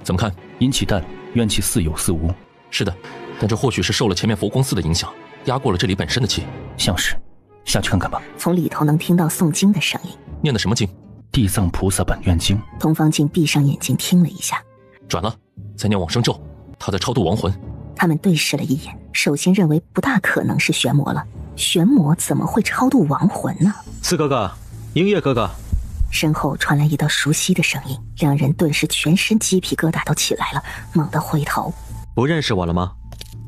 怎么看？阴气淡，怨气似有似无。是的，但这或许是受了前面佛光寺的影响，压过了这里本身的气。像是，下去看看吧。从里头能听到诵经的声音。念的什么经？地藏菩萨本愿经。东方镜闭上眼睛听了一下，转了，再念往生咒。他在超度亡魂。他们对视了一眼，首先认为不大可能是玄魔了。玄魔怎么会超度亡魂呢？四哥哥，英叶哥哥。身后传来一道熟悉的声音，两人顿时全身鸡皮疙瘩都起来了，猛地回头。不认识我了吗？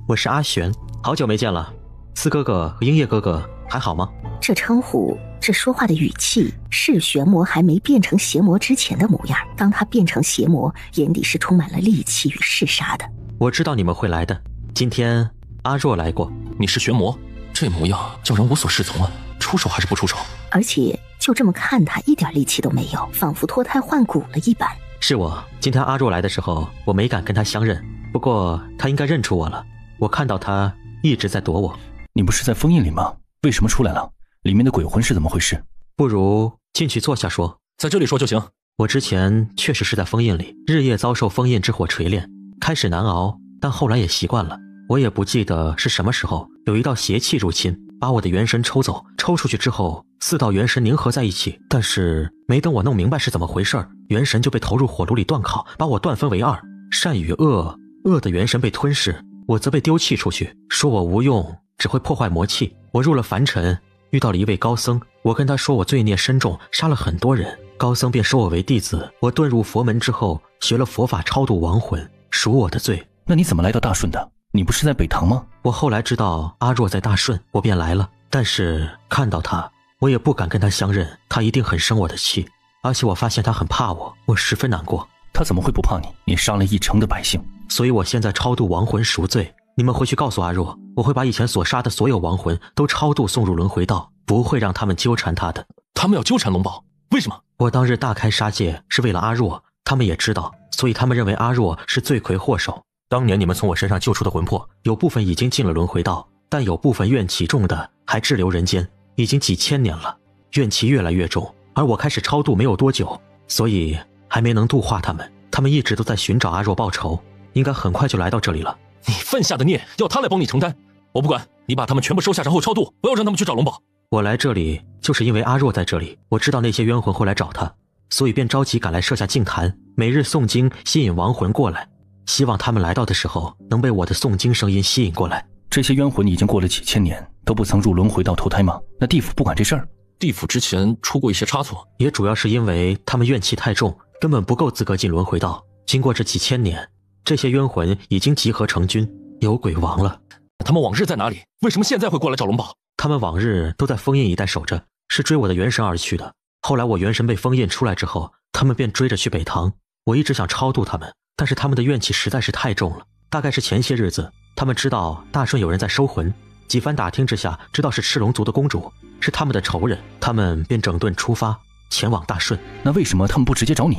我是阿玄，好久没见了。四哥哥和英叶哥哥还好吗？这称呼，这说话的语气，是玄魔还没变成邪魔之前的模样。当他变成邪魔，眼底是充满了戾气与嗜杀的。我知道你们会来的，今天阿若来过。你是玄魔，这模样叫人无所适从啊！出手还是不出手？而且就这么看他，一点力气都没有，仿佛脱胎换骨了一般。是我，今天阿若来的时候，我没敢跟他相认，不过他应该认出我了。我看到他一直在躲我。你不是在封印里吗？为什么出来了？里面的鬼魂是怎么回事？不如进去坐下说。在这里说就行。我之前确实是在封印里，日夜遭受封印之火锤炼，开始难熬，但后来也习惯了。我也不记得是什么时候，有一道邪气入侵，把我的元神抽走。抽出去之后，4道元神凝合在一起，但是没等我弄明白是怎么回事，元神就被投入火炉里锻烤，把我断分为2，善与恶，恶的元神被吞噬，我则被丢弃出去，说我无用，只会破坏魔气。我入了凡尘，遇到了一位高僧，我跟他说我罪孽深重，杀了很多人，高僧便收我为弟子。我遁入佛门之后，学了佛法超度亡魂，赎我的罪。那你怎么来到大顺的？你不是在北唐吗？我后来知道阿若在大顺，我便来了，但是看到他，我也不敢跟他相认，他一定很生我的气。而且我发现他很怕我，我十分难过。他怎么会不怕你？你杀了1城的百姓，所以我现在超度亡魂赎罪。你们回去告诉阿若，我会把以前所杀的所有亡魂都超度送入轮回道，不会让他们纠缠他的。他们要纠缠龙宝，为什么？我当日大开杀戒是为了阿若，他们也知道，所以他们认为阿若是罪魁祸首。当年你们从我身上救出的魂魄，有部分已经进了轮回道，但有部分怨气重的还滞留人间，已经几千年了，怨气越来越重。而我开始超度没有多久，所以还没能度化他们。他们一直都在寻找阿若报仇，应该很快就来到这里了。你犯下的孽要他来帮你承担，我不管，你把他们全部收下，然后超度，不要让他们去找龙宝。我来这里就是因为阿若在这里，我知道那些冤魂会来找他，所以便着急赶来设下净坛，每日诵经吸引亡魂过来，希望他们来到的时候能被我的诵经声音吸引过来。这些冤魂已经过了几千年，都不曾入轮回道投胎吗？那地府不管这事儿？地府之前出过一些差错，也主要是因为他们怨气太重，根本不够资格进轮回道。经过这几千年，这些冤魂已经集合成军，有鬼王了。他们往日在哪里？为什么现在会过来找龙宝？他们往日都在封印一带守着，是追我的元神而去的。后来我元神被封印出来之后，他们便追着去北堂。我一直想超度他们，但是他们的怨气实在是太重了。大概是前些日子，他们知道大顺有人在收魂，几番打听之下，知道是赤龙族的公主，是他们的仇人，他们便整顿出发，前往大顺。那为什么他们不直接找你？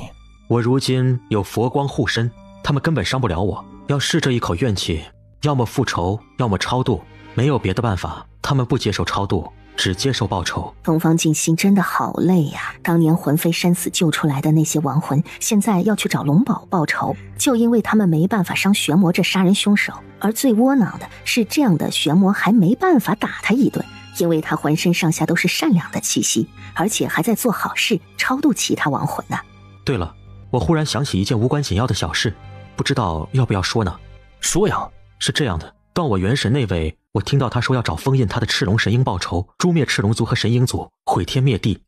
我如今有佛光护身，他们根本伤不了我。要是这一口怨气，要么复仇，要么超度，没有别的办法。他们不接受超度，只接受报仇。东方静心真的好累呀！当年魂飞山死救出来的那些亡魂，现在要去找龙宝报仇，就因为他们没办法伤玄魔这杀人凶手。而最窝囊的是，这样的玄魔还没办法打他一顿，因为他浑身上下都是善良的气息，而且还在做好事，超度其他亡魂呢。对了，我忽然想起一件无关紧要的小事，不知道要不要说呢？说呀。是这样的，断我元神那位，我听到他说要找封印他的赤龙神鹰报仇，诛灭赤龙族和神鹰族，毁天灭地。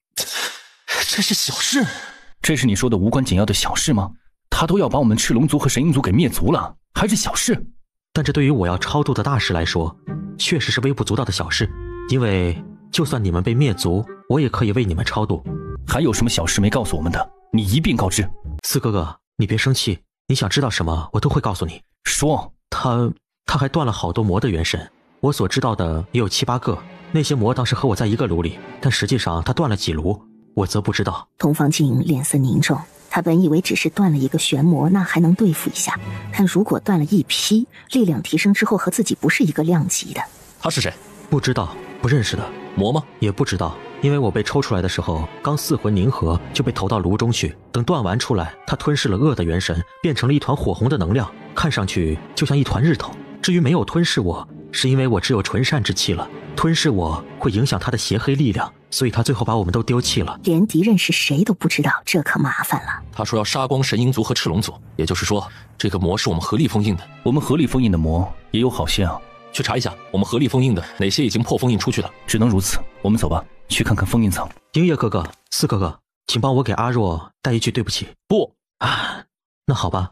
这是小事？这是你说的无关紧要的小事吗？他都要把我们赤龙族和神鹰族给灭族了，还是小事？但这对于我要超度的大事来说，确实是微不足道的小事。因为就算你们被灭族，我也可以为你们超度。还有什么小事没告诉我们的？你一并告知。四哥哥，你别生气，你想知道什么，我都会告诉你。说。他还断了好多魔的元神，我所知道的也有7、8个。那些魔当时和我在一个炉里，但实际上他断了几炉，我则不知道。东方静脸色凝重，他本以为只是断了一个玄魔，那还能对付一下，但如果断了一批，力量提升之后和自己不是一个量级的。他是谁？不知道，不认识的。魔吗？也不知道，因为我被抽出来的时候，刚4魂凝合就被投到炉中去。等断完出来，他吞噬了恶的元神，变成了一团火红的能量，看上去就像一团日头。至于没有吞噬我，是因为我只有纯善之气了，吞噬我会影响他的邪黑力量，所以他最后把我们都丢弃了。连敌人是谁都不知道，这可麻烦了。他说要杀光神鹰族和赤龙族，也就是说，这个魔是我们合力封印的。我们合力封印的魔也有好些啊。去查一下，我们合力封印的哪些已经破封印出去了。只能如此，我们走吧，去看看封印层。鹰叶哥哥，四哥哥，请帮我给阿若带一句对不起。不啊，那好吧，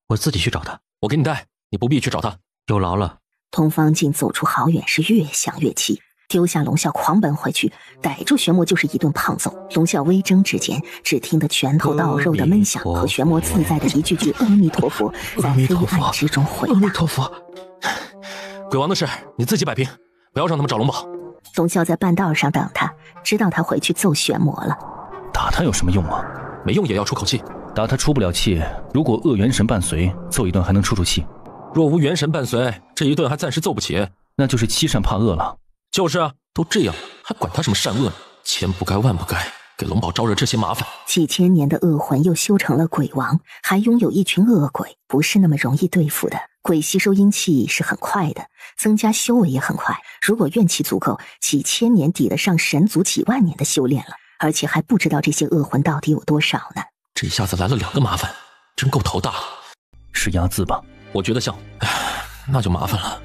我自己去找他。我给你带，你不必去找他。有劳了。东方静走出好远，是越想越气，丢下龙啸狂奔回去，逮住玄魔就是一顿胖揍。龙啸微怔之间，只听得拳头到肉的闷响和玄魔自在的一句句阿弥陀佛在黑暗之中回答。阿弥陀佛。鬼王的事你自己摆平，不要让他们找龙宝。龙啸在半道上等他，知道他回去揍玄魔了。打他有什么用啊？没用也要出口气。打他出不了气，如果恶元神伴随，揍一顿还能出气。若无元神伴随，这一顿还暂时揍不起。那就是欺善怕恶了。就是啊，都这样还管他什么善恶呢？千不该万不该，给龙宝招惹这些麻烦。几千年的恶魂又修成了鬼王，还拥有一群恶鬼，不是那么容易对付的。鬼吸收阴气是很快的，增加修为也很快。如果怨气足够，几千年抵得上神族几万年的修炼了，而且还不知道这些恶魂到底有多少呢。这一下子来了2个麻烦，真够头大。是压字吧？我觉得像，那就麻烦了。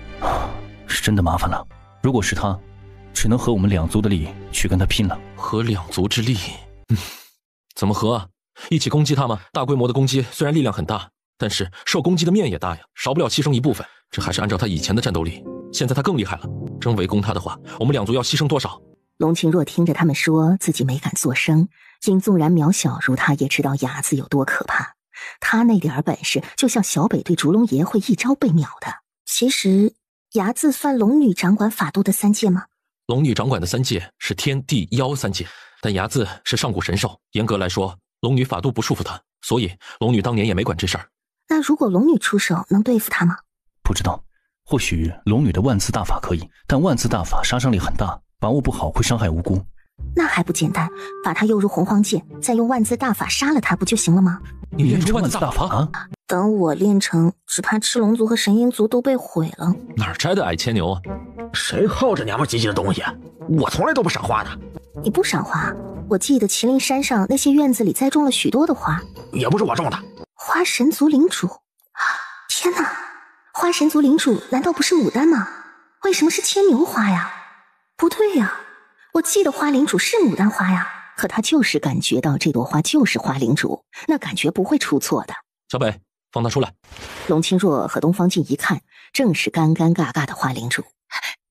是真的麻烦了。如果是他，只能合我们2族的力去跟他拼了。合2族之力？怎么合啊？一起攻击他吗？大规模的攻击虽然力量很大，但是受攻击的面也大呀，少不了牺牲一部分。这还是按照他以前的战斗力，现在他更厉害了。真围攻他的话，我们2族要牺牲多少？龙清若听着他们说，自己没敢作声，因纵然渺小如他，也知道伢子有多可怕。他那点本事，就像小北对烛龙爷会一招被秒的。其实，伢子算龙女掌管法度的3界吗？龙女掌管的3界是天地妖3界，但伢子是上古神兽，严格来说，龙女法度不束缚他，所以龙女当年也没管这事儿。那如果龙女出手，能对付他吗？不知道，或许龙女的万字大法可以，但万字大法杀伤力很大，把握不好会伤害无辜。那还不简单，把他诱入洪荒界，再用万字大法杀了他不就行了吗？你练出万字大法啊？等我练成，只怕赤龙族和神鹰族都被毁了。哪儿摘的矮牵牛啊？谁好这娘们唧唧的东西？我从来都不赏花的。你不赏花？我记得麒麟山上那些院子里栽种了许多的花。也不是我种的。花神族领主？天哪！花神族领主难道不是牡丹吗？为什么是牵牛花呀？不对呀，我记得花领主是牡丹花呀。可他就是感觉到这朵花就是花领主，那感觉不会出错的。小北，放他出来。龙清若和东方静一看，正是尴尴尬尬的花领主。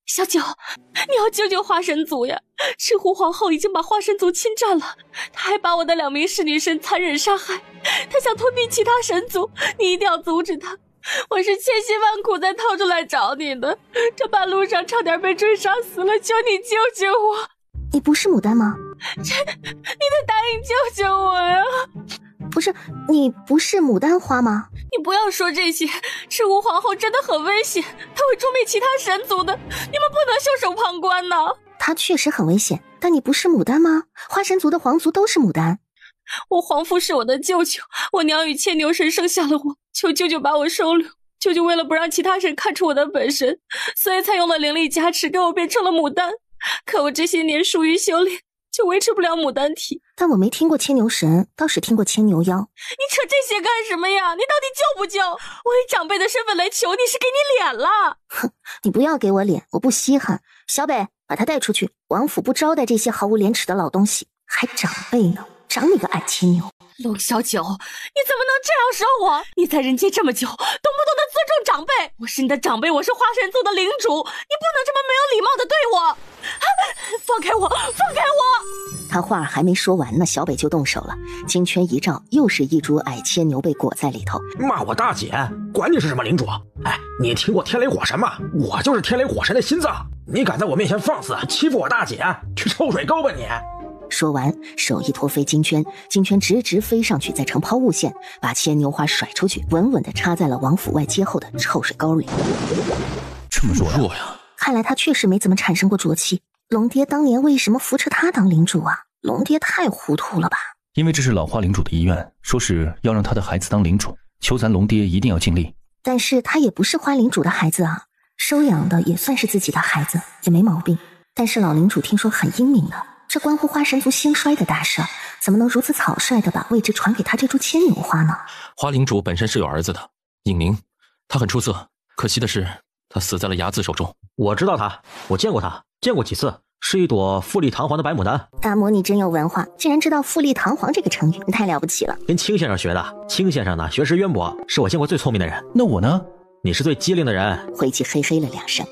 小九，你要救救花神族呀！赤狐皇后已经把花神族侵占了，她还把我的2名侍女神残忍杀害，她想吞并其他神族，你一定要阻止她。我是千辛万苦才逃出来找你的，这半路上差点被追杀死了，求你救救我！你不是牡丹吗？你得答应救救我呀！不是，你不是牡丹花吗？你不要说这些，赤狐皇后真的很危险，她会诛灭其他神族的，你们不能袖手旁观呐！她确实很危险，但你不是牡丹吗？花神族的皇族都是牡丹。我皇父是我的舅舅，我娘与牵牛神生下了我，求舅舅把我收留。舅舅为了不让其他人看出我的本身，所以才用了灵力加持，给我变成了牡丹。可我这些年疏于修炼，就维持不了牡丹体。但我没听过牵牛神，倒是听过牵牛妖。你扯这些干什么呀？你到底救不救？我以长辈的身份来求你，是给你脸了。哼，你不要给我脸，我不稀罕。小北，把他带出去，王府不招待这些毫无廉耻的老东西。还长辈呢，长你个矮牵牛！龙小九，你怎么能这样说我？你在人间这么久，懂不懂得尊重长辈？我是你的长辈，我是花神族的领主，你不能这么没有礼貌的对我！放开我，放开我！他话还没说完呢，小北就动手了，金圈一照，又是一株矮牵牛被裹在里头。骂我大姐，管你是什么领主？哎，你听过天雷火神吗？我就是天雷火神的心脏，你敢在我面前放肆欺负我大姐，去臭水沟吧你！说完，手一拖飞金圈，金圈直直飞上去，再成抛物线，把牵牛花甩出去，稳稳地插在了王府外街后的臭水沟里。这么弱呀！看来他确实没怎么产生过浊气。龙爹当年为什么扶持他当领主啊？龙爹太糊涂了吧？因为这是老花领主的遗愿，说是要让他的孩子当领主，求咱龙爹一定要尽力。但是他也不是花领主的孩子啊，收养的也算是自己的孩子，也没毛病。但是老领主听说很英明的，这关乎花神族兴衰的大事，怎么能如此草率地把位置传给他这株牵牛花呢？花领主本身是有儿子的，尹宁，他很出色，可惜的是他死在了伢子手中。我知道他，我见过他，见过几次，是一朵富丽堂皇的白牡丹。大魔，你真有文化，竟然知道富丽堂皇这个成语，你太了不起了。跟清先生学的，清先生呢学识渊博，是我见过最聪明的人。那我呢？你是最机灵的人。灰气嘿嘿了2声。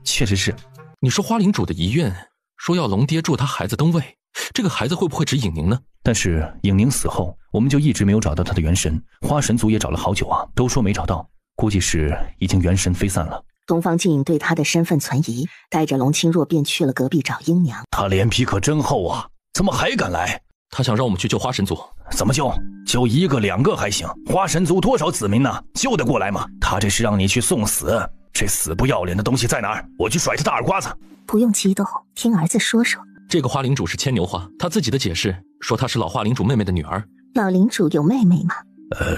确实是。你说花领主的遗愿，说要龙爹助他孩子登位，这个孩子会不会指尹宁呢？但是尹宁死后，我们就一直没有找到他的元神，花神族也找了好久啊，都说没找到，估计是已经元神飞散了。东方静对他的身份存疑，带着龙清若便去了隔壁找英娘。他脸皮可真厚啊，怎么还敢来？他想让我们去救花神族。怎么救？救1个2个还行，花神族多少子民呢？救得过来吗？他这是让你去送死，这死不要脸的东西在哪儿？我去甩他大耳瓜子。不用激动，听儿子说说。这个花领主是牵牛花，他自己的解释说她是老花领主妹妹的女儿。老领主有妹妹吗？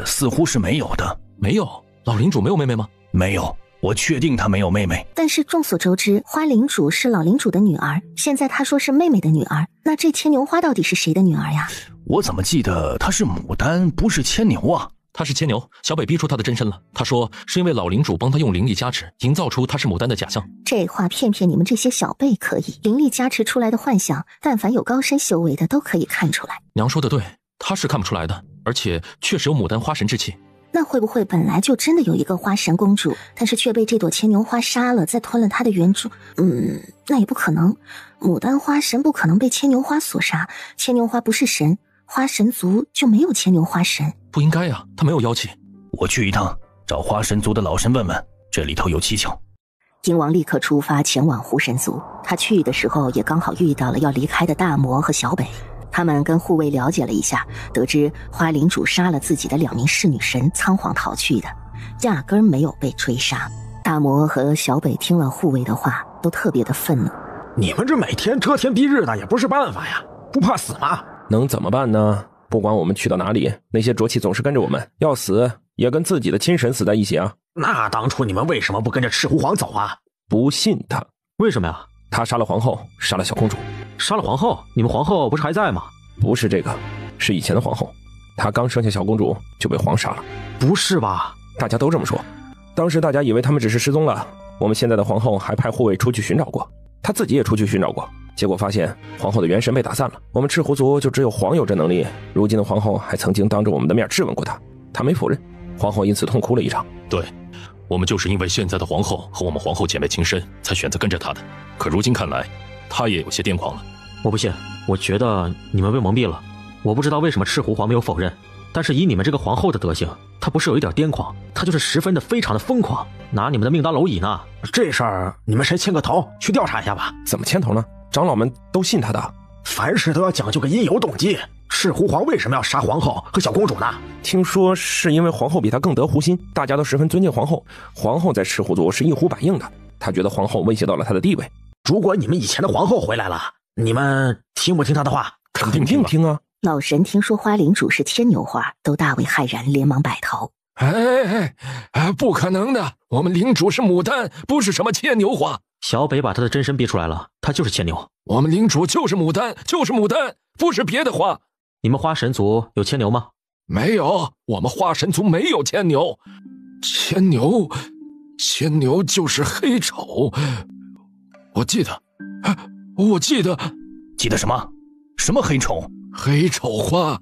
似乎是没有的。没有？老领主没有妹妹吗？没有，我确定她没有妹妹。但是众所周知，花领主是老领主的女儿，现在他说是妹妹的女儿，那这牵牛花到底是谁的女儿呀？我怎么记得她是牡丹，不是牵牛啊？她是牵牛，小北逼出她的真身了。他说是因为老领主帮他用灵力加持，营造出她是牡丹的假象。这话骗骗你们这些小辈可以，灵力加持出来的幻想，但凡有高深修为的都可以看出来。娘说的对，他是看不出来的，而且确实有牡丹花神之气。那会不会本来就真的有一个花神公主，但是却被这朵牵牛花杀了，再吞了她的原珠？那也不可能。牡丹花神不可能被牵牛花所杀，牵牛花不是神，花神族就没有牵牛花神。不应该呀，他没有妖气。我去一趟，找花神族的老神问问，这里头有蹊跷。鹰王立刻出发前往狐神族，他去的时候也刚好遇到了要离开的大魔和小北。他们跟护卫了解了一下，得知花领主杀了自己的2名侍女神，仓皇逃去的，压根儿没有被追杀。大魔和小北听了护卫的话，都特别的愤怒。你们这每天遮天蔽日的也不是办法呀，不怕死吗？能怎么办呢？不管我们去到哪里，那些浊气总是跟着我们，要死也跟自己的亲神死在一起啊。那当初你们为什么不跟着赤狐皇走啊？不信他。为什么呀？他杀了皇后，杀了小公主。杀了皇后？你们皇后不是还在吗？不是这个，是以前的皇后。她刚生下小公主就被皇杀了。不是吧？大家都这么说。当时大家以为他们只是失踪了，我们现在的皇后还派护卫出去寻找过，她自己也出去寻找过，结果发现皇后的元神被打散了。我们赤狐族就只有皇有这能力。如今的皇后还曾经当着我们的面质问过她，她没否认。皇后因此痛哭了一场。对，我们就是因为现在的皇后和我们皇后姐妹情深，才选择跟着她的。可如今看来，她也有些癫狂了。我不信，我觉得你们被蒙蔽了。我不知道为什么赤狐皇没有否认，但是以你们这个皇后的德行，她不是有一点癫狂，她就是十分的非常的疯狂，拿你们的命当蝼蚁呢。这事儿你们谁牵个头去调查一下吧。怎么牵头呢？长老们都信他的。凡事都要讲究个因由动机。赤狐皇为什么要杀皇后和小公主呢？听说是因为皇后比他更得狐心，大家都十分尊敬皇后。皇后在赤狐族是一呼百应的，他觉得皇后威胁到了他的地位。如果你们以前的皇后回来了，你们听不听她的话？肯定听啊。老神听说花领主是牵牛花，都大为骇然，连忙摆头。不可能的，我们领主是牡丹，不是什么牵牛花。小北把他的真身逼出来了，他就是牵牛。我们领主就是牡丹，就是牡丹，不是别的花。你们花神族有牵牛吗？没有，我们花神族没有牵牛。牵牛就是黑丑。我记得记得什么？什么黑丑？黑丑花。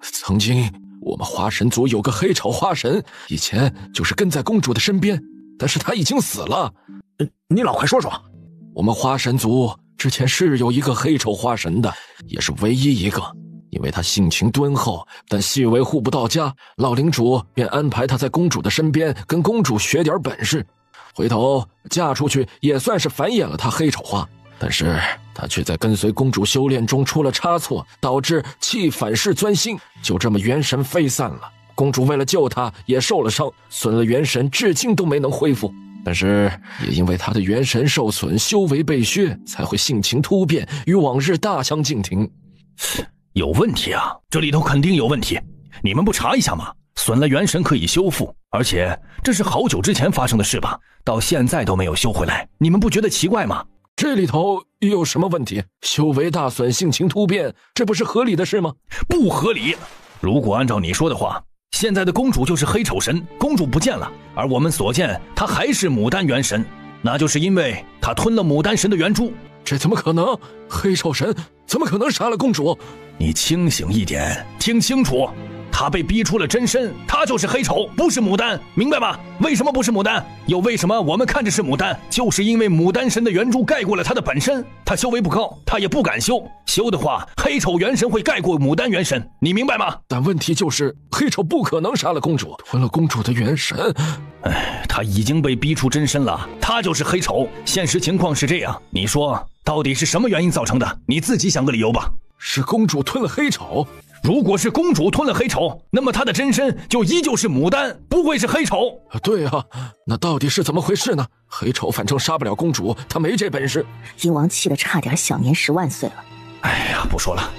曾经我们花神族有个黑丑花神，以前就是跟在公主的身边，但是他已经死了。你老快说说。我们花神族之前是有一个黑丑花神的，也是唯一一个。因为他性情敦厚，但细微护不到家，老领主便安排他在公主的身边，跟公主学点本事。回头嫁出去也算是繁衍了他黑丑花，但是他却在跟随公主修炼中出了差错，导致气反噬钻心，就这么元神飞散了。公主为了救他也受了伤，损了元神，至今都没能恢复。但是也因为他的元神受损，修为被削，才会性情突变，与往日大相径庭。有问题啊，这里头肯定有问题，你们不查一下吗？损了元神可以修复，而且这是好久之前发生的事吧，到现在都没有修回来，你们不觉得奇怪吗？这里头有什么问题？修为大损，性情突变，这不是合理的事吗？不合理。如果按照你说的话，现在的公主就是黑丑神，公主不见了，而我们所见她还是牡丹元神，那就是因为她吞了牡丹神的元珠。这怎么可能？黑丑神怎么可能杀了公主？你清醒一点，听清楚，他被逼出了真身，他就是黑丑，不是牡丹，明白吗？为什么不是牡丹？又为什么我们看着是牡丹？就是因为牡丹神的元珠盖过了他的本身，他修为不高，他也不敢修，修的话黑丑元神会盖过牡丹元神，你明白吗？但问题就是黑丑不可能杀了公主，吞了公主的元神。他已经被逼出真身了，他就是黑丑。现实情况是这样，你说到底是什么原因造成的？你自己想个理由吧。是公主吞了黑丑。如果是公主吞了黑丑，那么她的真身就依旧是牡丹，不会是黑丑。对啊，那到底是怎么回事呢？黑丑反正杀不了公主，他没这本事。鹰王气得差点享年10万岁了。哎呀，不说了，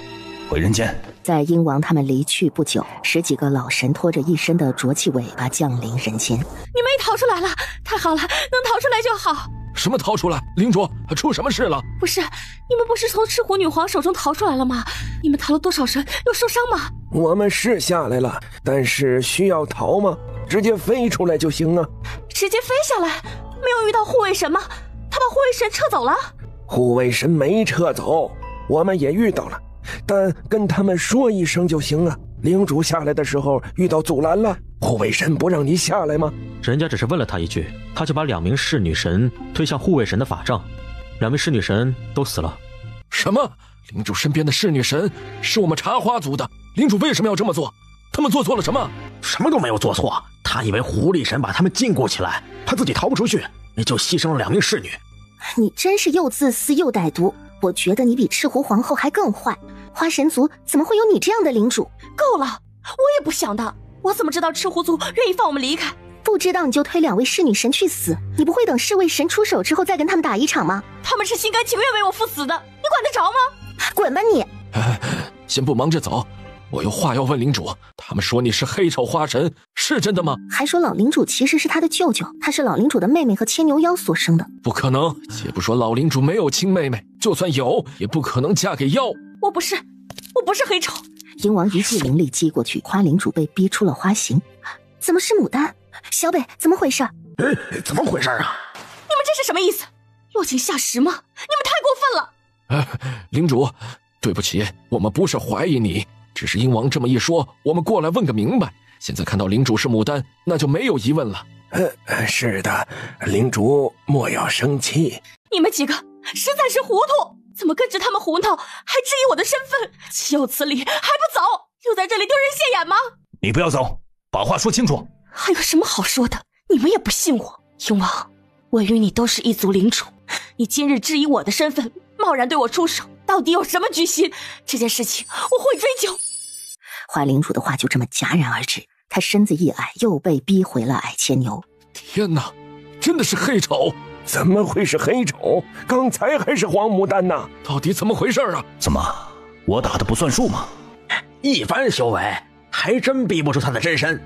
回人间。在鹰王他们离去不久，10几个老神拖着一身的浊气尾巴降临人间。你们也逃出来了，太好了，能逃出来就好。什么逃出来？领主，出什么事了？不是，你们不是从赤狐女皇手中逃出来了吗？你们逃了多少神？有受伤吗？我们是下来了，但是需要逃吗？直接飞出来就行啊。直接飞下来？没有遇到护卫神吗？他把护卫神撤走了？护卫神没撤走，我们也遇到了，但跟他们说一声就行了。领主下来的时候遇到阻拦了，护卫神不让你下来吗？人家只是问了他一句，他就把2名侍女神推向护卫神的法杖，2名侍女神都死了。什么？领主身边的侍女神是我们茶花族的，领主为什么要这么做？他们做错了什么？什么都没有做错，他以为狐狸神把他们禁锢起来，他自己逃不出去，也就牺牲了2名侍女。你真是又自私又歹毒，我觉得你比赤狐皇后还更坏。花神族怎么会有你这样的领主？够了，我也不想的，我怎么知道赤狐族愿意放我们离开？不知道你就推2位侍女神去死，你不会等侍卫神出手之后再跟他们打一场吗？他们是心甘情愿为我赴死的，你管得着吗？滚吧你！先不忙着走，我有话要问领主。他们说你是黑丑花神，是真的吗？还说老领主其实是他的舅舅，他是老领主的妹妹和牵牛妖所生的。不可能，且不说老领主没有亲妹妹，就算有，也不可能嫁给妖。我不是黑丑。鹰王一记灵力击过去，花领主被逼出了花形。怎么是牡丹？小北，怎么回事？怎么回事啊？你们这是什么意思？落井下石吗？你们太过分了！领主，对不起，我们不是怀疑你，只是鹰王这么一说，我们过来问个明白。现在看到领主是牡丹，那就没有疑问了。是的，领主莫要生气。你们几个实在是糊涂，怎么跟着他们胡闹，还质疑我的身份？岂有此理！还不走，就在这里丢人现眼吗？你不要走，把话说清楚。还有什么好说的？你们也不信我。鹰王，我与你都是一族领主，你今日质疑我的身份，贸然对我出手，到底有什么居心？这件事情我会追究。花领主的话就这么戛然而止，他身子一矮，又被逼回了矮牵牛。天哪，真的是黑丑！怎么会是黑丑？刚才还是黄牡丹呢？到底怎么回事啊？怎么，我打的不算数吗？一番修为，还真逼不出他的真身。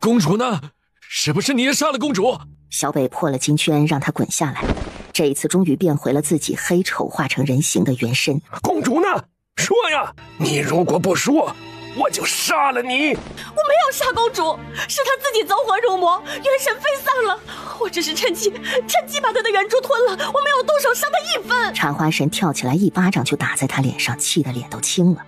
公主呢？是不是你也杀了公主？小北破了金圈，让他滚下来。这一次终于变回了自己黑丑化成人形的原身。公主呢？说呀！你如果不说，我就杀了你！我没有杀公主，是她自己走火入魔，元神飞散了。我只是趁机把她的元珠吞了，我没有动手伤她一分。茶花神跳起来一巴掌就打在他脸上，气得脸都青了。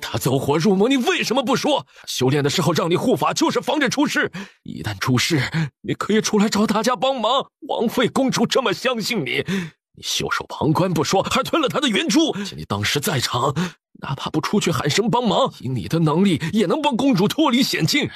他走火入魔，你为什么不说？修炼的时候让你护法，就是防着出事。一旦出事，你可以出来找大家帮忙。王妃公主这么相信你，你袖手旁观不说，还吞了她的元珠。且你当时在场，哪怕不出去喊声帮忙，以你的能力也能帮公主脱离险境。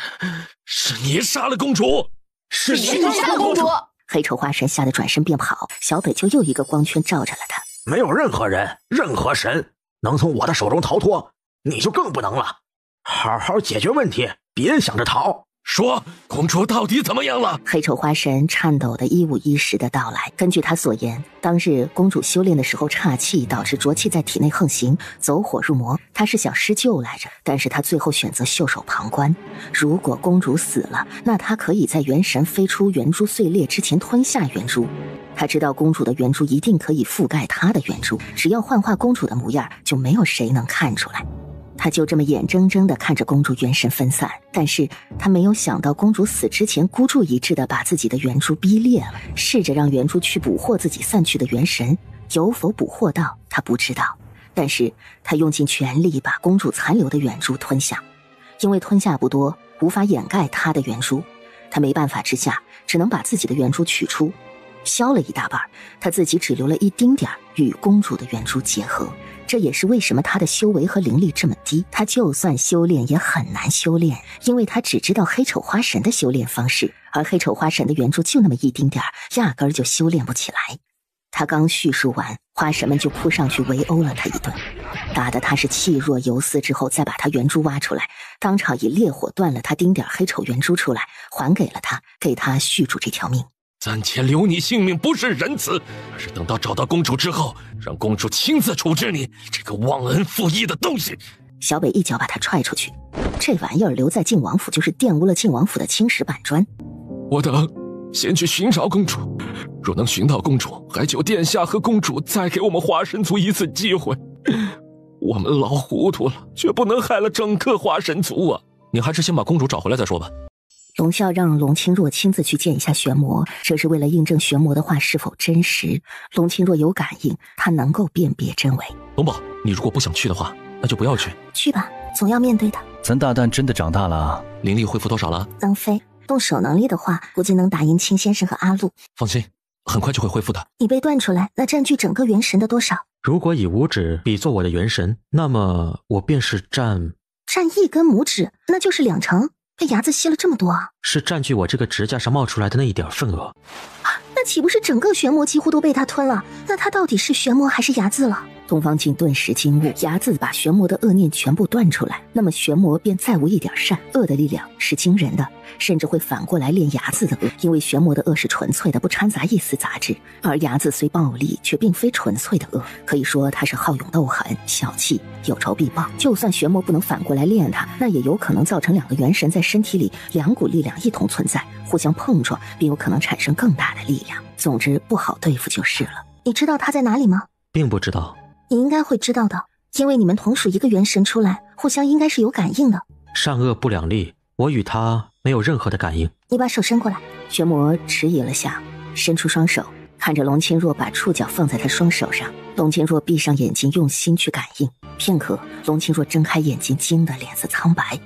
是你杀了公主，是你杀了公主！黑丑花神吓得转身便跑，小北就又一个光圈照着了他。没有任何人、任何神能从我的手中逃脱，你就更不能了。好好解决问题，别想着逃。说，公主到底怎么样了？黑丑花神颤抖的一五一十的道来。根据他所言，当日公主修炼的时候岔气，导致浊气在体内横行，走火入魔。他是想施救来着，但是他最后选择袖手旁观。如果公主死了，那他可以在元神飞出元珠碎裂之前吞下元珠。他知道公主的元珠一定可以覆盖他的元珠，只要幻化公主的模样，就没有谁能看出来。他就这么眼睁睁地看着公主元神分散，但是他没有想到公主死之前孤注一掷地把自己的元珠逼裂了，试着让元珠去捕获自己散去的元神，有否捕获到他不知道，但是他用尽全力把公主残留的元珠吞下，因为吞下不多，无法掩盖他的元珠，他没办法之下只能把自己的元珠取出，削了一大半，他自己只留了一丁点与公主的元珠结合。这也是为什么他的修为和灵力这么低，他就算修炼也很难修炼，因为他只知道黑丑花神的修炼方式，而黑丑花神的元珠就那么一丁点，压根儿就修炼不起来。他刚叙述完，花神们就扑上去围殴了他一顿，打得他是气若游丝，之后再把他元珠挖出来，当场以烈火断了他丁点黑丑元珠出来，还给了他，给他续住这条命。暂且留你性命不是仁慈，而是等到找到公主之后，让公主亲自处置你这个忘恩负义的东西。小北一脚把他踹出去，这玩意儿留在晋王府就是玷污了晋王府的青石板砖。我等先去寻找公主，若能寻到公主，还求殿下和公主再给我们华神族一次机会。我们老糊涂了，却不能害了整个华神族啊！你还是先把公主找回来再说吧。龙啸让龙清若亲自去见一下玄魔，这是为了印证玄魔的话是否真实。龙清若有感应，他能够辨别真伪。龙宝，你如果不想去的话，那就不要去。去吧，总要面对的。咱大蛋真的长大了啊！灵力恢复多少了？当飞动手能力的话，估计能打赢青先生和阿禄。放心，很快就会恢复的。你被断出来，那占据整个元神的多少？如果以五指比作我的元神，那么我便是占1根拇指，那就是2成，被牙子吸了这么多啊！是占据我这个指甲上冒出来的那一点份额。那岂不是整个玄魔几乎都被他吞了？那他到底是玄魔还是牙子了？东方镜顿时惊悟，牙子把玄魔的恶念全部断出来，那么玄魔便再无一点善。恶的力量是惊人的，甚至会反过来炼牙子的恶，因为玄魔的恶是纯粹的，不掺杂一丝杂质，而牙子虽暴力，却并非纯粹的恶，可以说他是好勇斗狠、小气、有仇必报。就算玄魔不能反过来炼他，那也有可能造成2个元神在身体里2股力量一同存在，互相碰撞，并有可能产生更大的力量。总之不好对付就是了。你知道他在哪里吗？并不知道。你应该会知道的，因为你们同属一个元神出来，互相应该是有感应的。善恶不两立，我与他没有任何的感应。你把手伸过来。玄魔迟疑了下，伸出双手，看着龙清若把触角放在他双手上。龙清若闭上眼睛，用心去感应。片刻，龙清若睁开眼睛，惊得脸色苍白。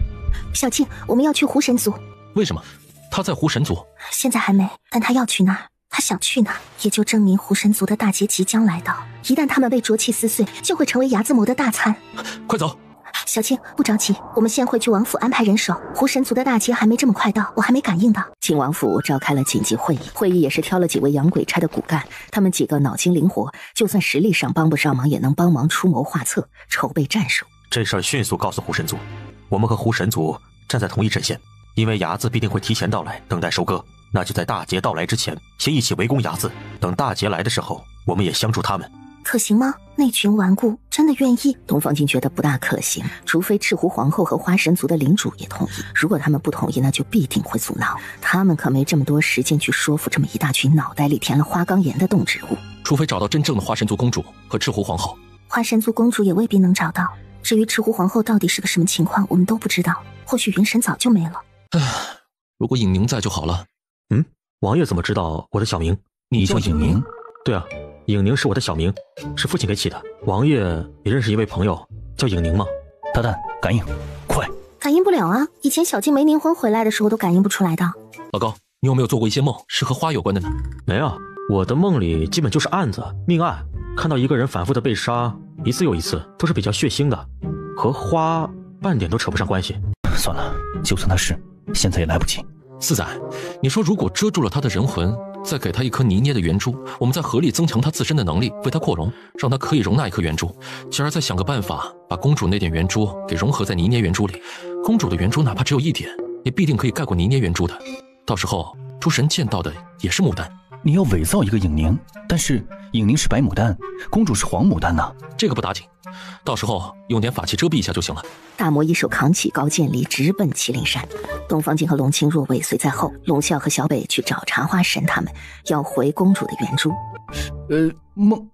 小静，我们要去狐神族。为什么？他在狐神族？现在还没，但他要去那儿。他想去哪儿，也就证明狐神族的大劫即将来到。一旦他们被浊气撕碎，就会成为牙子魔的大餐。快走！小青，不着急，我们先回去王府安排人手。狐神族的大劫还没这么快到，我还没感应到。庆王府召开了紧急会议，会议也是挑了几位养鬼差的骨干，他们几个脑筋灵活，就算实力上帮不上忙，也能帮忙出谋划策，筹备战术。这事儿迅速告诉狐神族，我们和狐神族站在同一阵线，因为牙子必定会提前到来，等待收割。那就在大劫到来之前，先一起围攻牙子，等大劫来的时候，我们也相助他们。可行吗？那群顽固真的愿意？东方镜觉得不大可行，除非赤狐皇后和花神族的领主也同意。如果他们不同意，那就必定会阻挠。他们可没这么多时间去说服这么一大群脑袋里填了花岗岩的动植物。除非找到真正的花神族公主和赤狐皇后。花神族公主也未必能找到。至于赤狐皇后到底是个什么情况，我们都不知道。或许云神早就没了。如果尹宁在就好了。王爷怎么知道我的小名？你叫尹宁？对啊，尹宁是我的小名，是父亲给起的。王爷也认识一位朋友叫尹宁吗？大蛋，感应，快！感应不了啊，以前小静没凝魂回来的时候都感应不出来的。老高，你有没有做过一些梦是和花有关的呢？没有，我的梦里基本就是案子、命案，看到一个人反复的被杀，一次又一次，都是比较血腥的，和花半点都扯不上关系。算了，就算他是，现在也来不及。四仔，你说如果遮住了他的人魂，再给他一颗泥捏的圆珠，我们再合力增强他自身的能力，为他扩容，让他可以容纳一颗圆珠，继而再想个办法把公主那点圆珠给融合在泥捏圆珠里。公主的圆珠哪怕只有1点，也必定可以盖过泥捏圆珠的。到时候诸神见到的也是牡丹。你要伪造一个尹宁，但是尹宁是白牡丹，公主是黄牡丹呢。这个不打紧，到时候用点法器遮蔽一下就行了。大魔一手扛起高渐离，直奔麒麟山。东方镜和龙清若尾随在后，龙啸和小北去找茶花神他们，要回公主的圆珠。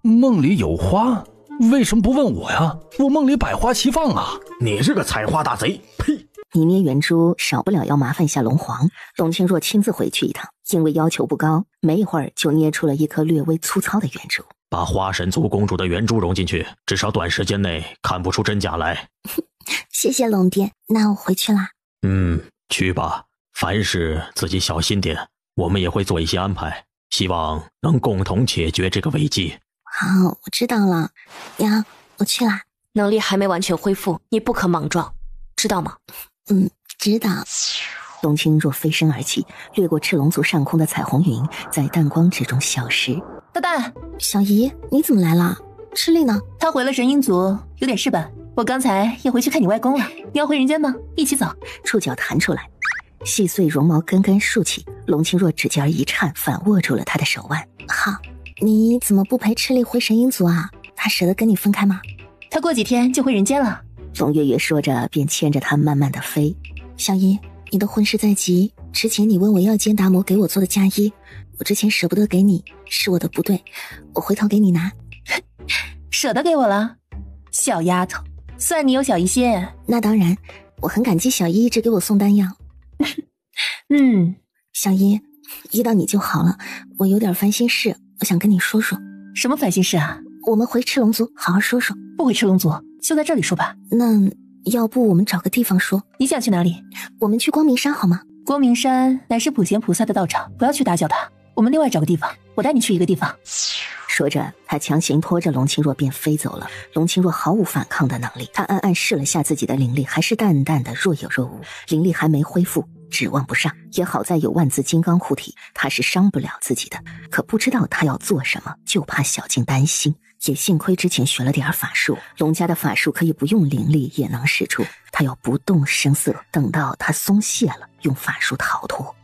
梦里有花，为什么不问我呀？我梦里百花齐放啊！你是个采花大贼！呸！泥捏圆珠少不了要麻烦一下龙皇，龙清若亲自回去一趟，因为要求不高，没一会儿就捏出了一颗略微粗糙的圆珠。把花神族公主的圆珠融进去，至少短时间内看不出真假来。谢谢龙爹，那我回去啦。去吧，凡事自己小心点，我们也会做一些安排，希望能共同解决这个危机。好，我知道了。呀，我去啦。能力还没完全恢复，你不可莽撞，知道吗？知道。龙清若飞身而起，掠过赤龙族上空的彩虹云，在淡光之中消失。大蛋，小姨，你怎么来了？赤力呢？他回了神鹰族，有点事吧？我刚才要回去看你外公了，你要回人间吗？一起走。触角弹出来，细碎绒毛根根竖起，龙清若指尖一颤，反握住了他的手腕。好，你怎么不陪赤力回神鹰族啊？他舍得跟你分开吗？他过几天就回人间了。龙月月说着，便牵着他慢慢的飞。小姨，你的婚事在即，之前你问我要见达摩给我做的嫁衣，我之前舍不得给你，是我的不对，我回头给你拿。舍得给我了？小丫头，算你有小姨心。那当然，我很感激小姨一直给我送丹药。小姨，遇到你就好了，我有点烦心事，我想跟你说说。什么烦心事啊？我们回赤龙族好好说说。不回赤龙族，就在这里说吧。那要不我们找个地方说。你想去哪里？我们去光明山好吗？光明山乃是普贤菩萨的道场，不要去打搅他。我们另外找个地方，我带你去一个地方。说着，他强行拖着龙清若便飞走了。龙清若毫无反抗的能力，他暗暗试了下自己的灵力，还是淡淡的若有若无，灵力还没恢复，指望不上。也好在有万字金刚护体，他是伤不了自己的。可不知道他要做什么，就怕小静担心。也幸亏之前学了点法术，龙家的法术可以不用灵力也能使出。他要不动声色，等到他松懈了，用法术逃脱。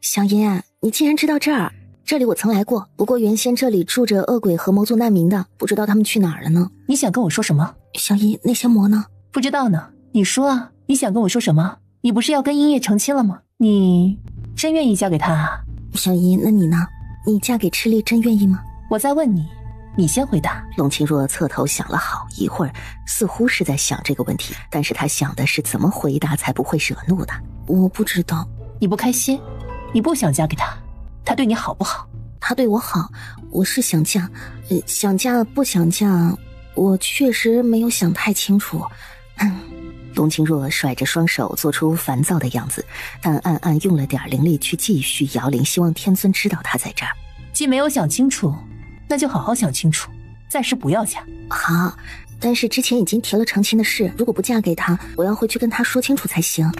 小爷，你竟然知道这儿？这里我曾来过，不过原先这里住着恶鬼和魔族难民的，不知道他们去哪儿了呢？你想跟我说什么？小姨，那些魔呢？不知道呢，你说啊，你想跟我说什么？你不是要跟音叶成亲了吗？你真愿意嫁给他啊？小姨，那你呢？你嫁给赤力真愿意吗？我在问你，你先回答。龙清若侧头想了好一会儿，似乎是在想这个问题，但是他想的是怎么回答才不会惹怒他。我不知道。你不开心？你不想嫁给他？他对你好不好？他对我好，我是想嫁，想嫁不想嫁，我确实没有想太清楚。龙清若甩着双手做出烦躁的样子，但暗暗用了点灵力去继续摇铃，希望天尊知道他在这儿。既没有想清楚，那就好好想清楚，暂时不要嫁。好，但是之前已经提了成亲的事，如果不嫁给他，我要回去跟他说清楚才行。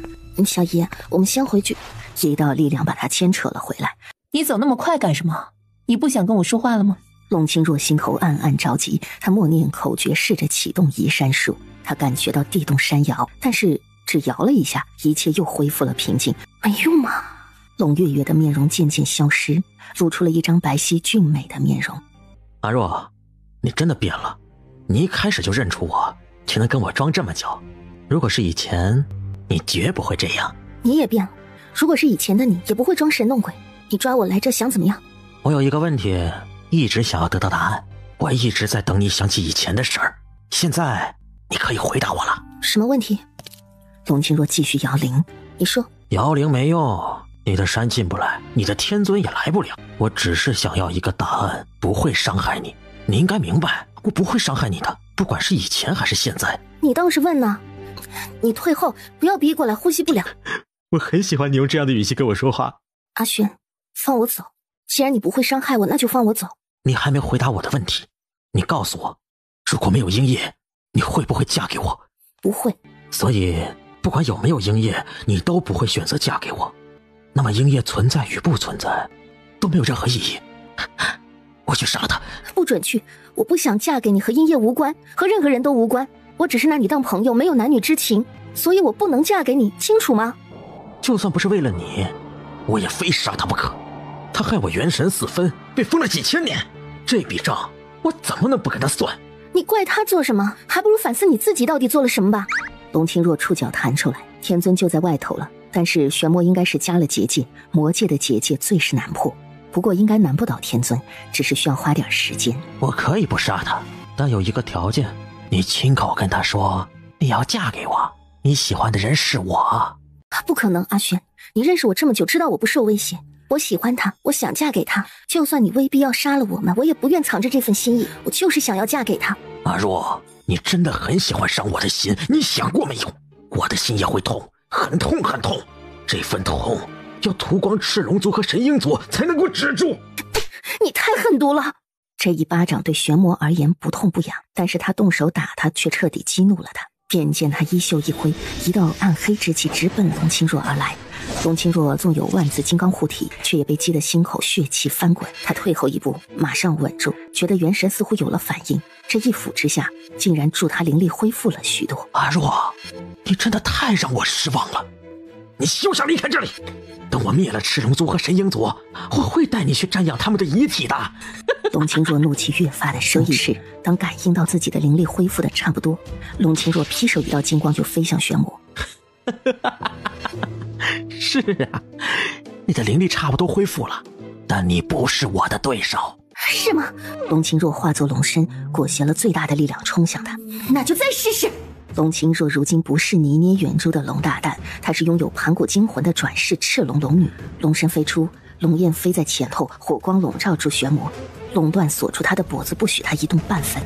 小姨，我们先回去。一道力量把他牵扯了回来。你走那么快干什么？你不想跟我说话了吗？龙清若心头暗暗着急，他默念口诀，试着启动移山术。他感觉到地动山摇，但是只摇了一下，一切又恢复了平静。没用吗？龙月月的面容渐渐消失，露出了一张白皙俊美的面容。阿若，你真的变了，你一开始就认出我，却能跟我装这么久。如果是以前，你绝不会这样。你也变了，如果是以前的你，也不会装神弄鬼。你抓我来这想怎么样？我有一个问题一直想要得到答案，我一直在等你想起以前的事儿，现在你可以回答我了。什么问题？龙清若继续摇铃。你说。摇铃没用，你的山进不来，你的天尊也来不了。我只是想要一个答案，不会伤害你。你应该明白，我不会伤害你的，不管是以前还是现在。你倒是问呢。你退后，不要逼过来，呼吸不了。我很喜欢你用这样的语气跟我说话。阿轩，放我走。既然你不会伤害我，那就放我走。你还没回答我的问题，你告诉我，如果没有鹰叶，你会不会嫁给我？不会。所以不管有没有鹰叶，你都不会选择嫁给我。那么鹰叶存在与不存在都没有任何意义。我去杀他。不准去，我不想嫁给你，和鹰叶无关，和任何人都无关。我只是拿你当朋友，没有男女之情，所以我不能嫁给你，清楚吗？就算不是为了你，我也非杀他不可。他害我元神四分，被封了几千年，这笔账我怎么能不跟他算？你怪他做什么？还不如反思你自己到底做了什么吧。龙清若触角弹出来，天尊就在外头了，但是玄魔应该是加了结界，魔界的结界最是难破，不过应该难不倒天尊，只是需要花点时间。我可以不杀他，但有一个条件，你亲口跟他说你要嫁给我，你喜欢的人是我。不可能，阿轩，你认识我这么久，知道我不受威胁。我喜欢他，我想嫁给他，就算你威逼要杀了我们，我也不愿藏着这份心意，我就是想要嫁给他。阿若，你真的很喜欢伤我的心，你想过没有？我的心也会痛，很痛很痛，这份痛要屠光赤龙族和神鹰族才能够止住。你太狠毒了！这一巴掌对玄魔而言不痛不痒，但是他动手打他却彻底激怒了他。便见他衣袖一挥，一道暗黑之气直奔龙清若而来。龙清若纵有万字金刚护体，却也被击得心口血气翻滚。他退后一步，马上稳住，觉得元神似乎有了反应。这一抚之下，竟然助他灵力恢复了许多。阿若，你真的太让我失望了！你休想离开这里！等我灭了赤龙族和神鹰族，我会带你去瞻仰他们的遗体的。龙清若怒气越发的升势，当感应到自己的灵力恢复的差不多，龙清若劈手一道金光就飞向玄魔。是啊，你的灵力差不多恢复了，但你不是我的对手。是吗？龙清若化作龙身，裹挟了最大的力量冲向他。那就再试试。龙清若如今不是泥捏圆珠的龙大蛋，她是拥有盘古惊魂的转世赤龙龙女。龙身飞出，龙焰飞在前头，火光笼罩住玄魔，龙段锁住他的脖子，不许他移动半分。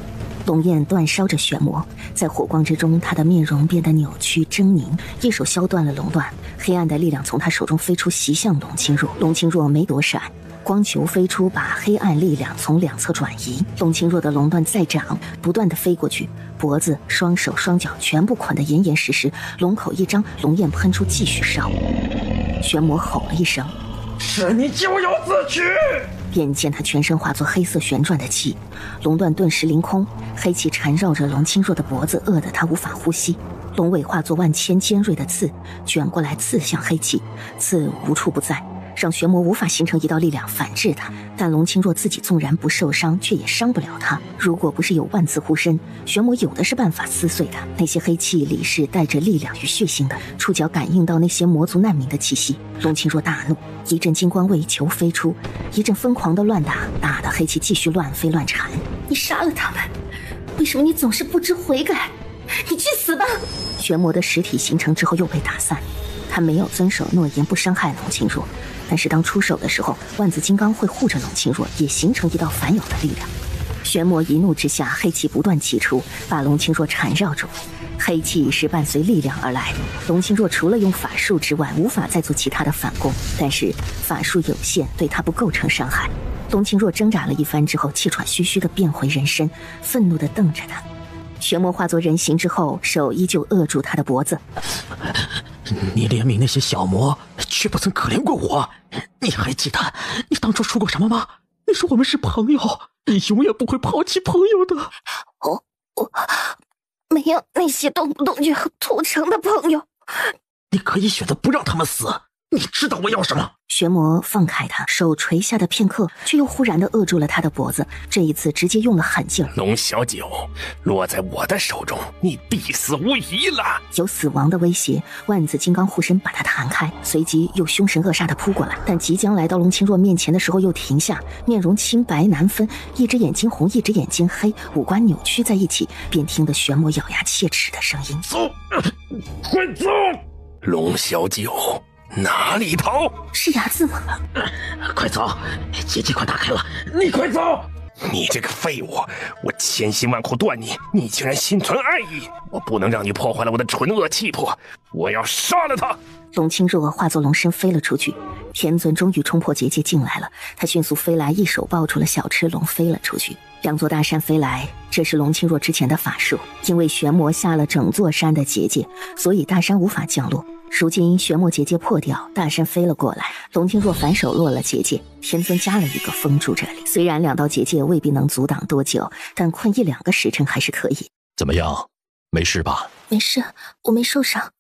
龙焰煅烧着血魔，在火光之中，他的面容变得扭曲狰狞，一手削断了龙段，黑暗的力量从他手中飞出，袭向龙清若。龙清若没躲闪，光球飞出，把黑暗力量从两侧转移。龙清若的龙段再长，不断的飞过去，脖子、双手、双脚全部捆得严严实实，龙口一张，龙焰喷出，继续烧。玄魔吼了一声：“是你咎由自取！”便见他全身化作黑色旋转的气，龙段顿时凌空，黑气缠绕着龙清若的脖子，饿得他无法呼吸。龙尾化作万千尖锐的刺，卷过来刺向黑气，刺无处不在，让玄魔无法形成一道力量反制他。但龙清若自己纵然不受伤，却也伤不了他。如果不是有万字护身，玄魔有的是办法撕碎他。那些黑气里是带着力量与血腥的，触角感应到那些魔族难民的气息。龙清若大怒，一阵金光为球飞出，一阵疯狂的乱打，打的黑气继续乱飞乱缠。你杀了他们，为什么你总是不知悔改？你去死吧！玄魔的实体形成之后又被打散，他没有遵守诺言，不伤害龙清若。但是当出手的时候，万字金刚会护着龙清若，也形成一道反咬的力量。玄魔一怒之下，黑气不断起出，把龙清若缠绕住。黑气是伴随力量而来，龙清若除了用法术之外，无法再做其他的反攻。但是法术有限，对他不构成伤害。龙清若挣扎了一番之后，气喘吁吁地变回人身，愤怒地瞪着他。玄魔化作人形之后，手依旧扼住他的脖子。你怜悯那些小魔，却不曾可怜过我。你还记得你当初说过什么吗？你说我们是朋友，你永远不会抛弃朋友的。我没有那些动不动就要屠城的朋友。你可以选择不让他们死。你知道我要什么？玄魔放开他，手垂下的片刻，却又忽然地扼住了他的脖子。这一次直接用了狠劲儿。龙小九，落在我的手中，你必死无疑了。有死亡的威胁，万字金刚护身把他弹开，随即又凶神恶煞地扑过来。但即将来到龙清若面前的时候，又停下，面容青白难分，一只眼睛红，一只眼睛黑，五官扭曲在一起。便听得玄魔咬牙切齿的声音：“走，快走！”龙小九。哪里跑？是牙字吗？快走，结界快打开了，你快走！你这个废物，我千辛万苦断你，你竟然心存爱意！我不能让你破坏了我的纯恶气魄，我要杀了他！龙清若化作龙身飞了出去，天尊终于冲破结界进来了，他迅速飞来，一手抱住了小赤龙，飞了出去。两座大山飞来，这是龙清若之前的法术，因为玄魔下了整座山的结界，所以大山无法降落。如今玄魔结界破掉，大山飞了过来，龙清若反手落了结界，天尊加了一个封住这里。虽然两道结界未必能阻挡多久，但困1-2个时辰还是可以。怎么样，没事吧？没事，我没受伤。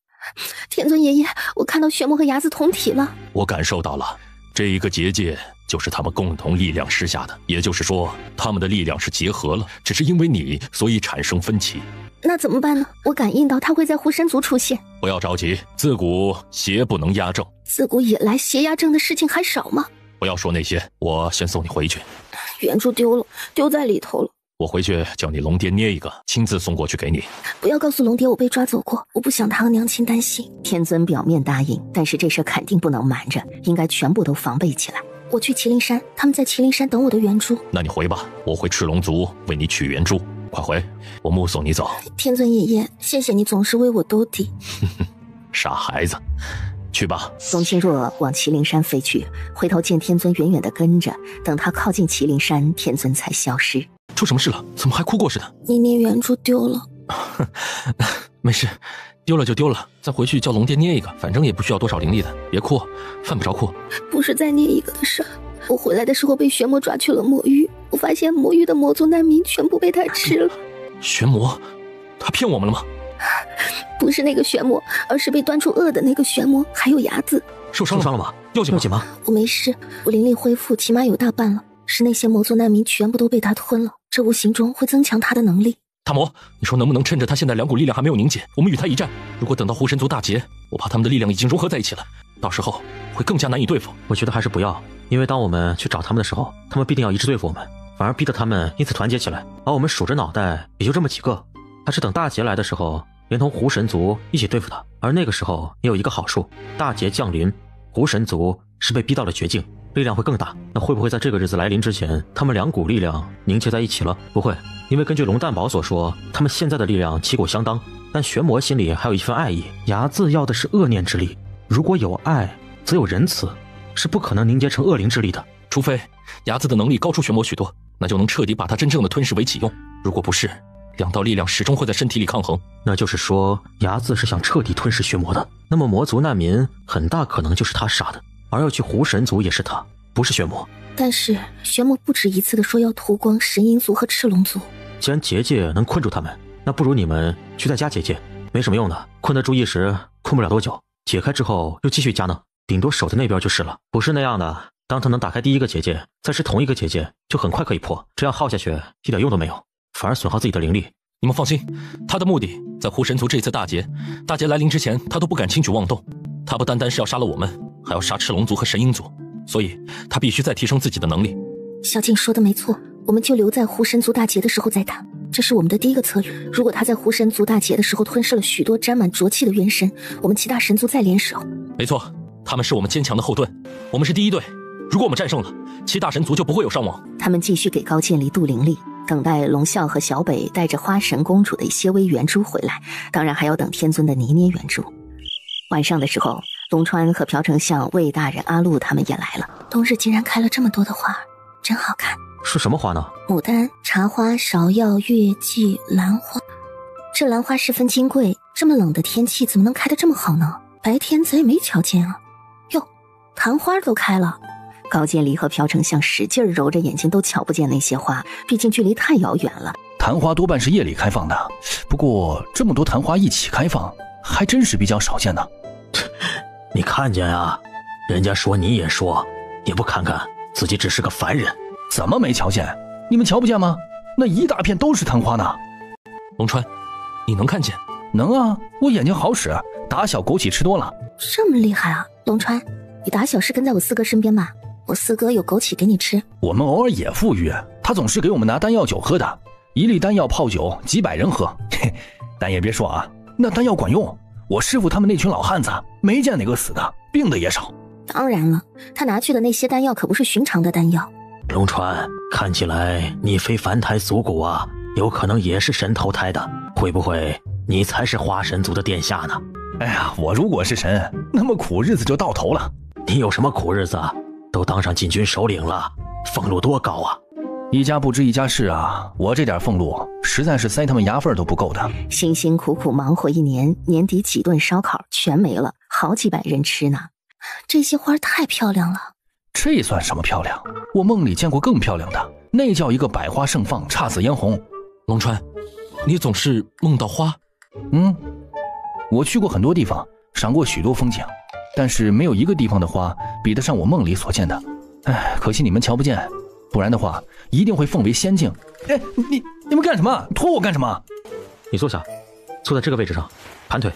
天尊爷爷，我看到玄魔和牙子同体了。我感受到了，这一个结界就是他们共同力量施下的，也就是说，他们的力量是结合了，只是因为你，所以产生分歧。那怎么办呢？我感应到他会在护身族出现。不要着急，自古邪不能压正。自古以来，邪压正的事情还少吗？不要说那些，我先送你回去。圆珠丢了，丢在里头了。我回去叫你龙爹捏一个，亲自送过去给你。不要告诉龙爹我被抓走过，我不想他和娘亲担心。天尊表面答应，但是这事肯定不能瞒着，应该全部都防备起来。我去麒麟山，他们在麒麟山等我的圆珠。那你回吧，我回赤龙族为你取圆珠。快回，我目送你走。天尊爷爷，谢谢你总是为我兜底。傻孩子，去吧。龙清若往麒麟山飞去，回头见天尊远远地跟着，等他靠近麒麟山，天尊才消失。出什么事了？怎么还哭过似的？你捏圆珠丢了。没事，丢了就丢了，再回去叫龙爹捏一个，反正也不需要多少灵力的。别哭，犯不着哭。不是再捏一个的事儿。我回来的时候被玄魔抓去了魔域，我发现魔域的魔族难民全部被他吃了。玄魔，他骗我们了吗？不是那个玄魔，而是被端出恶的那个玄魔，还有牙子。受伤了吗？要紧吗？我没事，我灵力恢复，起码有大半了。是那些魔族难民全部都被他吞了，这无形中会增强他的能力。大魔，你说能不能趁着他现在2股力量还没有凝结，我们与他一战？如果等到护身族大劫，我怕他们的力量已经融合在一起了，到时候会更加难以对付。我觉得还是不要，因为当我们去找他们的时候，他们必定要一致对付我们，反而逼得他们因此团结起来，而我们数着脑袋也就这么几个，还是等大劫来的时候，连同狐神族一起对付他。而那个时候也有一个好处，大劫降临，狐神族是被逼到了绝境，力量会更大。那会不会在这个日子来临之前，他们2股力量凝结在一起了？不会，因为根据龙蛋堡所说，他们现在的力量旗鼓相当，但玄魔心里还有一份爱意。睚眦要的是恶念之力，如果有爱，则有仁慈，是不可能凝结成恶灵之力的。除非睚眦的能力高出玄魔许多，那就能彻底把它真正的吞噬为己用。如果不是，两道力量始终会在身体里抗衡。那就是说，睚眦是想彻底吞噬血魔的。那么魔族难民很大可能就是他杀的，而要去狐神族也是他，不是血魔。但是玄魔不止一次的说要屠光神鹰族和赤龙族。既然结界能困住他们，那不如你们去再加结界，没什么用的，困得住一时，困不了多久。解开之后又继续加呢，顶多守在那边就是了。不是那样的，当他能打开第一个结界，再是同一个结界，就很快可以破。这样耗下去一点用都没有，反而损耗自己的灵力。你们放心，他的目的在狐神族这次大劫来临之前，他都不敢轻举妄动。他不单单是要杀了我们，还要杀赤龙族和神鹰族，所以他必须再提升自己的能力。小静说的没错，我们就留在狐神族大劫的时候再打，这是我们的第一个策略。如果他在狐神族大劫的时候吞噬了许多沾满浊气的元神，我们其他神族再联手。没错，他们是我们坚强的后盾，我们是第一队。如果我们战胜了，其他神族就不会有伤亡。他们继续给高渐离渡灵力，等待龙啸和小北带着花神公主的些微圆珠回来，当然还要等天尊的泥捏圆珠。晚上的时候，龙川和朴丞相、魏大人、阿禄他们也来了。冬日竟然开了这么多的花，真好看。是什么花呢？牡丹、茶花、芍药、月季、兰花。这兰花十分金贵，这么冷的天气怎么能开得这么好呢？白天咱也没瞧见啊。哟，昙花都开了。高渐离和朴丞相使劲揉着眼睛，都瞧不见那些花，毕竟距离太遥远了。昙花多半是夜里开放的，不过这么多昙花一起开放，还真是比较少见呢。你看见啊？人家说你也说，也不看看自己只是个凡人。怎么没瞧见？你们瞧不见吗？那一大片都是昙花呢。龙川，你能看见？能啊，我眼睛好使，打小枸杞吃多了。这么厉害啊，龙川，你打小是跟在我四哥身边吧？我四哥有枸杞给你吃。我们偶尔也富裕，他总是给我们拿丹药酒喝的，一粒丹药泡酒几百人喝。嘿，但也别说啊，那丹药管用。我师傅他们那群老汉子没见哪个死的，病的也少。当然了，他拿去的那些丹药可不是寻常的丹药。龙川，看起来你非凡胎俗骨啊，有可能也是神投胎的，会不会你才是花神族的殿下呢？哎呀，我如果是神，那么苦日子就到头了。你有什么苦日子？都当上禁军首领了，俸禄多高啊！一家不知一家事啊，我这点俸禄实在是塞他们牙缝都不够的。辛辛苦苦忙活一年，年底几顿烧烤全没了，好几百人吃呢。这些花太漂亮了。这算什么漂亮？我梦里见过更漂亮的，那叫一个百花盛放，姹紫嫣红。龙川，你总是梦到花？我去过很多地方，赏过许多风景，但是没有一个地方的花比得上我梦里所见的。哎，可惜你们瞧不见，不然的话一定会奉为仙境。哎，你们干什么？拖我干什么？你坐下，坐在这个位置上，盘腿。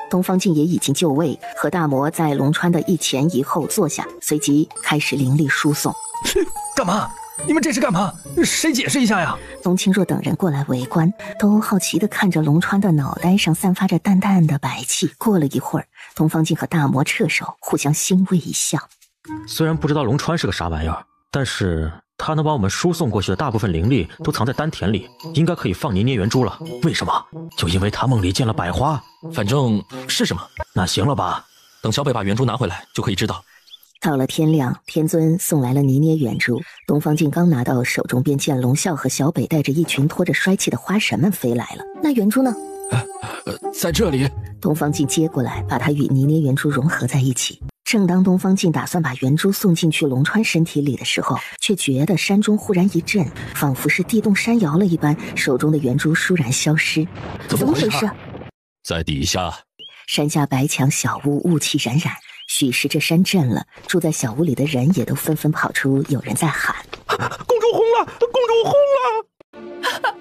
东方镜也已经就位，和大魔在龙川的一前一后坐下，随即开始灵力输送。干嘛？你们这是干嘛？谁解释一下呀？龙清若等人过来围观，都好奇地看着龙川的脑袋上散发着淡淡的白气。过了一会儿，东方镜和大魔撤手，互相欣慰一笑。虽然不知道龙川是个啥玩意儿，但是他能把我们输送过去的大部分灵力都藏在丹田里，应该可以放泥捏圆珠了。为什么？就因为他梦里见了百花？反正是什么？那行了吧，等小北把圆珠拿回来就可以知道。到了天亮，天尊送来了泥捏圆珠，东方镜刚拿到手中，便见龙啸和小北带着一群拖着衰气的花神们飞来了。那圆珠呢？在这里。东方镜接过来，把它与泥捏圆珠融合在一起。正当东方镜打算把圆珠送进去龙川身体里的时候，却觉得山中忽然一震，仿佛是地动山摇了一般，手中的圆珠倏然消失。怎么回事？在底下。山下白墙小屋雾气冉冉，许是这山震了，住在小屋里的人也都纷纷跑出，有人在喊：公主红了，公主红了！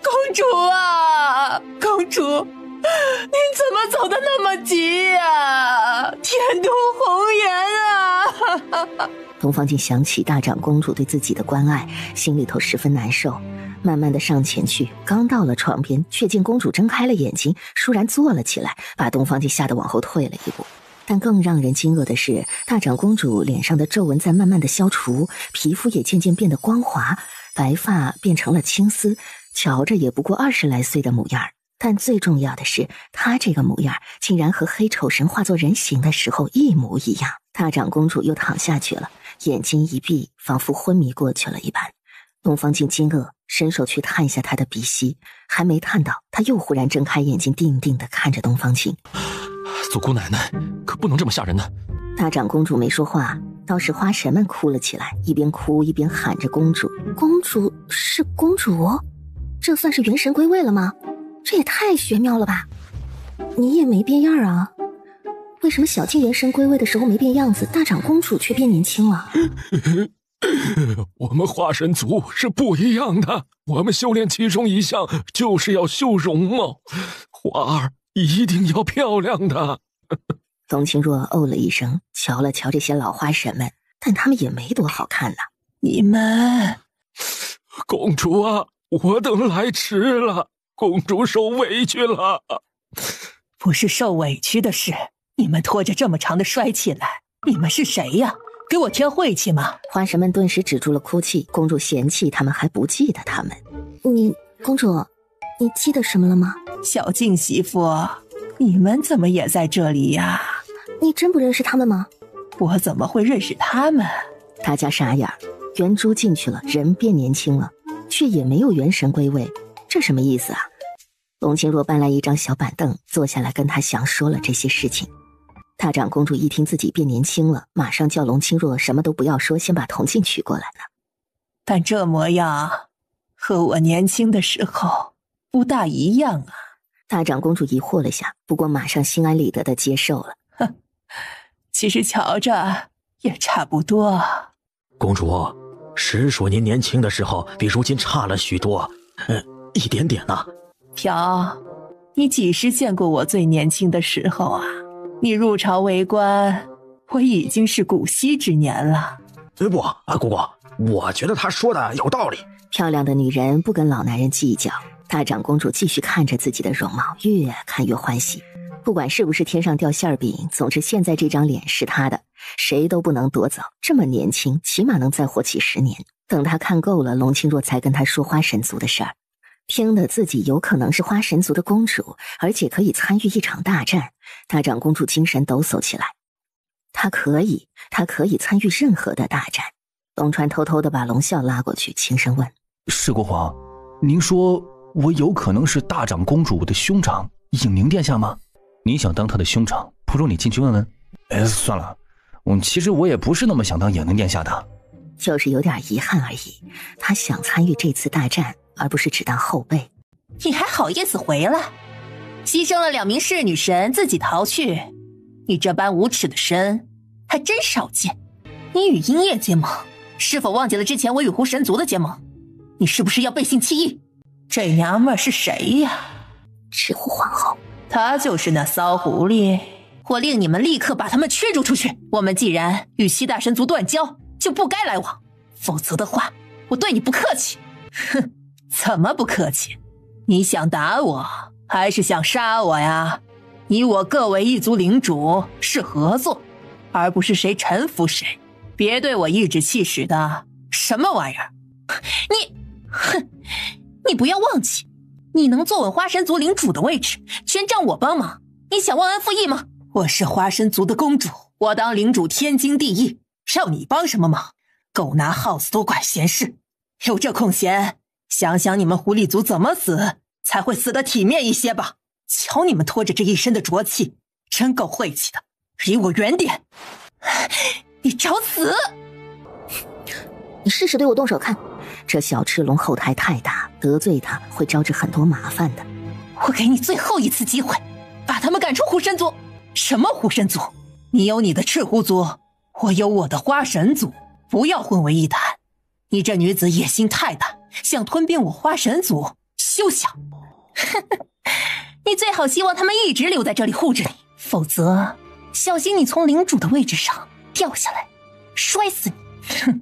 公主啊，公主，您怎么走得那么急呀？天都红颜啊！东方镜想起大长公主对自己的关爱，心里头十分难受，慢慢的上前去，刚到了床边，却见公主睁开了眼睛，倏然坐了起来，把东方镜吓得往后退了一步。但更让人惊愕的是，大长公主脸上的皱纹在慢慢的消除，皮肤也渐渐变得光滑，白发变成了青丝，瞧着也不过20来岁的模样，但最重要的是，他这个模样竟然和黑丑神化作人形的时候一模一样。大长公主又躺下去了，眼睛一闭，仿佛昏迷过去了一般。东方静惊愕，伸手去探一下她的鼻息，还没探到，她又忽然睁开眼睛，定定地看着东方静。祖姑奶奶，可不能这么吓人呢。大长公主没说话，倒是花神们哭了起来，一边哭一边喊着公主。公主是公主？这算是元神归位了吗？这也太玄妙了吧！你也没变样啊？为什么小静元神归位的时候没变样子，大长公主却变年轻了？我们花神族是不一样的，我们修炼其中一项就是要修容貌，花儿一定要漂亮的。董卿若哦了一声，瞧了瞧这些老花神们，但他们也没多好看呢。你们，公主啊，我等来迟了，公主受委屈了。不是受委屈的事，你们拖着这么长的衰气来，你们是谁呀？给我添晦气吗？花神们顿时止住了哭泣。公主嫌弃他们还不记得他们。公主，你记得什么了吗？小静媳妇，你们怎么也在这里呀？你真不认识他们吗？我怎么会认识他们？大家傻眼，元珠进去了，人变年轻了，却也没有元神归位，这什么意思啊？龙清若搬来一张小板凳，坐下来跟他详说了这些事情。大长公主一听自己变年轻了，马上叫龙清若什么都不要说，先把铜镜取过来了。但这模样和我年轻的时候不大一样啊。大长公主疑惑了下，不过马上心安理得地接受了。其实瞧着也差不多。公主，实属您年轻的时候比如今差了许多，一点点呢。朴，你几时见过我最年轻的时候啊？你入朝为官，我已经是古稀之年了。不，姑姑，我觉得他说的有道理。漂亮的女人不跟老男人计较。大长公主继续看着自己的容貌，越看越欢喜。不管是不是天上掉馅饼，总之现在这张脸是她的，谁都不能夺走。这么年轻，起码能再活几10年。等她看够了，龙清若才跟她说花神族的事儿。听得自己有可能是花神族的公主，而且可以参与一场大战，大长公主精神抖擞起来。她可以参与任何的大战。龙川偷偷地把龙啸拉过去，轻声问：是国皇，您说我有可能是大长公主的兄长影宁殿下吗？你想当他的兄长，不如你进去问问。算了，其实我也不是那么想当影宁殿下的，就是有点遗憾而已。他想参与这次大战，而不是只当后辈。你还好意思回来？牺牲了2名侍女神，自己逃去，你这般无耻的神还真少见。你与鹰夜结盟，是否忘记了之前我与狐神族的结盟？你是不是要背信弃义？这娘们儿是谁呀？赤狐皇后。她就是那骚狐狸。我令你们立刻把他们驱逐出去。我们既然与7大神族断交，就不该来往，否则的话，我对你不客气。哼，怎么不客气？你想打我，还是想杀我呀？你我各为一族领主，是合作，而不是谁臣服谁。别对我颐指气使的，什么玩意儿？你不要忘记，你能坐稳花神族领主的位置，全仗我帮忙。你想忘恩负义吗？我是花神族的公主，我当领主天经地义，让你帮什么忙？狗拿耗子多管闲事。有这空闲，想想你们狐狸族怎么死，才会死得体面一些吧。瞧你们拖着这一身的浊气，真够晦气的，离我远点。你找死！你试试对我动手看。这小赤龙后台太大，得罪他会招致很多麻烦的。我给你最后一次机会，把他们赶出狐神族。什么狐神族？你有你的赤狐族，我有我的花神族，不要混为一谈。你这女子野心太大，想吞并我花神族，休想！你最好希望他们一直留在这里护着你，否则小心你从领主的位置上掉下来，摔死你！哼，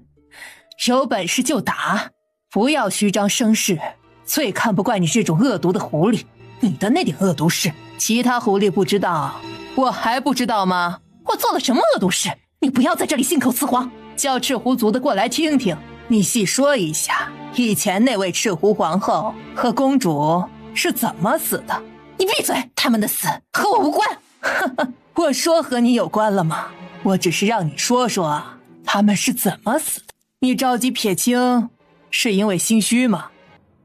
有本事就打，不要虚张声势。最看不惯你这种恶毒的狐狸，你的那点恶毒事，其他狐狸不知道，我还不知道吗？我做了什么恶毒事？你不要在这里信口雌黄，叫赤狐族的过来听听，你细说一下，以前那位赤狐皇后和公主是怎么死的？你闭嘴！他们的死和我无关。我说和你有关了吗？我只是让你说说他们是怎么死的。你着急撇清，是因为心虚吗？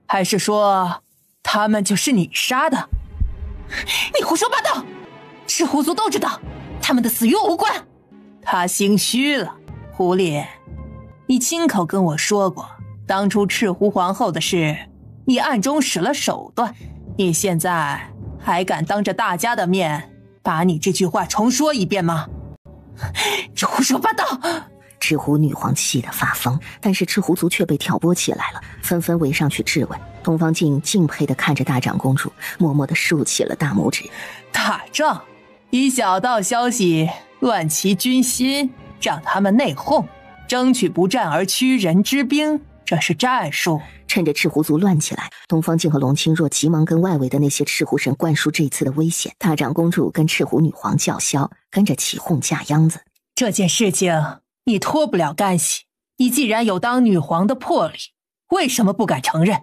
还是说他们就是你杀的？你胡说八道！赤狐族都知道，他们的死与我无关。他心虚了，狐狸，你亲口跟我说过，当初赤狐皇后的事，你暗中使了手段。你现在还敢当着大家的面把你这句话重说一遍吗？你胡说八道！赤狐女皇气得发疯，但是赤狐族却被挑拨起来了，纷纷围上去质问。东方镜敬佩地看着大长公主，默默地竖起了大拇指。打仗以小道消息乱其军心，让他们内讧，争取不战而屈人之兵，这是战术。趁着赤狐族乱起来，东方镜和龙清若急忙跟外围的那些赤狐神灌输这次的危险。大长公主跟赤狐女皇叫嚣，跟着起哄架秧子。这件事情你脱不了干系，你既然有当女皇的魄力，为什么不敢承认？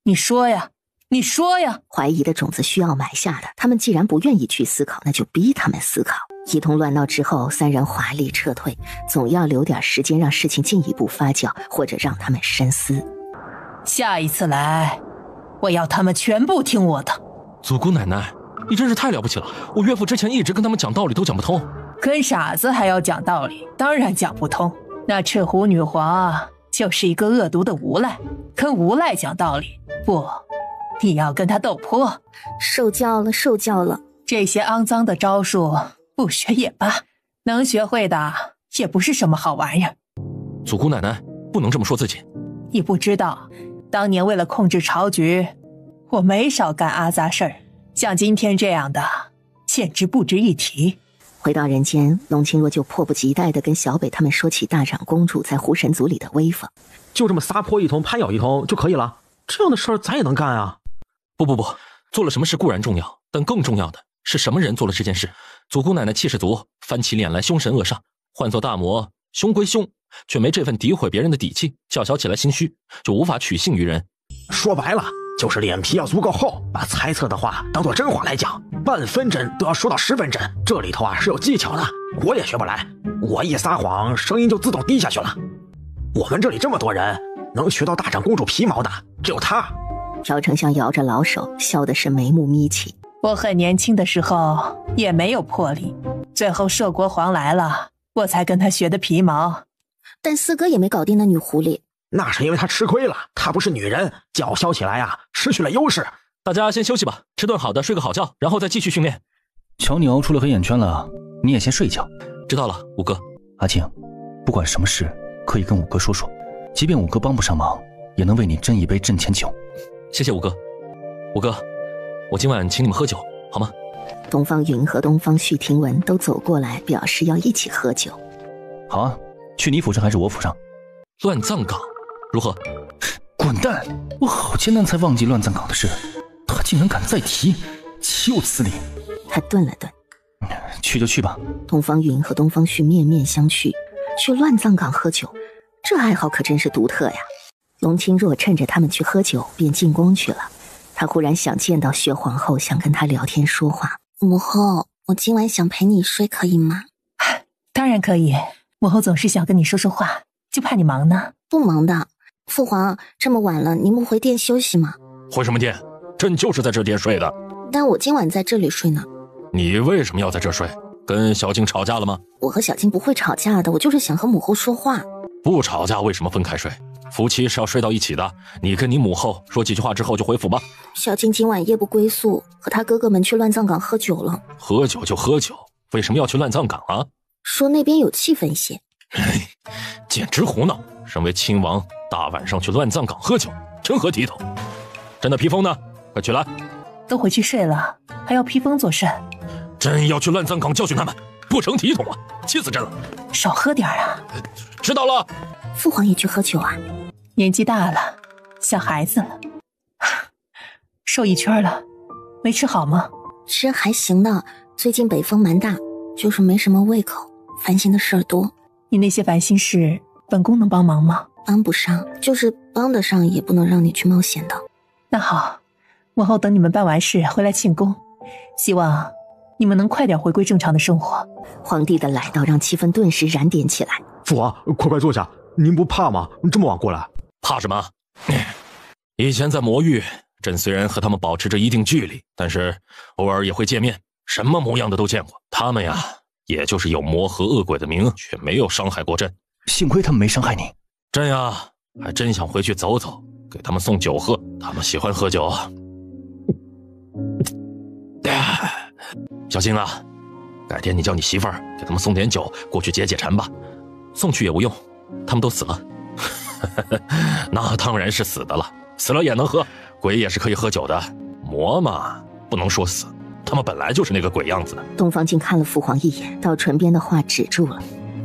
你说呀，你说呀！怀疑的种子需要埋下的，他们既然不愿意去思考，那就逼他们思考。一通乱闹之后，三人华丽撤退，总要留点时间让事情进一步发酵，或者让他们深思。下一次来，我要他们全部听我的。祖姑奶奶，你真是太了不起了！我岳父之前一直跟他们讲道理都讲不通，跟傻子还要讲道理，当然讲不通。那赤狐女皇就是一个恶毒的无赖，跟无赖讲道理，不，你要跟他斗破。受教了，受教了。这些肮脏的招数不学也罢，能学会的也不是什么好玩意儿。祖姑奶奶不能这么说自己。你不知道，当年为了控制朝局，我没少干阿杂事儿，像今天这样的简直不值一提。回到人间，龙清若就迫不及待地跟小北他们说起大长公主在狐神族里的威风。就这么撒泼一通，攀咬一通就可以了？这样的事儿咱也能干啊？不，做了什么事固然重要，但更重要的是什么人做了这件事。祖姑奶奶气势足，翻起脸来凶神恶煞，换做大魔，凶归凶，却没这份诋毁别人的底气，叫嚣起来心虚，就无法取信于人。说白了，就是脸皮要足够厚，把猜测的话当做真话来讲，半分真都要说到10分真。这里头是有技巧的，我也学不来。我一撒谎，声音就自动低下去了。我们这里这么多人，能学到大长公主皮毛的只有她。朴丞相摇着老手，笑的是眉目眯起。我很年轻的时候也没有魄力，最后摄国皇来了，我才跟他学的皮毛。但四哥也没搞定那女狐狸。那是因为她吃亏了，她不是女人，叫嚣起来呀，失去了优势。大家先休息吧，吃顿好的，睡个好觉，然后再继续训练。瞧你熬出了黑眼圈了，你也先睡一觉。知道了，五哥。阿庆，不管什么事可以跟五哥说说，即便五哥帮不上忙，也能为你斟一杯阵前酒。谢谢五哥。五哥，我今晚请你们喝酒好吗？东方云和东方旭听闻都走过来，表示要一起喝酒。好啊，去你府上还是我府上？乱葬岗如何？滚蛋！我好艰难才忘记乱葬岗的事，他竟然敢再提，岂有此理！他顿了顿，去就去吧。东方云和东方旭面面相觑，去乱葬岗喝酒，这爱好可真是独特呀。龙清若趁着他们去喝酒，便进宫去了。他忽然想见到薛皇后，想跟她聊天说话。母后，我今晚想陪你睡，可以吗？当然可以，母后总是想跟你说说话，就怕你忙呢。不忙的。父皇，这么晚了，您不回殿休息吗？回什么殿？朕就是在这殿睡的。但我今晚在这里睡呢。你为什么要在这睡？跟小静吵架了吗？我和小静不会吵架的，我就是想和母后说话。不吵架为什么分开睡？夫妻是要睡到一起的。你跟你母后说几句话之后就回府吧。小静今晚夜不归宿，和他哥哥们去乱葬岗喝酒了。喝酒就喝酒，为什么要去乱葬岗啊？说那边有气氛些。简直胡闹！身为亲王，大晚上去乱葬岗喝酒，成何体统？朕的披风呢？快取来！都回去睡了，还要披风作甚？朕要去乱葬岗教训他们，不成体统啊！气死朕了！少喝点啊！知道了。父皇也去喝酒啊？年纪大了，像孩子了。瘦一圈了，没吃好吗？吃还行的，最近北风蛮大，就是没什么胃口，烦心的事儿多。你那些烦心事，本宫能帮忙吗？帮不上，就是帮得上，也不能让你去冒险的。那好，往后等你们办完事回来庆功，希望你们能快点回归正常的生活。皇帝的来到让气氛顿时燃点起来。父皇，快快坐下，您不怕吗？这么晚过来，怕什么？以前在魔域，朕虽然和他们保持着一定距离，但是偶尔也会见面，什么模样的都见过。他们呀，也就是有魔和恶鬼的名，却没有伤害过朕。幸亏他们没伤害你。朕呀，还真想回去走走，给他们送酒喝，他们喜欢喝酒。小青啊，改天你叫你媳妇儿给他们送点酒过去解解馋吧。送去也无用，他们都死了。那当然是死的了，死了也能喝，鬼也是可以喝酒的，魔嘛不能说死，他们本来就是那个鬼样子的。东方静看了父皇一眼，到唇边的话止住了。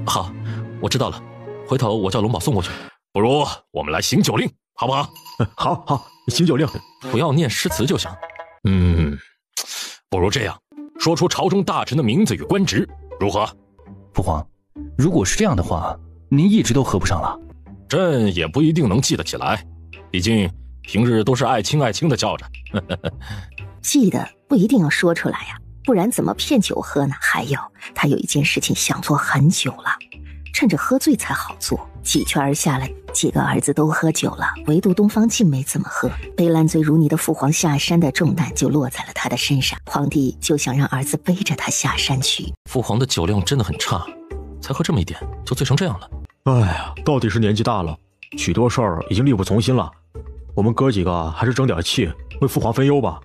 好，我知道了，回头我叫龙宝送过去。不如我们来行酒令，好不好？好，行酒令，不要念诗词就行。不如这样，说出朝中大臣的名字与官职，如何？父皇，如果是这样的话，您一直都合不上了。朕也不一定能记得起来，毕竟平日都是爱卿爱卿的叫着。记得不一定要说出来呀，不然怎么骗酒喝呢？还有，他有一件事情想做很久了，趁着喝醉才好做。几圈下来，几个儿子都喝酒了，唯独东方静没怎么喝。被烂醉如泥的父皇下山的重担就落在了他的身上，皇帝就想让儿子背着他下山去。父皇的酒量真的很差，才喝这么一点就醉成这样了。哎呀，到底是年纪大了，许多事儿已经力不从心了。我们哥几个还是争点气，为父皇分忧吧。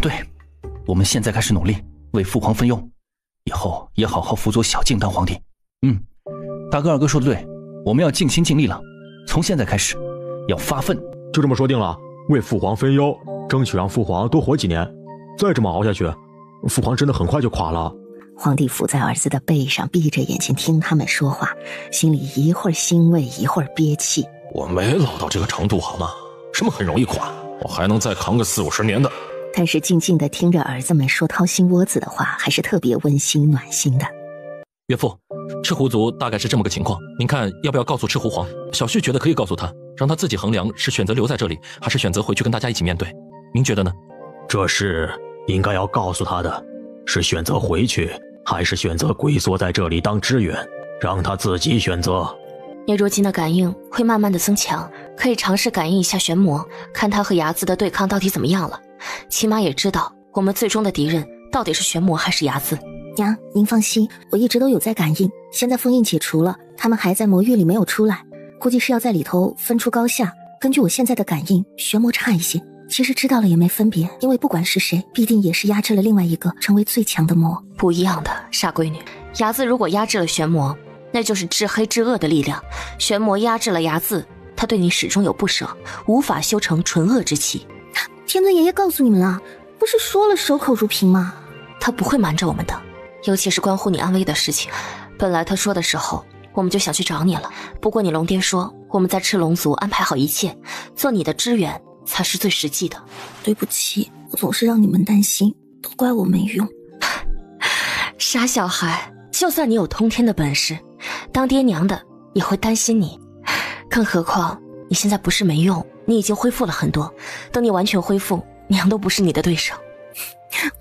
对，我们现在开始努力，为父皇分忧，以后也好好辅佐小静当皇帝。大哥二哥说的对，我们要尽心尽力了，从现在开始要发奋。就这么说定了，为父皇分忧，争取让父皇多活几年。再这么熬下去，父皇真的很快就垮了。皇帝伏在儿子的背上，闭着眼睛听他们说话，心里一会儿欣慰，一会儿憋气。我没老到这个程度好吗？什么很容易垮，我还能再扛个40-50年的。但是静静地听着儿子们说掏心窝子的话，还是特别温馨暖心的。岳父，赤狐族大概是这么个情况，您看要不要告诉赤狐皇？小旭觉得可以告诉他，让他自己衡量是选择留在这里，还是选择回去跟大家一起面对。您觉得呢？这事应该要告诉他的，是选择回去，还是选择龟缩在这里当支援，让他自己选择。叶若金的感应会慢慢的增强，可以尝试感应一下玄魔，看他和睚眦的对抗到底怎么样了。起码也知道我们最终的敌人到底是玄魔还是睚眦。娘，您放心，我一直都有在感应，现在封印解除了，他们还在魔域里没有出来，估计是要在里头分出高下。根据我现在的感应，玄魔差一些，其实知道了也没分别，因为不管是谁，必定也是压制了另外一个，成为最强的魔。不一样的，傻闺女，睚眦如果压制了玄魔，那就是至黑至恶的力量，玄魔压制了睚眦，他对你始终有不舍，无法修成纯恶之气。天尊爷爷告诉你们了，不是说了守口如瓶吗？他不会瞒着我们的，尤其是关乎你安危的事情。本来他说的时候，我们就想去找你了，不过你龙爹说我们在赤龙族安排好一切，做你的支援才是最实际的。对不起，我总是让你们担心，都怪我没用。傻小孩，就算你有通天的本事，当爹娘的也会担心你，更何况你现在不是没用，你已经恢复了很多，等你完全恢复，娘都不是你的对手。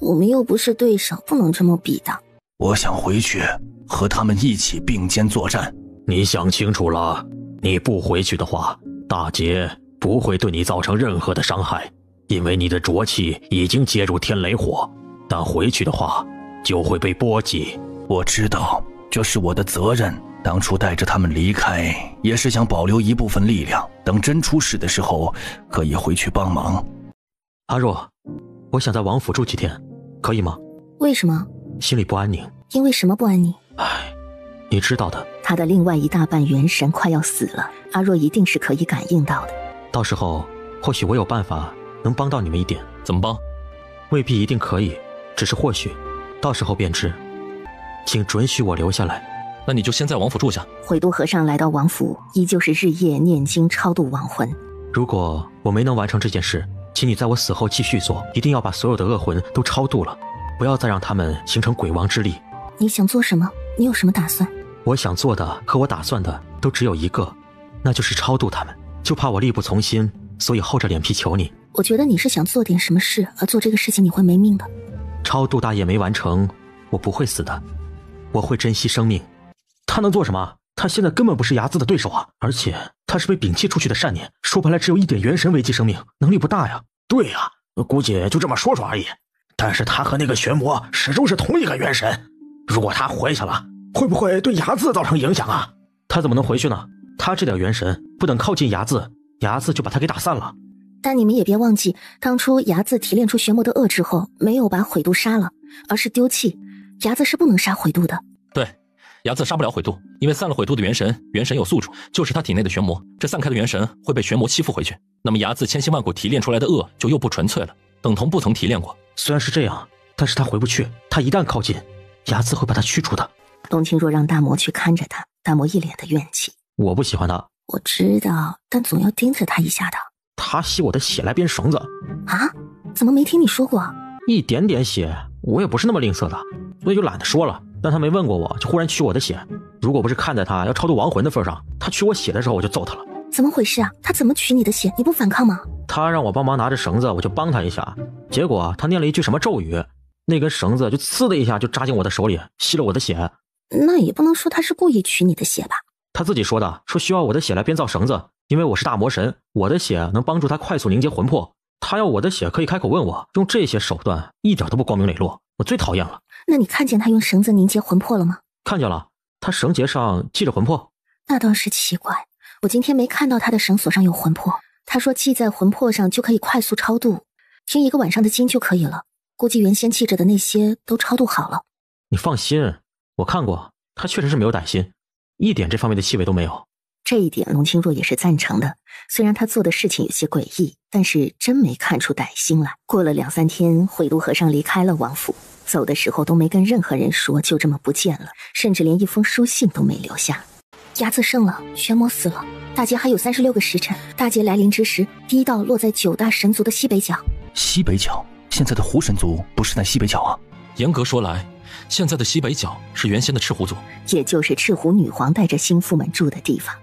我们又不是对手，不能这么比的。我想回去和他们一起并肩作战。你想清楚了，你不回去的话，大劫不会对你造成任何的伤害，因为你的浊气已经接入天雷火，但回去的话就会被波及。我知道这是我的责任，当初带着他们离开也是想保留一部分力量，等真出事的时候可以回去帮忙。阿若，我想在王府住几天，可以吗？为什么？心里不安宁。因为什么不安宁？你知道的。他的另外一大半元神快要死了，阿若一定是可以感应到的。到时候或许我有办法能帮到你们一点。怎么帮？未必一定可以，只是或许，到时候便知。请准许我留下来。那你就先在王府住下。悔都和尚来到王府，依旧是日夜念经超度亡魂。如果我没能完成这件事，请你在我死后继续做，一定要把所有的恶魂都超度了，不要再让他们形成鬼王之力。你想做什么？你有什么打算？我想做的和我打算的都只有一个，那就是超度他们，就怕我力不从心，所以厚着脸皮求你。我觉得你是想做点什么事，而做这个事情你会没命的。超度大业没完成，我不会死的，我会珍惜生命。他能做什么？他现在根本不是睚眦的对手啊！而且他是被摒弃出去的善念，说白了只有一点元神危及生命，能力不大呀。对呀，估计就这么说说而已。但是他和那个玄魔始终是同一个元神，如果他回去了，会不会对睚眦造成影响啊？他怎么能回去呢？他这点元神不等靠近睚眦，睚眦就把他给打散了。但你们也别忘记，当初睚眦提炼出玄魔的恶之后，没有把毁度杀了，而是丢弃。睚眦是不能杀毁度的。对，睚眦杀不了毁度，因为散了毁度的元神，元神有宿主，就是他体内的玄魔。这散开的元神会被玄魔吸附回去，那么睚眦千辛万苦提炼出来的恶就又不纯粹了，等同不曾提炼过。虽然是这样，但是他回不去，他一旦靠近，睚眦会把他驱除的。董卿若让大魔去看着他，大魔一脸的怨气。我不喜欢他。我知道，但总要盯着他一下的。他吸我的血来编绳子啊？怎么没听你说过？一点点血，我也不是那么吝啬的，所以就懒得说了。但他没问过我，就忽然取我的血。如果不是看在他要超度亡魂的份上，他取我血的时候我就揍他了。怎么回事啊？他怎么取你的血？你不反抗吗？他让我帮忙拿着绳子，我就帮他一下。结果他念了一句什么咒语，那根绳子就呲的一下就扎进我的手里，吸了我的血。那也不能说他是故意取你的血吧？他自己说的，说需要我的血来编造绳子，因为我是大魔神，我的血能帮助他快速凝结魂魄。他要我的血可以开口问我，用这些手段一点都不光明磊落，我最讨厌了。那你看见他用绳子凝结魂魄了吗？看见了，他绳结上系着魂魄。那倒是奇怪，我今天没看到他的绳索上有魂魄。他说系在魂魄上就可以快速超度，听一个晚上的经就可以了。估计原先系着的那些都超度好了。你放心，我看过，他确实是没有歹心，一点这方面的气味都没有。这一点龙清若也是赞成的，虽然他做的事情有些诡异，但是真没看出歹心来。过了2-3天，毁度和尚离开了王府，走的时候都没跟任何人说，就这么不见了，甚至连一封书信都没留下。睚眦胜了，玄魔死了，大劫还有36个时辰。大劫来临之时，第一道落在9大神族的西北角。西北角？现在的狐神族不是在西北角啊？严格说来，现在的西北角是原先的赤狐族，也就是赤狐女皇带着心腹们住的地方。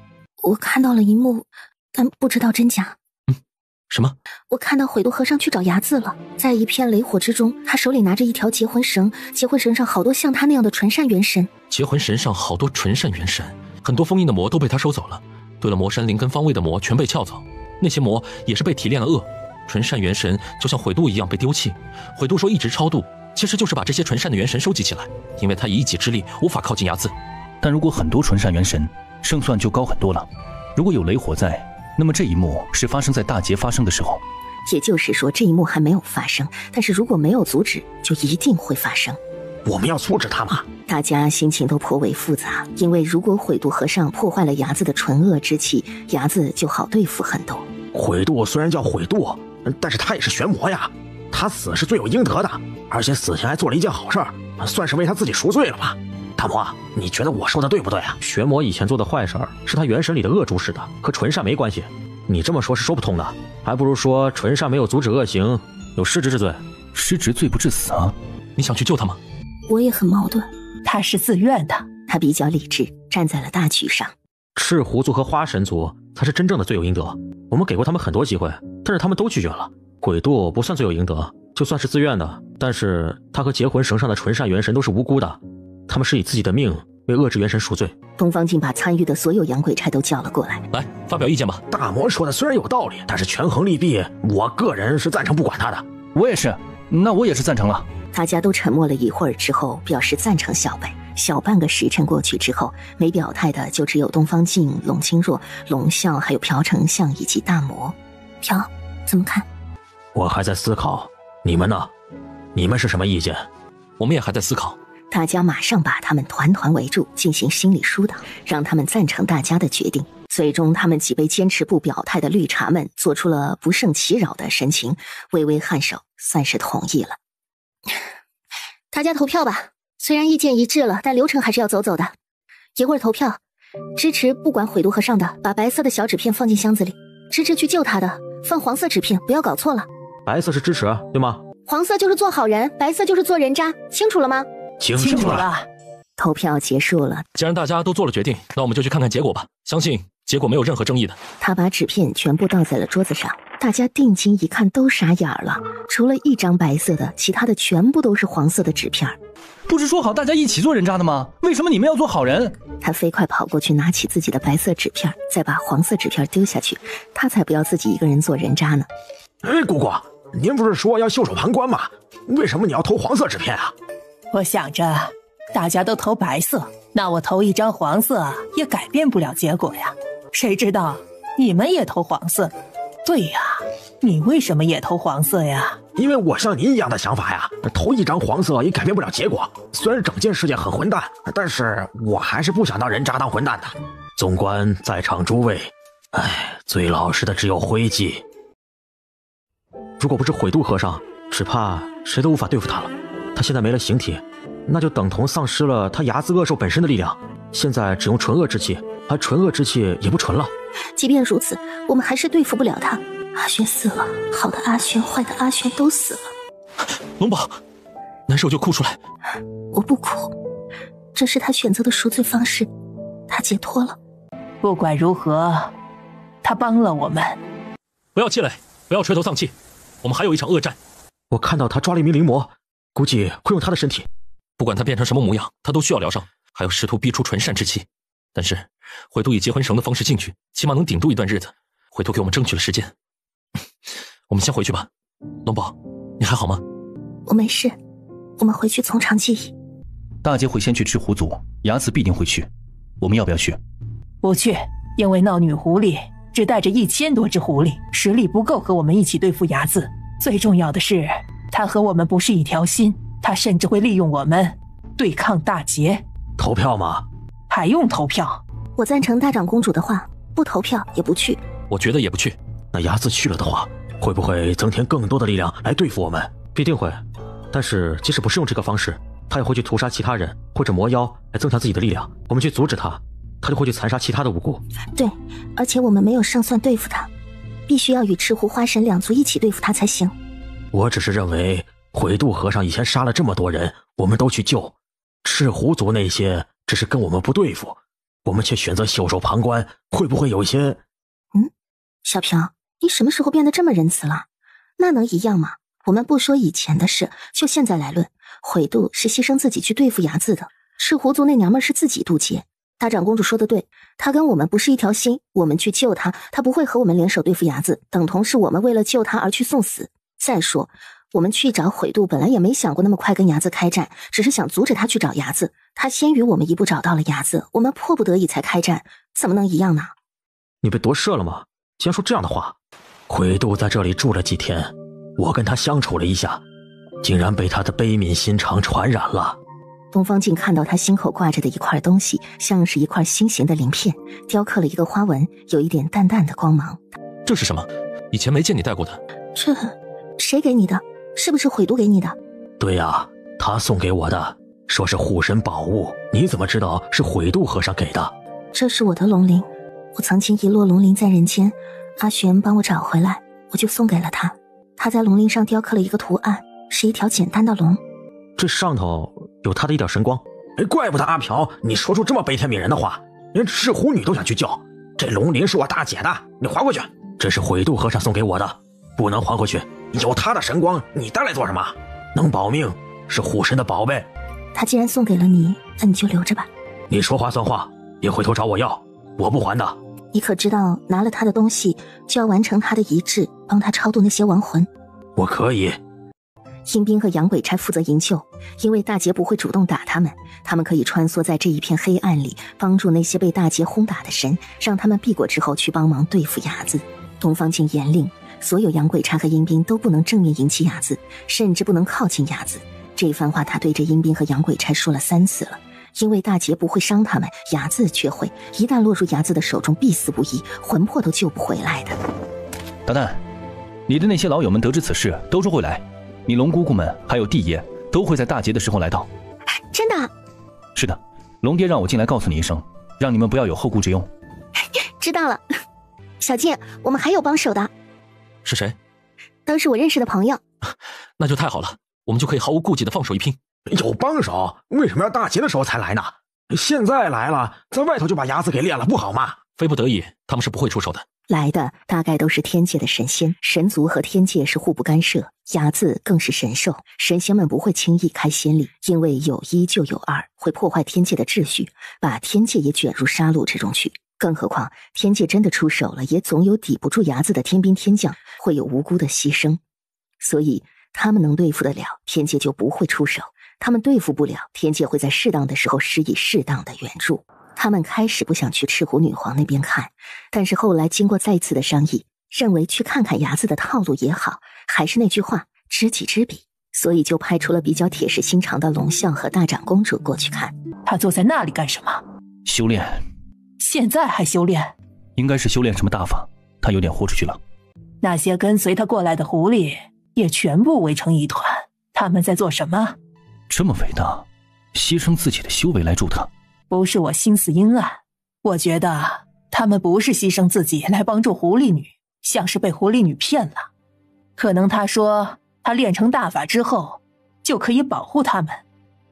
我看到了一幕，但不知道真假。什么？我看到毁度和尚去找睚眦了，在一片雷火之中，他手里拿着一条结魂绳，结魂绳上好多像他那样的纯善元神。结魂绳上好多纯善元神，很多封印的魔都被他收走了。对了，魔山灵根方位的魔全被撬走，那些魔也是被提炼了恶。纯善元神就像毁度一样被丢弃。毁度说一直超度，其实就是把这些纯善的元神收集起来，因为他以一己之力无法靠近睚眦。但如果很多纯善元神，胜算就高很多了。如果有雷火在，那么这一幕是发生在大劫发生的时候。也就是说这一幕还没有发生，但是如果没有阻止，就一定会发生。我们要阻止他吗？大家心情都颇为复杂，因为如果毁度和尚破坏了睚眦的纯恶之气，睚眦就好对付很多。毁度虽然叫毁度，但是他也是玄魔呀，他死是罪有应得的，而且死前还做了一件好事儿，算是为他自己赎罪了吧。大魔，你觉得我说的对不对啊？玄魔以前做的坏事是他元神里的恶注使的，和纯善没关系。你这么说是说不通的，还不如说纯善没有阻止恶行，有失职之罪。失职罪不至死啊！你想去救他吗？我也很矛盾。他是自愿的，他比较理智，站在了大局上。赤狐族和花神族才是真正的罪有应得，我们给过他们很多机会，但是他们都拒绝了。鬼度不算罪有应得，就算是自愿的，但是他和结魂绳上的纯善元神都是无辜的，他们是以自己的命为恶之元神赎罪。东方镜把参与的所有洋鬼差都叫了过来，来发表意见吧。大魔说的虽然有道理，但是权衡利弊，我个人是赞成不管他的。我也是，那我也是赞成了。大家都沉默了一会儿之后，表示赞成小北。小半个时辰过去之后，没表态的就只有东方镜、龙清若、龙啸，还有朴丞相以及大魔。朴，怎么看？我还在思考，你们呢？你们是什么意见？我们也还在思考。大家马上把他们团团围住，进行心理疏导，让他们赞成大家的决定。最终他们几位坚持不表态的绿茶们做出了不胜其扰的神情，微微颔首，算是同意了。大家投票吧，虽然意见一致了，但流程还是要走走的。一会儿投票，支持不管毁度和尚的，把白色的小纸片放进箱子里；支持去救他的，放黄色纸片，不要搞错了。白色是支持，对吗？黄色就是做好人，白色就是做人渣，清楚了吗？清楚了。投票结束了。既然大家都做了决定，那我们就去看看结果吧。相信结果没有任何争议的。他把纸片全部倒在了桌子上，大家定睛一看都傻眼了，除了一张白色的，其他的全部都是黄色的纸片。不是说好大家一起做人渣的吗？为什么你们要做好人？他飞快跑过去拿起自己的白色纸片，再把黄色纸片丢下去，他才不要自己一个人做人渣呢。姑姑，您不是说要袖手旁观吗？为什么你要投黄色纸片啊？我想着大家都投白色，那我投一张黄色也改变不了结果呀。谁知道你们也投黄色？对呀，你为什么也投黄色呀？因为我像您一样的想法呀，投一张黄色也改变不了结果。虽然整件事件很混蛋，但是我还是不想当人渣当混蛋的。纵观在场诸位，最老实的只有灰烬。如果不是悔度和尚，只怕谁都无法对付他了。他现在没了形体，那就等同丧失了他睚眦恶兽本身的力量，现在只用纯恶之气，而纯恶之气也不纯了。即便如此，我们还是对付不了他。阿轩死了，好的阿轩，坏的阿轩都死了。龙宝，难受就哭出来。我不哭，这是他选择的赎罪方式，他解脱了。不管如何，他帮了我们。不要气馁，不要垂头丧气，我们还有一场恶战。我看到他抓了一名灵魔，估计会用他的身体。不管他变成什么模样，他都需要疗伤，还要试图逼出纯善之气。但是悔度以结魂绳的方式进去，起码能顶住一段日子。悔度给我们争取了时间。我们先回去吧。龙宝，你还好吗？我没事，我们回去从长计议。大姐会先去赤狐族，睚眦必定会去，我们要不要去？不去，因为闹女狐狸只带着1000多只狐狸，实力不够和我们一起对付睚眦。最重要的是，他和我们不是一条心，他甚至会利用我们对抗大劫。投票吗？还用投票？我赞成大长公主的话，不投票也不去。我觉得也不去。那睚眦去了的话，会不会增添更多的力量来对付我们？必定会，但是即使不是用这个方式，他也会去屠杀其他人或者魔妖来增强自己的力量。我们去阻止他，他就会去残杀其他的无辜。对，而且我们没有胜算对付他，必须要与赤狐花神2族一起对付他才行。我只是认为悔度和尚以前杀了这么多人，我们都去救，赤狐族那些只是跟我们不对付，我们却选择袖手旁观，会不会有一些……小平，你什么时候变得这么仁慈了？那能一样吗？我们不说以前的事，就现在来论，悔度是牺牲自己去对付睚眦的，赤狐族那娘们是自己渡劫。大长公主说的对，她跟我们不是一条心，我们去救她，她不会和我们联手对付睚眦，等同是我们为了救她而去送死。再说我们去找悔度本来也没想过那么快跟睚眦开战，只是想阻止他去找睚眦，他先于我们一步找到了睚眦，我们迫不得已才开战，怎么能一样呢？你被夺舍了吗？竟然说这样的话。悔度在这里住了几天，我跟他相处了一下，竟然被他的悲悯心肠传染了。东方镜看到他心口挂着的一块东西，像是一块心形的鳞片，雕刻了一个花纹，有一点淡淡的光芒。这是什么？以前没见你带过的。这谁给你的？是不是悔度给你的？对呀，他送给我的，说是护身宝物。你怎么知道是悔度和尚给的？这是我的龙鳞，我曾经遗落龙鳞在人间，阿玄帮我找回来，我就送给了他。他在龙鳞上雕刻了一个图案，是一条简单的龙。这上头有他的一点神光。怪不得阿朴你说出这么悲天悯人的话，连赤狐女都想去救。这龙鳞是我大姐的，你还回去。这是悔度和尚送给我的，不能还回去。有他的神光，你带来做什么？能保命，是护神的宝贝。他既然送给了你，那你就留着吧。你说话算话，别回头找我要，我不还的。你可知道拿了他的东西就要完成他的遗志，帮他超度那些亡魂？我可以。阴兵和洋鬼差负责营救，因为大劫不会主动打他们，他们可以穿梭在这一片黑暗里，帮助那些被大劫轰打的神，让他们避过之后去帮忙对付睚眦。东方镜严令所有洋鬼差和阴兵都不能正面迎击睚眦，甚至不能靠近睚眦。这番话他对着阴兵和洋鬼差说了3次了。因为大劫不会伤他们，睚眦却会，一旦落入睚眦的手中，必死无疑，魂魄都救不回来的。大蛋，你的那些老友们得知此事都说会来，你龙姑姑们还有帝爷都会在大劫的时候来到。真的？是的，龙爹让我进来告诉你一声，让你们不要有后顾之忧。知道了。小静，我们还有帮手的。是谁？都是我认识的朋友。那就太好了，我们就可以毫无顾忌的放手一拼。有帮手，为什么要大劫的时候才来呢？现在来了，在外头就把睚眦给练了，不好吗？非不得已，他们是不会出手的。来的大概都是天界的神仙，神族和天界是互不干涉，睚眦更是神兽，神仙们不会轻易开先例，因为有一就有二，会破坏天界的秩序，把天界也卷入杀戮之中去。更何况天界真的出手了，也总有抵不住睚眦的天兵天将，会有无辜的牺牲，所以他们能对付得了，天界就不会出手；他们对付不了，天界会在适当的时候施以适当的援助。他们开始不想去赤狐女皇那边看，但是后来经过再次的商议，认为去看看睚眦的套路也好，还是那句话，知己知彼，所以就派出了比较铁石心肠的龙啸和大长公主过去看。他坐在那里干什么？修炼。现在还修炼？应该是修炼什么大法，他有点豁出去了。那些跟随他过来的狐狸也全部围成一团，他们在做什么？这么伟大，牺牲自己的修为来助他。不是我心思阴暗，我觉得他们不是牺牲自己来帮助狐狸女，像是被狐狸女骗了。可能他说他练成大法之后就可以保护他们，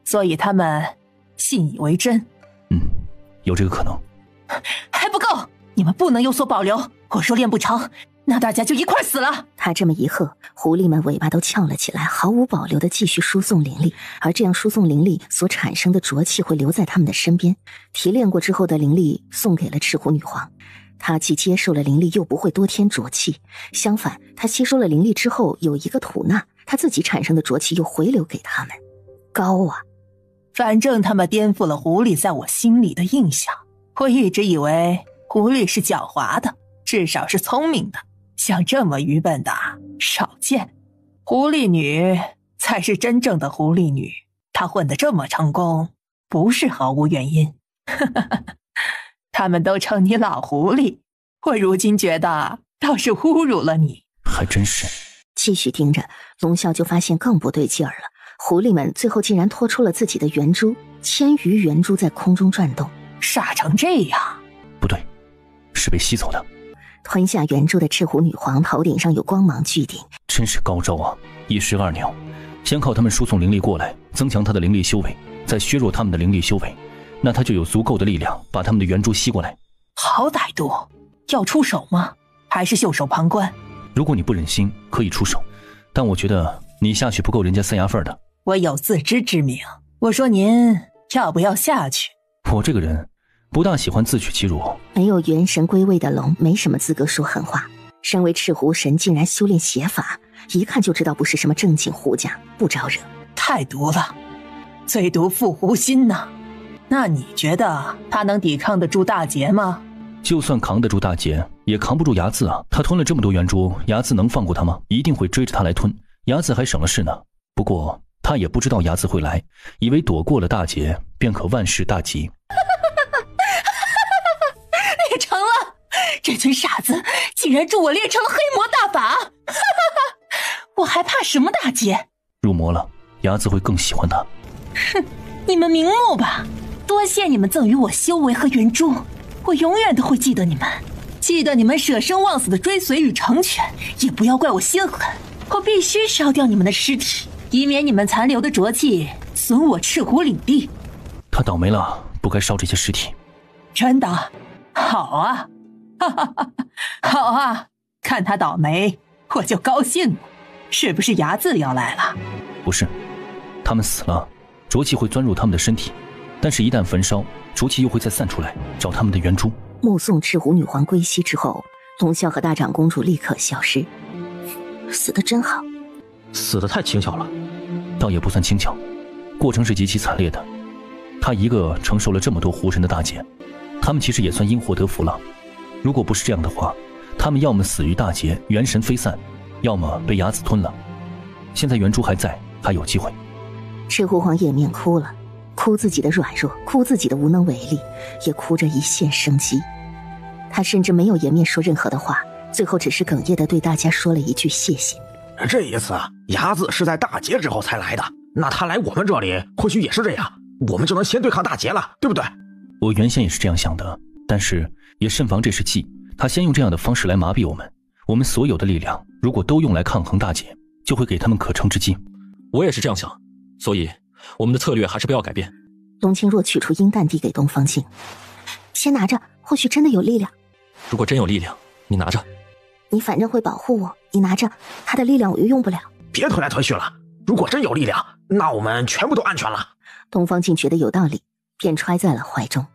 所以他们信以为真。有这个可能。还不够，你们不能有所保留。我说练不成，那大家就一块死了。他这么一喝，狐狸们尾巴都翘了起来，毫无保留地继续输送灵力，而这样输送灵力所产生的浊气会留在他们的身边。提炼过之后的灵力送给了赤狐女皇，她既接受了灵力，又不会多添浊气，相反，她吸收了灵力之后有一个吐纳，她自己产生的浊气又回流给他们。高啊！反正他们颠覆了狐狸在我心里的印象。我一直以为狐狸是狡猾的，至少是聪明的，像这么愚笨的少见。狐狸女才是真正的狐狸女，她混得这么成功，不是毫无原因。他们都称你老狐狸，我如今觉得倒是侮辱了你。还真是。继续盯着，龙啸就发现更不对劲儿了。狐狸们最后竟然拖出了自己的圆珠，1000余圆珠在空中转动。傻成这样？不对，是被吸走的。吞下圆珠的赤狐女皇头顶上有光芒聚顶，真是高招啊！一石二鸟，先靠他们输送灵力过来，增强他的灵力修为，再削弱他们的灵力修为，那他就有足够的力量把他们的圆珠吸过来。好歹毒，要出手吗？还是袖手旁观？如果你不忍心，可以出手，但我觉得你下去不够人家塞牙缝的。我有自知之明，我说您要不要下去？我这个人不大喜欢自取其辱。没有元神归位的龙没什么资格说狠话。身为赤狐神，竟然修炼邪法，一看就知道不是什么正经狐家，不招惹。太毒了，最毒妇狐心呐！那你觉得他能抵抗得住大劫吗？就算扛得住大劫，也扛不住睚眦啊！他吞了这么多圆珠，睚眦能放过他吗？一定会追着他来吞，睚眦还省了事呢。不过他也不知道睚眦会来，以为躲过了大劫便可万事大吉。练成了！这群傻子竟然助我练成了黑魔大法！我还怕什么大劫？入魔了，睚眦会更喜欢他。哼，你们瞑目吧！多谢你们赠予我修为和圆珠，我永远都会记得你们，记得你们舍生忘死的追随与成全，也不要怪我心狠，我必须烧掉你们的尸体，以免你们残留的浊气损我赤狐领地。他倒霉了，不该烧这些尸体。真的？好啊，哈哈哈，好啊！看他倒霉，我就高兴了。是不是睚眦要来了？不是，他们死了，浊气会钻入他们的身体，但是一旦焚烧，浊气又会再散出来，找他们的圆珠。目送赤狐女皇归西之后，龙啸和大长公主立刻消失。死得真好，死得太轻巧了。倒也不算轻巧，过程是极其惨烈的。他一个承受了这么多狐神的大劫，他们其实也算因祸得福了。如果不是这样的话，他们要么死于大劫，元神飞散，要么被睚眦吞了。现在圆珠还在，还有机会。赤狐皇掩面哭了，哭自己的软弱，哭自己的无能为力，也哭着一线生机。他甚至没有颜面说任何的话，最后只是哽咽地对大家说了一句谢谢。这一次睚眦是在大劫之后才来的，那他来我们这里或许也是这样，我们就能先对抗大劫了，对不对？我原先也是这样想的，但是也慎防这是计，他先用这样的方式来麻痹我们，我们所有的力量如果都用来抗衡大劫，就会给他们可乘之机。我也是这样想，所以我们的策略还是不要改变。龙清若取出阴弹递给东方镜，先拿着，或许真的有力量。如果真有力量，你拿着。你反正会保护我，你拿着，他的力量我又用不了。别推来推去了，如果真有力量，那我们全部都安全了。东方静觉得有道理，便揣在了怀中。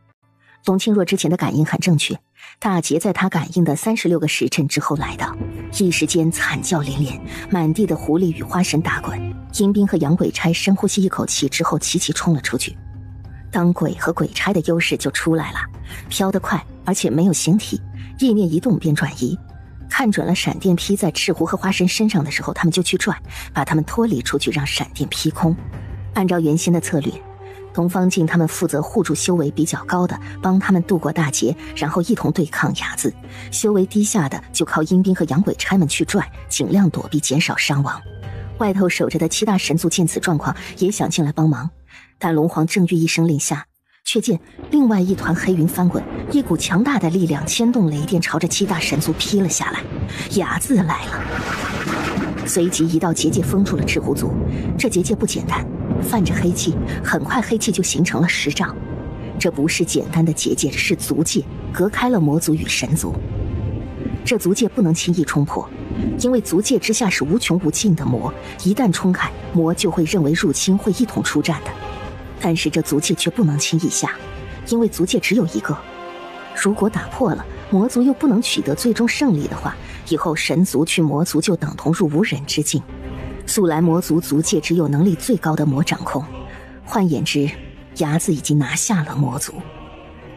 董卿若之前的感应很正确，大劫在他感应的36个时辰之后来到，一时间惨叫连连，满地的狐狸与花神打滚。阴兵和杨鬼差深呼吸一口气之后齐齐冲了出去。当鬼和鬼差的优势就出来了，飘得快，而且没有形体，意念一动便转移。看准了闪电劈在赤狐和花神身上的时候，他们就去拽，把他们脱离出去，让闪电劈空。按照原先的策略，东方静他们负责护住修为比较高的，帮他们度过大劫，然后一同对抗伢子。修为低下的就靠阴兵和洋鬼差们去拽，尽量躲避，减少伤亡。外头守着的7大神族见此状况，也想进来帮忙，但龙皇正欲一声令下，却见另外一团黑云翻滚，一股强大的力量牵动雷电，朝着7大神族劈了下来。伢子来了，随即一道结界封住了赤狐族。这结界不简单，泛着黑气，很快黑气就形成了10丈。这不是简单的结界，是族界，隔开了魔族与神族。这族界不能轻易冲破，因为族界之下是无穷无尽的魔，一旦冲开，魔就会认为入侵，会一同出战的。但是这族界却不能轻易下，因为族界只有一个，如果打破了，魔族又不能取得最终胜利的话，以后神族去魔族就等同入无人之境。素来魔族族界只有能力最高的魔掌控，换言之，伢子已经拿下了魔族，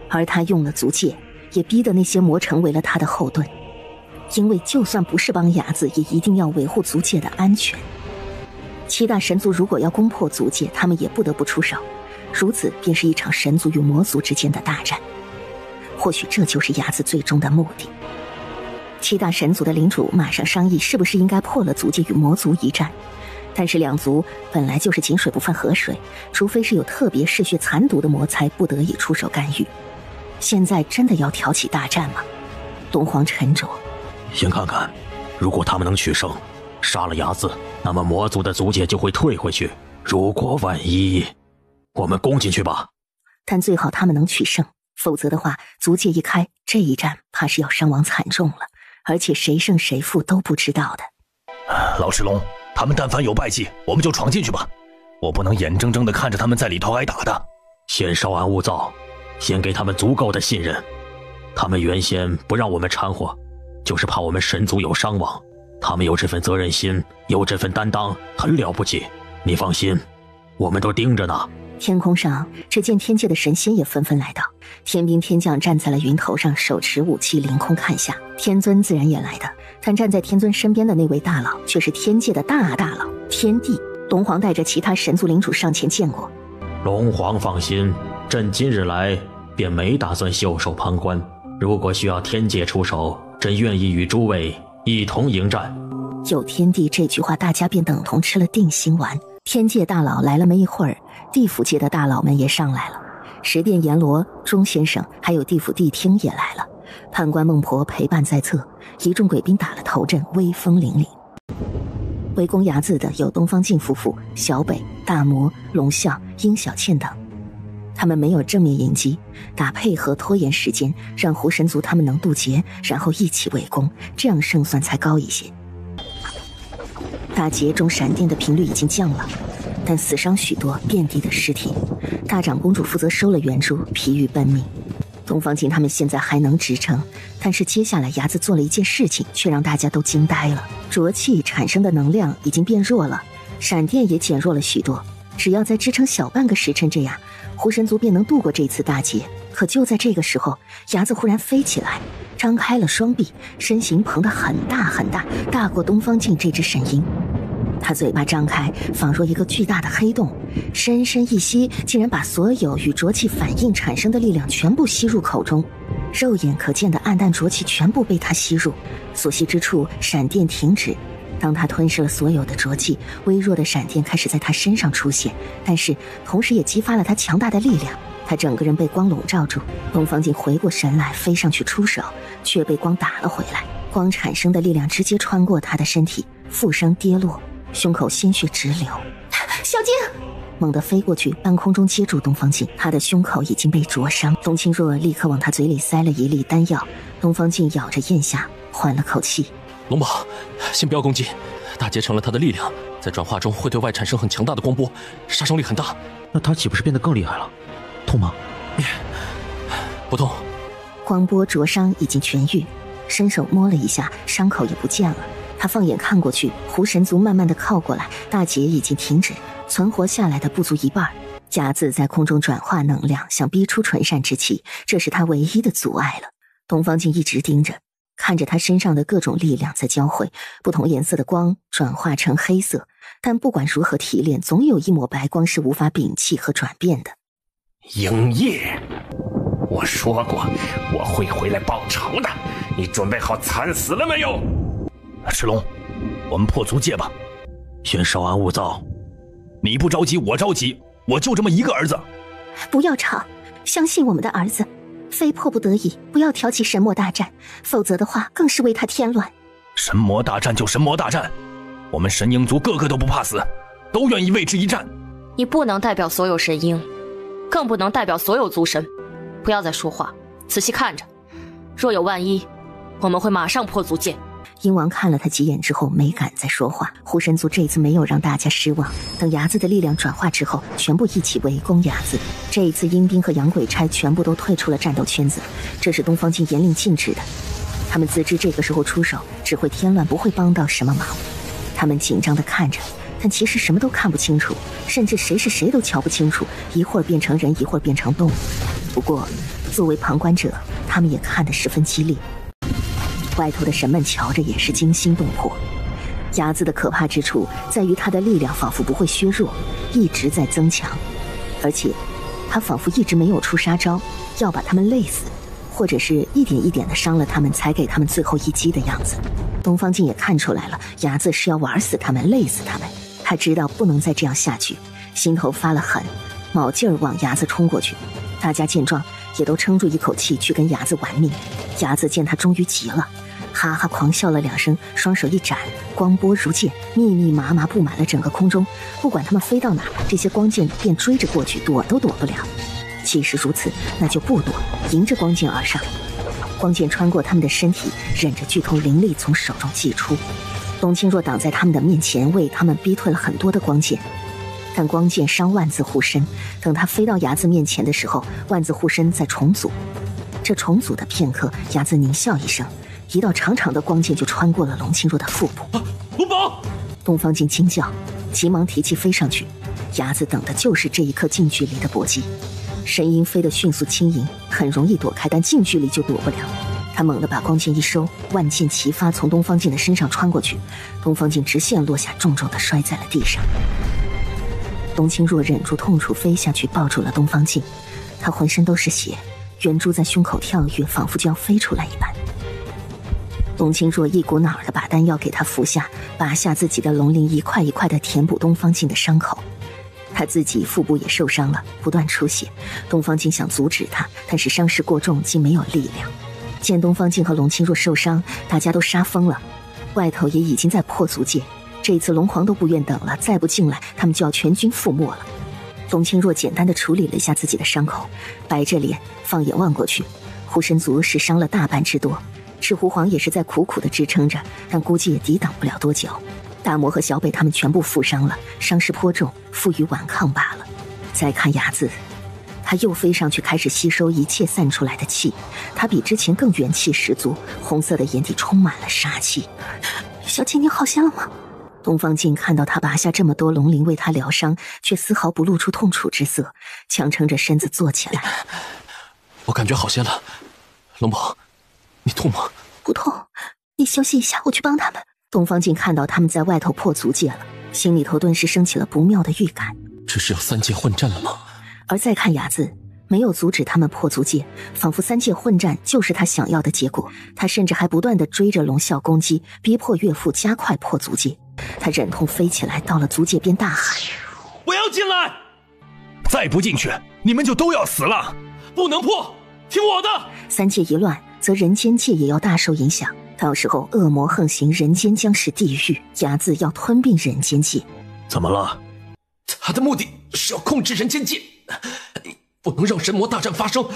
而他用了族界，也逼得那些魔成为了他的后盾。因为就算不是帮伢子，也一定要维护族界的安全。7大神族如果要攻破族界，他们也不得不出手，如此便是一场神族与魔族之间的大战。或许这就是伢子最终的目的。7大神族的领主马上商议是不是应该破了族界与魔族一战，但是两族本来就是井水不犯河水，除非是有特别嗜血残毒的魔才不得已出手干预。现在真的要挑起大战吗？东皇沉着，先看看，如果他们能取胜，杀了伢子，那么魔族的族界就会退回去。如果万一，我们攻进去吧。但最好他们能取胜，否则的话，族界一开，这一战怕是要伤亡惨重了，而且谁胜谁负都不知道的。老石龙，他们但凡有败绩，我们就闯进去吧。我不能眼睁睁地看着他们在里头挨打的。先稍安勿躁，先给他们足够的信任。他们原先不让我们掺和，就是怕我们神族有伤亡。他们有这份责任心，有这份担当，很了不起。你放心，我们都盯着呢。天空上，只见天界的神仙也纷纷来到，天兵天将站在了云头上，手持武器凌空看下。天尊自然也来的，但站在天尊身边的那位大佬却是天界的大佬天帝。龙皇带着其他神族领主上前见过。龙皇放心，朕今日来便没打算袖手旁观，如果需要天界出手，朕愿意与诸位一同迎战。有天帝这句话，大家便等同吃了定心丸。天界大佬来了没一会儿，地府界的大佬们也上来了，十殿阎罗、钟先生还有地府谛听也来了，判官孟婆陪伴在侧，一众鬼兵打了头阵，威风凛凛。围攻伢子的有东方静夫妇、小北、大魔、龙啸、殷小倩等，他们没有正面迎击，打配合拖延时间，让狐神族他们能渡劫，然后一起围攻，这样胜算才高一些。大劫中闪电的频率已经降了，但死伤许多，遍地的尸体。大长公主负责收了圆珠，疲于奔命。东方静他们现在还能支撑，但是接下来伢子做了一件事情，却让大家都惊呆了。浊气产生的能量已经变弱了，闪电也减弱了许多，只要再支撑小半个时辰，这样狐神族便能度过这次大劫。可就在这个时候，伢子忽然飞起来，张开了双臂，身形膨得很大很大，大过东方静这只神鹰。他嘴巴张开，仿若一个巨大的黑洞，深深一吸，竟然把所有与浊气反应产生的力量全部吸入口中。肉眼可见的暗淡浊气全部被他吸入，所吸之处闪电停止。当他吞噬了所有的浊气，微弱的闪电开始在他身上出现，但是同时也激发了他强大的力量。他整个人被光笼罩住，东方静回过神来，飞上去出手，却被光打了回来。光产生的力量直接穿过他的身体，负伤跌落，胸口鲜血直流。小静，猛地飞过去，半空中接住东方镜，他的胸口已经被灼伤。董卿若立刻往他嘴里塞了一粒丹药，东方镜咬着咽下，缓了口气。龙宝，先不要攻击，打结成了他的力量，在转化中会对外产生很强大的光波，杀伤力很大。那他岂不是变得更厉害了？痛吗？不痛。光波灼伤已经痊愈，伸手摸了一下，伤口也不见了。他放眼看过去，狐神族慢慢的靠过来，大劫已经停止，存活下来的不足一半。甲子在空中转化能量，想逼出纯善之气，这是他唯一的阻碍了。东方镜一直盯着，看着他身上的各种力量在交汇，不同颜色的光转化成黑色，但不管如何提炼，总有一抹白光是无法摒弃和转变的。鹰夜，我说过我会回来报仇的，你准备好惨死了没有？赤龙，我们破足戒吧。先稍安勿躁。你不着急，我着急，我就这么一个儿子。不要吵，相信我们的儿子，非迫不得已，不要挑起神魔大战，否则的话更是为他添乱。神魔大战就神魔大战，我们神鹰族个个都不怕死，都愿意为之一战。你不能代表所有神鹰，更不能代表所有族神，不要再说话，仔细看着，若有万一，我们会马上破足戒。鹰王看了他几眼之后没敢再说话。狐神族这次没有让大家失望，等伢子的力量转化之后，全部一起围攻伢子。这一次阴兵和洋鬼差全部都退出了战斗圈子，这是东方镜严令禁止的。他们自知这个时候出手只会添乱，不会帮到什么忙。他们紧张地看着，但其实什么都看不清楚，甚至谁是谁都瞧不清楚，一会儿变成人，一会儿变成动物。不过作为旁观者，他们也看得十分激烈。外头的神们瞧着也是惊心动魄。伢子的可怕之处在于他的力量仿佛不会削弱，一直在增强，而且他仿佛一直没有出杀招，要把他们累死，或者是一点一点的伤了他们才给他们最后一击的样子。东方镜也看出来了，伢子是要玩死他们，累死他们。他知道不能再这样下去，心头发了狠，卯劲儿往伢子冲过去。大家见状也都撑住一口气去跟伢子玩命。伢子见他终于急了，哈哈狂笑了2声，双手一展，光波如箭，密密麻麻布满了整个空中。不管他们飞到哪，这些光剑便追着过去，躲都躲不了。既是如此，那就不躲，迎着光剑而上。光剑穿过他们的身体，忍着剧痛凌厉从手中祭出。董卿若挡在他们的面前，为他们逼退了很多的光剑。但光剑伤万字护身，等他飞到伢子面前的时候，万字护身在重组。这重组的片刻，伢子狞笑一声，一道长长的光剑就穿过了龙清若的腹部。龙宝！东方镜惊叫，急忙提气飞上去。伢子等的就是这一刻近距离的搏击。神鹰飞得迅速轻盈，很容易躲开，但近距离就躲不了。他猛地把光剑一收，万箭齐发，从东方镜的身上穿过去。东方镜直线落下，重重地摔在了地上。董卿若忍住痛楚飞下去，抱住了东方镜。他浑身都是血，圆珠在胸口跳跃，仿佛就要飞出来一般。董卿若一股脑儿地把丹药给他服下，拔下自己的龙鳞，一块一块地填补东方镜的伤口。他自己腹部也受伤了，不断出血。东方镜想阻止他，但是伤势过重，竟没有力量。见东方镜和龙清若受伤，大家都杀疯了。外头也已经在破足戒，这一次龙皇都不愿等了，再不进来，他们就要全军覆没了。董卿若简单的处理了一下自己的伤口，白着脸放眼望过去，狐神族是伤了大半之多，赤狐皇也是在苦苦的支撑着，但估计也抵挡不了多久。大魔和小北他们全部负伤了，伤势颇重，负隅顽抗罢了。再看伢子，他又飞上去开始吸收一切散出来的气，他比之前更元气十足，红色的眼底充满了杀气。小姐，你好些了吗？东方镜看到他拔下这么多龙鳞为他疗伤，却丝毫不露出痛楚之色，强撑着身子坐起来。我感觉好些了。龙宝，你痛吗？不痛，你休息一下，我去帮他们。东方镜看到他们在外头破足戒了，心里头顿时升起了不妙的预感。这是要3界混战了吗？而再看伢子，没有阻止他们破足戒，仿佛3界混战就是他想要的结果。他甚至还不断地追着龙啸攻击，逼迫岳父加快破足戒。他忍痛飞起来，到了足戒边大喊：我要进来！再不进去，你们就都要死了！不能破，听我的！3界一乱，则人间界也要大受影响。到时候恶魔横行，人间将是地狱，伢子要吞并人间界。怎么了？他的目的是要控制人间界，不能让神魔大战发生，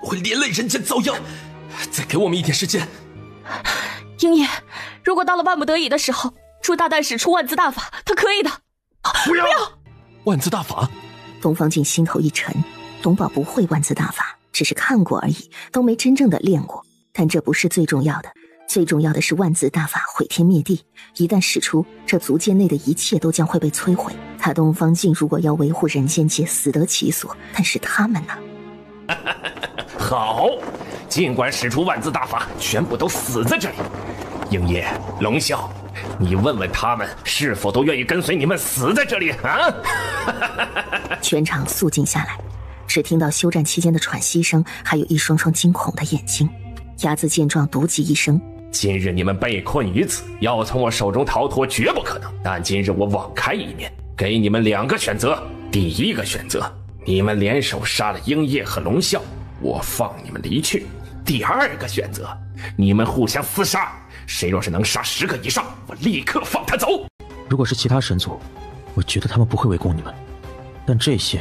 会连累人间遭殃。再给我们一点时间。鹰爷，如果到了万不得已的时候，朱大蛋使出万字大法，他可以的。不要！万字大法？东方镜心头一沉，董宝不会万字大法，只是看过而已，都没真正的练过。但这不是最重要的，最重要的是万字大法毁天灭地，一旦使出，这族界内的一切都将会被摧毁。他东方镜如果要维护人间界，死得其所，但是他们呢？好，尽管使出万字大法，全部都死在这里。鹰爷、龙啸，你问问他们是否都愿意跟随你们死在这里啊？全场肃静下来，只听到休战期间的喘息声，还有一双双惊恐的眼睛。鸭子见状独急一声：今日你们被困于此，要从我手中逃脱绝不可能。但今日我网开一面，给你们2个选择。第一个选择，你们联手杀了鹰夜和龙啸，我放你们离去。第2个选择，你们互相厮杀，谁若是能杀10个以上，我立刻放他走。如果是其他神族，我觉得他们不会围攻你们，但这些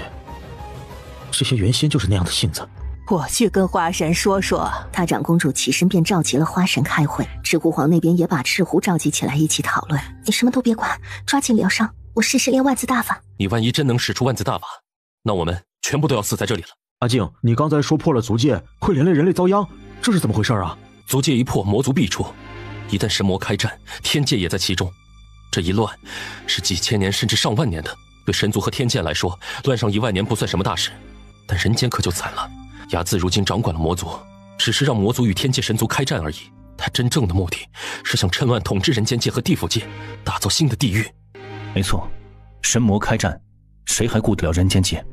原先就是那样的性子。我去跟花神说说。大长公主起身便召集了花神开会，赤狐皇那边也把赤狐召集起来一起讨论。你什么都别管，抓紧疗伤，我试试练万字大法。你万一真能使出万字大法，那我们全部都要死在这里了。阿静，你刚才说破了族界会连累人类遭殃，这是怎么回事啊？族界一破，魔族必出，一旦神魔开战，天界也在其中。这一乱是几千年甚至上万年的，对神族和天界来说，乱上1万年不算什么大事，但人间可就惨了。雅自如今掌管了魔族，只是让魔族与天界神族开战而已。他真正的目的是想趁乱统治人间界和地府界，打造新的地狱。没错，神魔开战，谁还顾得了人间界？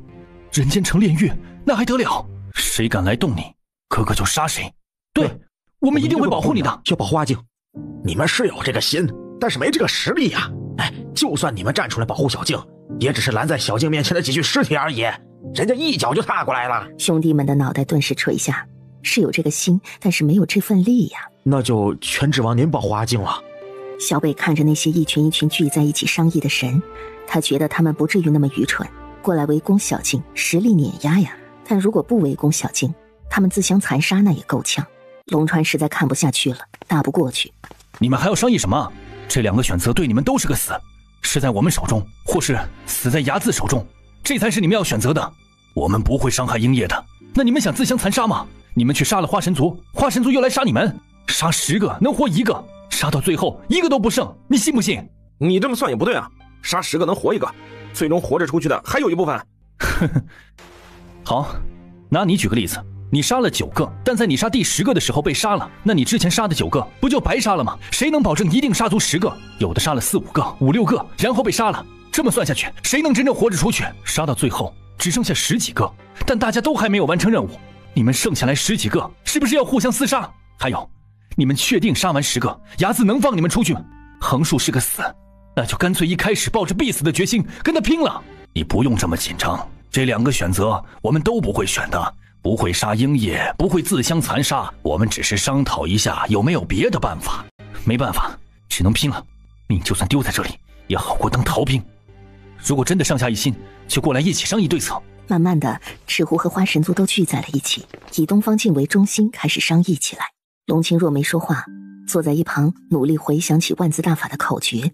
人间城炼狱，那还得了？谁敢来动你，哥哥就杀谁。对，我们一定会保护你的。要保护阿静。你们是有这个心，但是没这个实力呀。就算你们站出来保护小静，也只是拦在小静面前的几具尸体而已，人家一脚就踏过来了。兄弟们的脑袋顿时垂下，是有这个心，但是没有这份力呀。那就全指望您保护阿静了。小北看着那些一群一群聚在一起商议的神，他觉得他们不至于那么愚蠢，过来围攻小静，实力碾压呀。但如果不围攻小静，他们自相残杀，那也够呛。龙川实在看不下去了，打不过去。你们还要商议什么？这2个选择对你们都是个死，是在我们手中，或是死在睚眦手中，这才是你们要选择的。我们不会伤害鹰夜的，那你们想自相残杀吗？你们去杀了花神族，花神族又来杀你们，杀10个能活1个，杀到最后1个都不剩，你信不信？你这么算也不对啊，杀10个能活1个，最终活着出去的还有一部分。好，拿你举个例子，你杀了9个，但在你杀第10个的时候被杀了，那你之前杀的9个不就白杀了吗？谁能保证一定杀足10个？有的杀了4、5个、5、6个，然后被杀了。这么算下去，谁能真正活着出去？杀到最后只剩下10几个，但大家都还没有完成任务，你们剩下来10几个，是不是要互相厮杀？还有，你们确定杀完10个，睚眦能放你们出去吗？横竖是个死，那就干脆一开始抱着必死的决心跟他拼了。你不用这么紧张，这2个选择我们都不会选的，不会杀鹰夜，不会自相残杀，我们只是商讨一下有没有别的办法。没办法，只能拼了，命就算丢在这里，也好过当逃兵。如果真的上下一心，就过来一起商议对策。慢慢的，赤狐和花神族都聚在了一起，以东方镜为中心开始商议起来。龙清若没说话，坐在一旁努力回想起万字大法的口诀。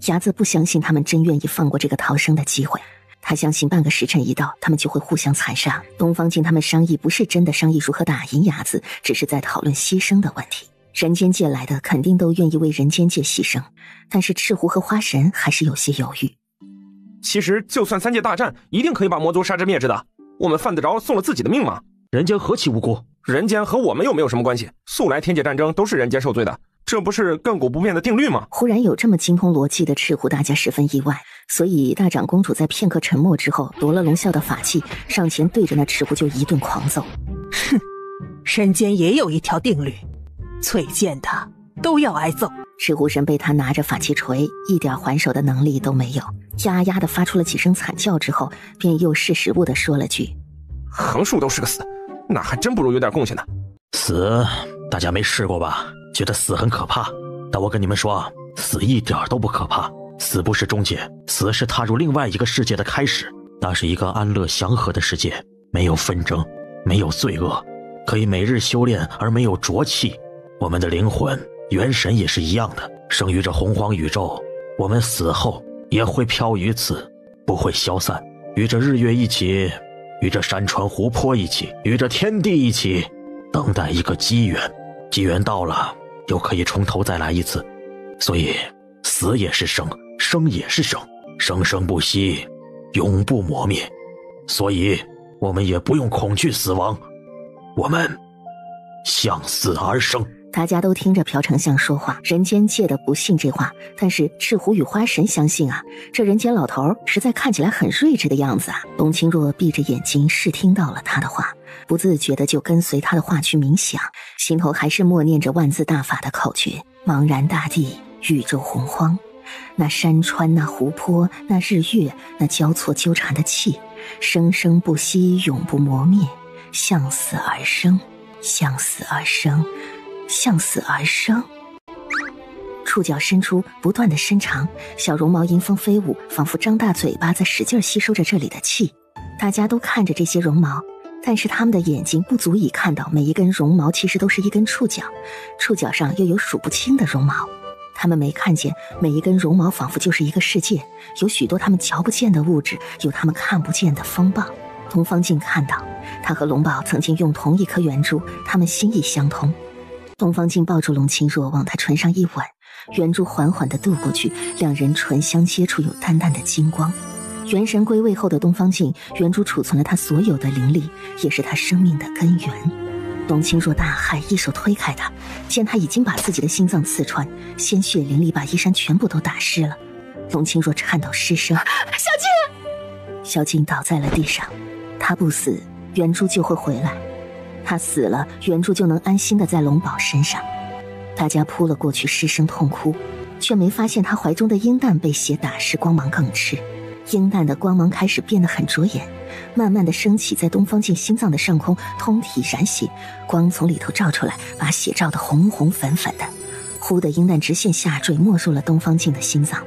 睚眦不相信他们真愿意放过这个逃生的机会，他相信半个时辰一到，他们就会互相残杀。东方镜他们商议不是真的商议如何打赢睚眦，只是在讨论牺牲的问题。人间界来的肯定都愿意为人间界牺牲，但是赤狐和花神还是有些犹豫。其实就算3界大战，一定可以把魔族杀之灭之的，我们犯得着送了自己的命吗？人间何其无辜？人间和我们又没有什么关系，素来天界战争都是人间受罪的，这不是亘古不变的定律吗？忽然有这么精通逻辑的赤狐，大家十分意外，所以大长公主在片刻沉默之后夺了龙啸的法器，上前对着那赤狐就一顿狂揍。哼，人间也有一条定律，最贱的都要挨揍。赤狐神被他拿着法器锤，一点还手的能力都没有，呀呀的发出了几声惨叫之后，便又识时务的说了句：横竖都是个死，那还真不如有点贡献呢。死，大家没试过吧？觉得死很可怕，但我跟你们说，死一点都不可怕。死不是终结，死是踏入另外一个世界的开始。那是一个安乐祥和的世界，没有纷争，没有罪恶，可以每日修炼而没有浊气。我们的灵魂元神也是一样的，生于这洪荒宇宙，我们死后也会飘于此，不会消散，与这日月一起，与这山川湖泊一起，与这天地一起，等待一个机缘。机缘到了，又可以从头再来一次。所以死也是生，生也是生，生生不息，永不磨灭。所以我们也不用恐惧死亡，我们向死而生。大家都听着朴丞相说话，人间界的不信这话，但是赤狐与花神相信啊。这人间老头实在看起来很睿智的样子啊。董卿若闭着眼睛是听到了他的话，不自觉的就跟随他的话去冥想，心头还是默念着万字大法的口诀。茫然大地，宇宙洪荒，那山川，那湖泊，那日月，那交错纠缠的气，生生不息，永不磨灭，向死而生，向死而生，向死而生。触角伸出，不断的伸长，小绒毛迎风飞舞，仿佛张大嘴巴在使劲吸收着这里的气。大家都看着这些绒毛，但是他们的眼睛不足以看到每一根绒毛其实都是一根触角，触角上又有数不清的绒毛。他们没看见每一根绒毛仿佛就是一个世界，有许多他们瞧不见的物质，有他们看不见的风暴。东方镜看到他和龙宝曾经用同一颗圆珠，他们心意相通。东方镜抱住龙清若，往他唇上一吻，圆珠缓缓地渡过去，两人唇相接触，有淡淡的金光。元神归位后的东方镜，圆珠储存了他所有的灵力，也是他生命的根源。董卿若大骇，一手推开他，见他已经把自己的心脏刺穿，鲜血淋漓，把衣衫全部都打湿了。董卿若颤抖失声：“小静！”小静倒在了地上。他不死，圆珠就会回来；他死了，圆珠就能安心的在龙宝身上。大家扑了过去，失声痛哭，却没发现他怀中的鹰蛋被血打湿，光芒更炽。鹰蛋的光芒开始变得很灼眼，慢慢的升起，在东方镜心脏的上空，通体燃血，光从里头照出来，把血照得红红粉粉的。忽的鹰蛋直线下坠，没入了东方镜的心脏。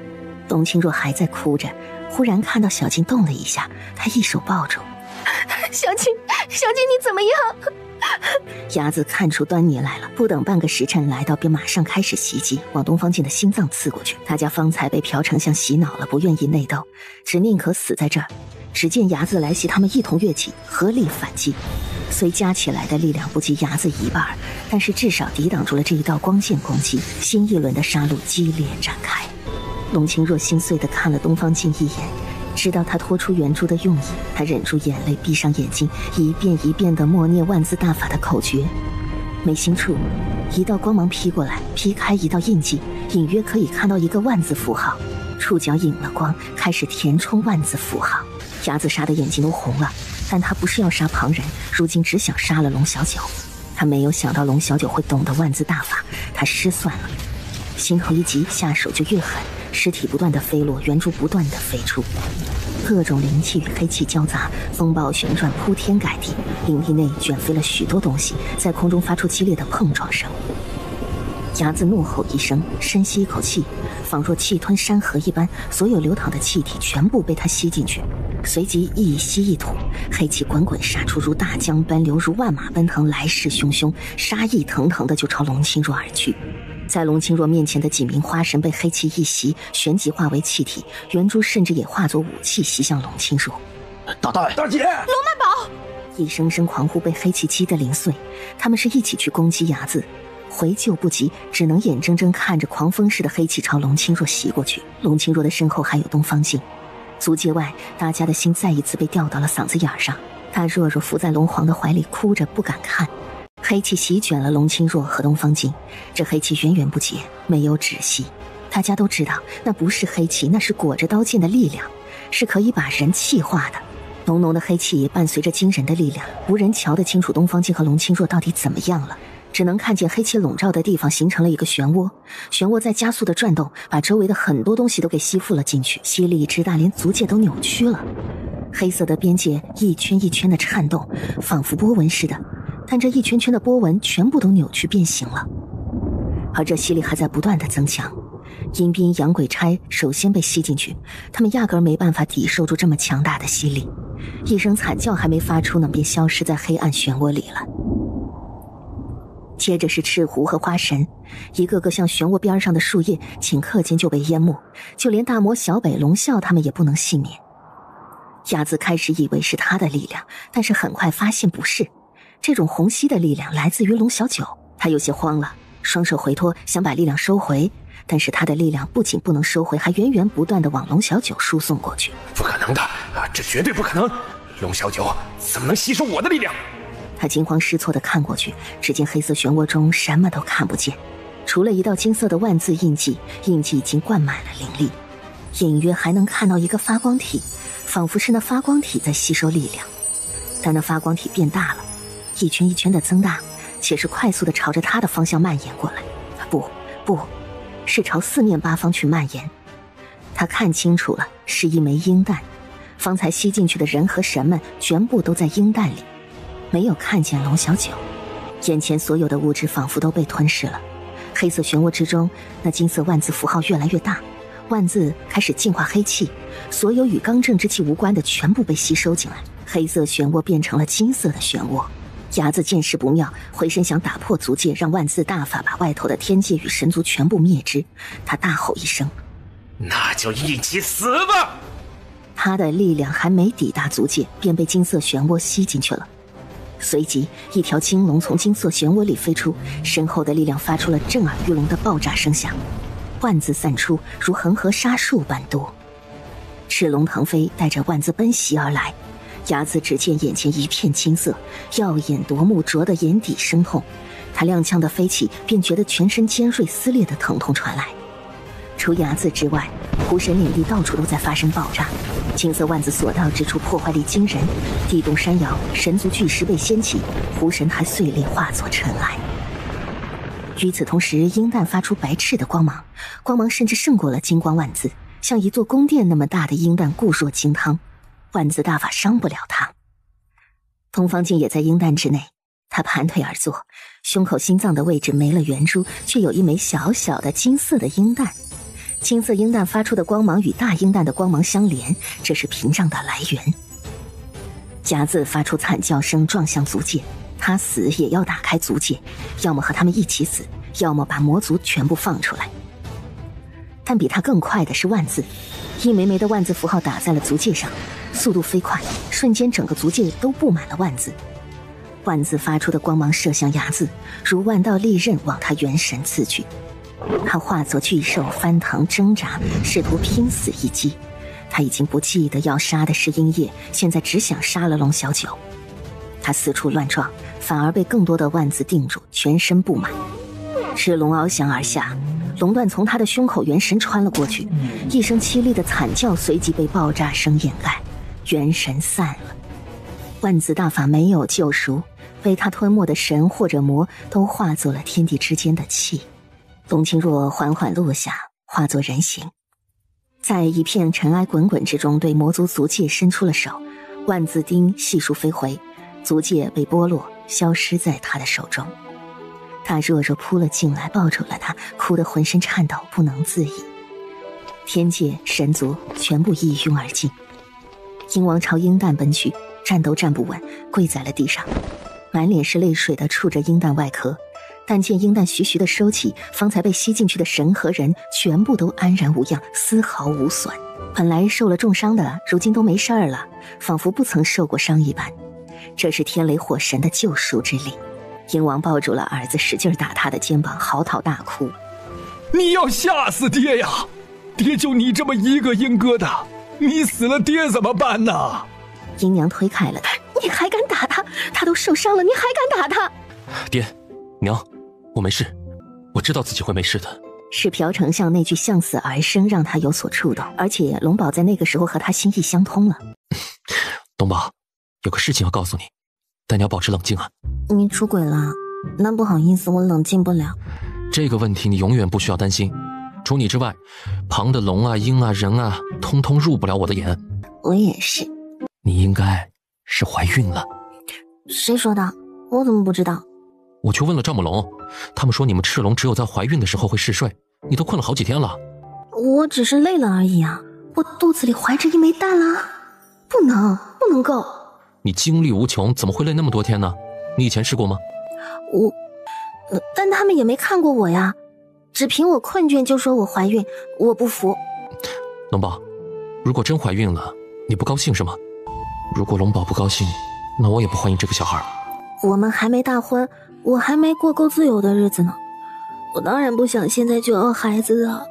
董卿若还在哭着，忽然看到小静动了一下，她一手抱住小静，小静你怎么样？伢子看出端倪来了，不等半个时辰来到，便马上开始袭击，往东方镜的心脏刺过去。大家方才被朴丞相洗脑了，不愿意内斗，只宁可死在这儿。只见伢子来袭，他们一同跃起，合力反击。虽加起来的力量不及伢子一半，但是至少抵挡住了这一道光线攻击。新一轮的杀戮激烈展开。龙清若心碎地看了东方镜一眼，知道他拖出圆珠的用意，他忍住眼泪，闭上眼睛，一遍一遍地默念万字大法的口诀。眉心处一道光芒劈过来，劈开一道印记，隐约可以看到一个万字符号。触角引了光，开始填充万字符号。伢子杀的眼睛都红了，但他不是要杀旁人，如今只想杀了龙小九。他没有想到龙小九会懂得万字大法，他失算了，心头一急，下手就越狠，尸体不断的飞落，圆珠不断的飞出，各种灵气与黑气交杂，风暴旋转，铺天盖地，灵力内卷飞了许多东西，在空中发出激烈的碰撞声。伢子怒吼一声，深吸一口气，仿若气吞山河一般，所有流淌的气体全部被他吸进去，随即一吸一吐，黑气滚滚杀出，如大江奔流，如万马奔腾，来势汹汹，杀意腾腾的就朝龙清若而去。在龙清若面前的几名花神被黑气一袭，旋即化为气体，圆珠甚至也化作武器袭向龙清若。大大姐，龙曼宝！一声声狂呼被黑气击得零碎，他们是一起去攻击伢子，回救不及，只能眼睁睁看着狂风似的黑气朝龙清若袭过去。龙清若的身后还有东方镜，足界外，大家的心再一次被吊到了嗓子眼上。他弱弱伏在龙皇的怀里，哭着不敢看。黑气席卷了龙清若和东方镜，这黑气源源不绝，没有止息。大家都知道，那不是黑气，那是裹着刀剑的力量，是可以把人气化的。浓浓的黑气也伴随着惊人的力量，无人瞧得清楚东方镜和龙清若到底怎么样了，只能看见黑气笼罩的地方形成了一个漩涡，漩涡在加速的转动，把周围的很多东西都给吸附了进去，吸力之大，连足界都扭曲了。黑色的边界一圈一圈的颤动，仿佛波纹似的，但这一圈圈的波纹全部都扭曲变形了。而这吸力还在不断的增强，阴兵养鬼差首先被吸进去，他们压根儿没办法抵受住这么强大的吸力，一声惨叫还没发出呢，便消失在黑暗漩涡里了。接着是赤狐和花神，一个个像漩涡边上的树叶，顷刻间就被淹没，就连大魔小北、龙啸他们也不能幸免。鸭子开始以为是他的力量，但是很快发现不是，这种虹吸的力量来自于龙小九。他有些慌了，双手回脱，想把力量收回，但是他的力量不仅不能收回，还源源不断地往龙小九输送过去。不可能的，这绝对不可能！龙小九怎么能吸收我的力量？他惊慌失措地看过去，只见黑色漩涡中什么都看不见，除了一道金色的万字印记，印记已经灌满了灵力，隐约还能看到一个发光体，仿佛是那发光体在吸收力量。但那发光体变大了，一圈一圈的增大，且是快速地朝着他的方向蔓延过来。不，是朝四面八方去蔓延。他看清楚了，是一枚鹰蛋，方才吸进去的人和神们全部都在鹰蛋里，没有看见龙小九。眼前所有的物质仿佛都被吞噬了，黑色漩涡之中，那金色万字符号越来越大，万字开始净化黑气，所有与刚正之气无关的全部被吸收进来，黑色漩涡变成了金色的漩涡。伢子见势不妙，回身想打破足戒，让万字大法把外头的天界与神族全部灭之。他大吼一声：“那就一起死吧！”他的力量还没抵达足戒，便被金色漩涡吸进去了。随即，一条金龙从金色漩涡里飞出，身后的力量发出了震耳欲聋的爆炸声响，万字散出，如恒河沙数般多。赤龙腾飞，带着万字奔袭而来。伢子只见眼前一片青色，耀眼夺目，灼得眼底生痛。他踉跄的飞起，便觉得全身尖锐撕裂的疼痛传来。除伢子之外，湖神领地到处都在发生爆炸，金色万字所到之处破坏力惊人，地动山摇，神族巨石被掀起，湖神还碎裂化作尘埃。与此同时，鹰蛋发出白炽的光芒，光芒甚至胜过了金光万字，像一座宫殿那么大的鹰蛋固若金汤，万字大法伤不了他。东方镜也在鹰蛋之内，他盘腿而坐，胸口心脏的位置没了圆珠，却有一枚小小的金色的鹰蛋。金色鹰蛋发出的光芒与大鹰蛋的光芒相连，这是屏障的来源。甲子发出惨叫声，撞向足戒，他死也要打开足戒，要么和他们一起死，要么把魔族全部放出来。但比他更快的是万字，一枚枚的万字符号打在了足戒上，速度飞快，瞬间整个足戒都布满了万字。万字发出的光芒射向牙子，如万道利刃往他元神刺去。他化作巨兽翻腾挣扎，试图拼死一击。他已经不记得要杀的是鹰叶，现在只想杀了龙小九。他四处乱撞，反而被更多的万字定住，全身布满。赤龙翱翔而下，龙段从他的胸口元神穿了过去，一声凄厉的惨叫随即被爆炸声掩盖，元神散了。万字大法没有救赎，被他吞没的神或者魔都化作了天地之间的气。董清若缓缓落下，化作人形，在一片尘埃滚滚之中对魔族足戒伸出了手，万字钉细数飞回，足戒被剥落，消失在他的手中。他弱弱扑了进来，抱住了他，哭得浑身颤抖，不能自已。天界神族全部一拥而尽，鹰王朝鹰蛋奔去，站都站不稳，跪在了地上，满脸是泪水的触着鹰蛋外壳。但见鹰蛋徐徐的收起，方才被吸进去的神和人全部都安然无恙，丝毫无损。本来受了重伤的，如今都没事儿了，仿佛不曾受过伤一般。这是天雷火神的救赎之力。鹰王抱住了儿子，使劲打他的肩膀，嚎啕大哭：“你要吓死爹呀！爹就你这么一个鹰疙瘩，你死了爹怎么办呢？”鹰娘推开了他：“你还敢打他？他都受伤了，你还敢打他？”爹，娘，我没事，我知道自己会没事的。是朴丞相那句向死而生让他有所触动，而且龙宝在那个时候和他心意相通了。东宝，有个事情要告诉你，但你要保持冷静啊。你出轨了？那不好意思，我冷静不了。这个问题你永远不需要担心，除你之外，旁的龙啊、鹰啊、人啊，通通入不了我的眼。我也是。你应该是怀孕了。谁说的？我怎么不知道？我去问了赵母龙，他们说你们赤龙只有在怀孕的时候会嗜睡，你都困了好几天了。我只是累了而已啊，我肚子里怀着一枚蛋啦，不能够。你精力无穷，怎么会累那么多天呢？你以前试过吗？但他们也没看过我呀，只凭我困倦就说我怀孕，我不服。龙宝，如果真怀孕了，你不高兴是吗？如果龙宝不高兴，那我也不欢迎这个小孩。我们还没大婚，我还没过够自由的日子呢，我当然不想现在就要孩子啊。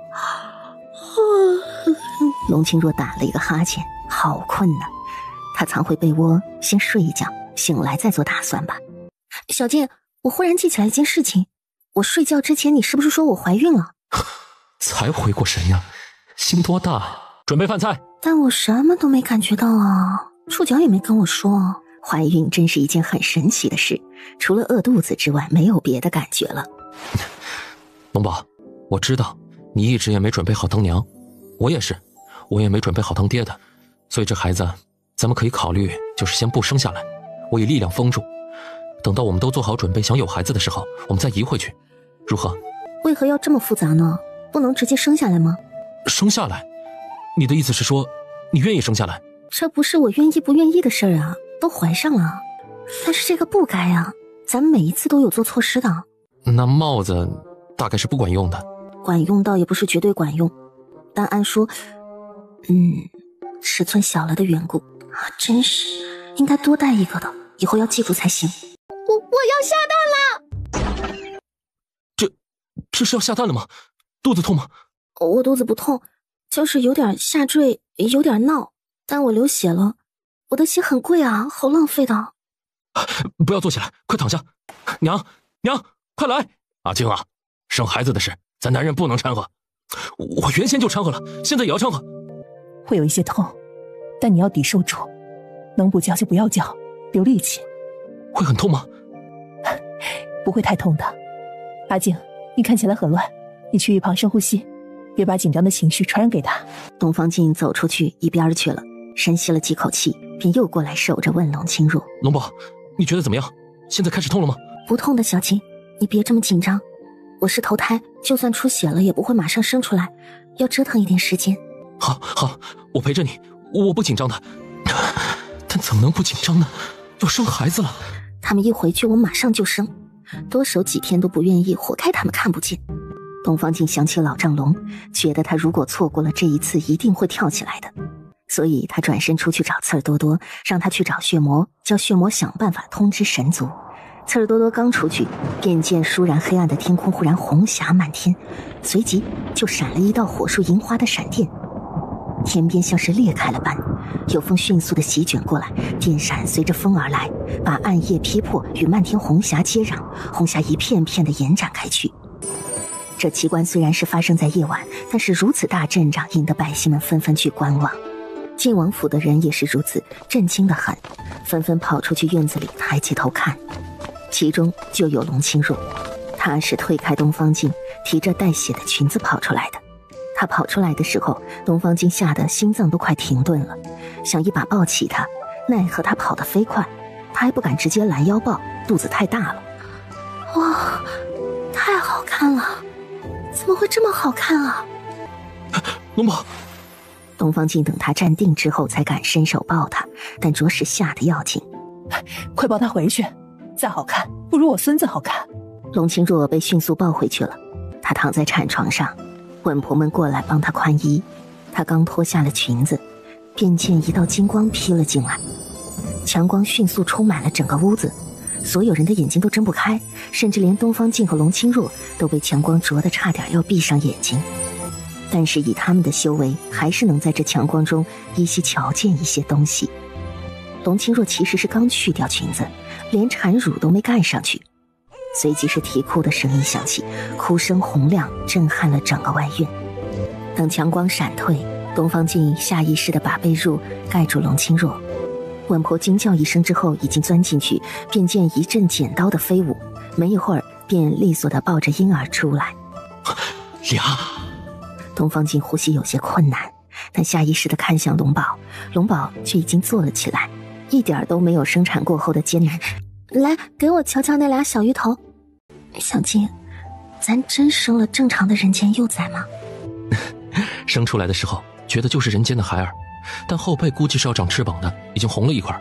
龙清若打了一个哈欠，好困呐，他藏回被窝先睡一觉，醒来再做打算吧。小静，我忽然记起来一件事情，我睡觉之前你是不是说我怀孕了？才回过神呀，心多大呀！准备饭菜。但我什么都没感觉到啊，触角也没跟我说。怀孕真是一件很神奇的事，除了饿肚子之外没有别的感觉了。龙宝，我知道你一直也没准备好当娘，我也是，我也没准备好当爹的，所以这孩子咱们可以考虑就是先不生下来，我以力量封住，等到我们都做好准备想有孩子的时候，我们再移回去，如何？为何要这么复杂呢？不能直接生下来吗？生下来？你的意思是说你愿意生下来？这不是我愿意不愿意的事儿啊，都怀上了。但是这个不该啊，咱们每一次都有做措施的。那帽子大概是不管用的。管用倒也不是绝对管用，但按说尺寸小了的缘故啊，真是应该多带一个的，以后要记住才行。我要下蛋了。这是要下蛋了吗？肚子痛吗？我肚子不痛，就是有点下坠，有点闹，但我流血了，我的血很贵啊，好浪费的。不要坐起来，快躺下。娘，快来！阿静啊，生孩子的事咱男人不能掺和。我原先就掺和了，现在也要掺和。会有一些痛，但你要抵受住，能不叫就不要叫，留力气。会很痛吗？不会太痛的。阿静，你看起来很乱，你去一旁深呼吸，别把紧张的情绪传染给他。东方静走出去一边去了，深吸了几口气，便又过来守着问龙清若：龙宝，你觉得怎么样？现在开始痛了吗？不痛的，小晴，你别这么紧张。我是头胎，就算出血了也不会马上生出来，要折腾一点时间。好，我陪着你，我不紧张的。但怎么能不紧张呢？要生孩子了。他们一回去我马上就生，多守几天都不愿意，活该他们看不见。东方静想起老丈龙，觉得他如果错过了这一次一定会跳起来的，所以他转身出去找刺儿多多，让他去找血魔，叫血魔想办法通知神族。刺儿多多刚出去，便见倏然黑暗的天空忽然红霞漫天，随即就闪了一道火树银花的闪电，天边像是裂开了般，有风迅速地席卷过来，电闪随着风而来，把暗夜劈破，与漫天红霞接壤，红霞一片片地延展开去。这奇观虽然是发生在夜晚，但是如此大阵仗，引得百姓们纷纷去观望。晋王府的人也是如此，震惊得很，纷纷跑出去院子里抬起头看，其中就有龙清若，她是推开东方静，提着带血的裙子跑出来的。她跑出来的时候，东方静吓得心脏都快停顿了，想一把抱起她，奈何她跑得飞快，她还不敢直接拦腰抱，肚子太大了。哇，太好看了，怎么会这么好看啊？龙宝。东方静等他站定之后才敢伸手抱他，但着实吓得要紧。快抱他回去，再好看不如我孙子好看。龙清若被迅速抱回去了，他躺在产床上，稳婆们过来帮他宽衣。他刚脱下了裙子，便见一道金光劈了进来，强光迅速充满了整个屋子，所有人的眼睛都睁不开，甚至连东方静和龙清若都被强光灼得差点要闭上眼睛。但是以他们的修为，还是能在这强光中依稀瞧见一些东西。龙清若其实是刚去掉裙子，连产乳都没盖上去，随即是啼哭的声音响起，哭声洪亮，震撼了整个外院。等强光闪退，东方静下意识地把被褥盖住龙清若。稳婆惊叫一声之后，已经钻进去，便见一阵剪刀的飞舞，没一会儿便利索地抱着婴儿出来。娘。东方静呼吸有些困难，但下意识地看向龙宝，龙宝却已经坐了起来，一点都没有生产过后的艰难。来，给我瞧瞧那俩小鱼头。小静，咱真生了正常的人间幼崽吗？生出来的时候觉得就是人间的孩儿，但后背估计是要长翅膀的，已经红了一块。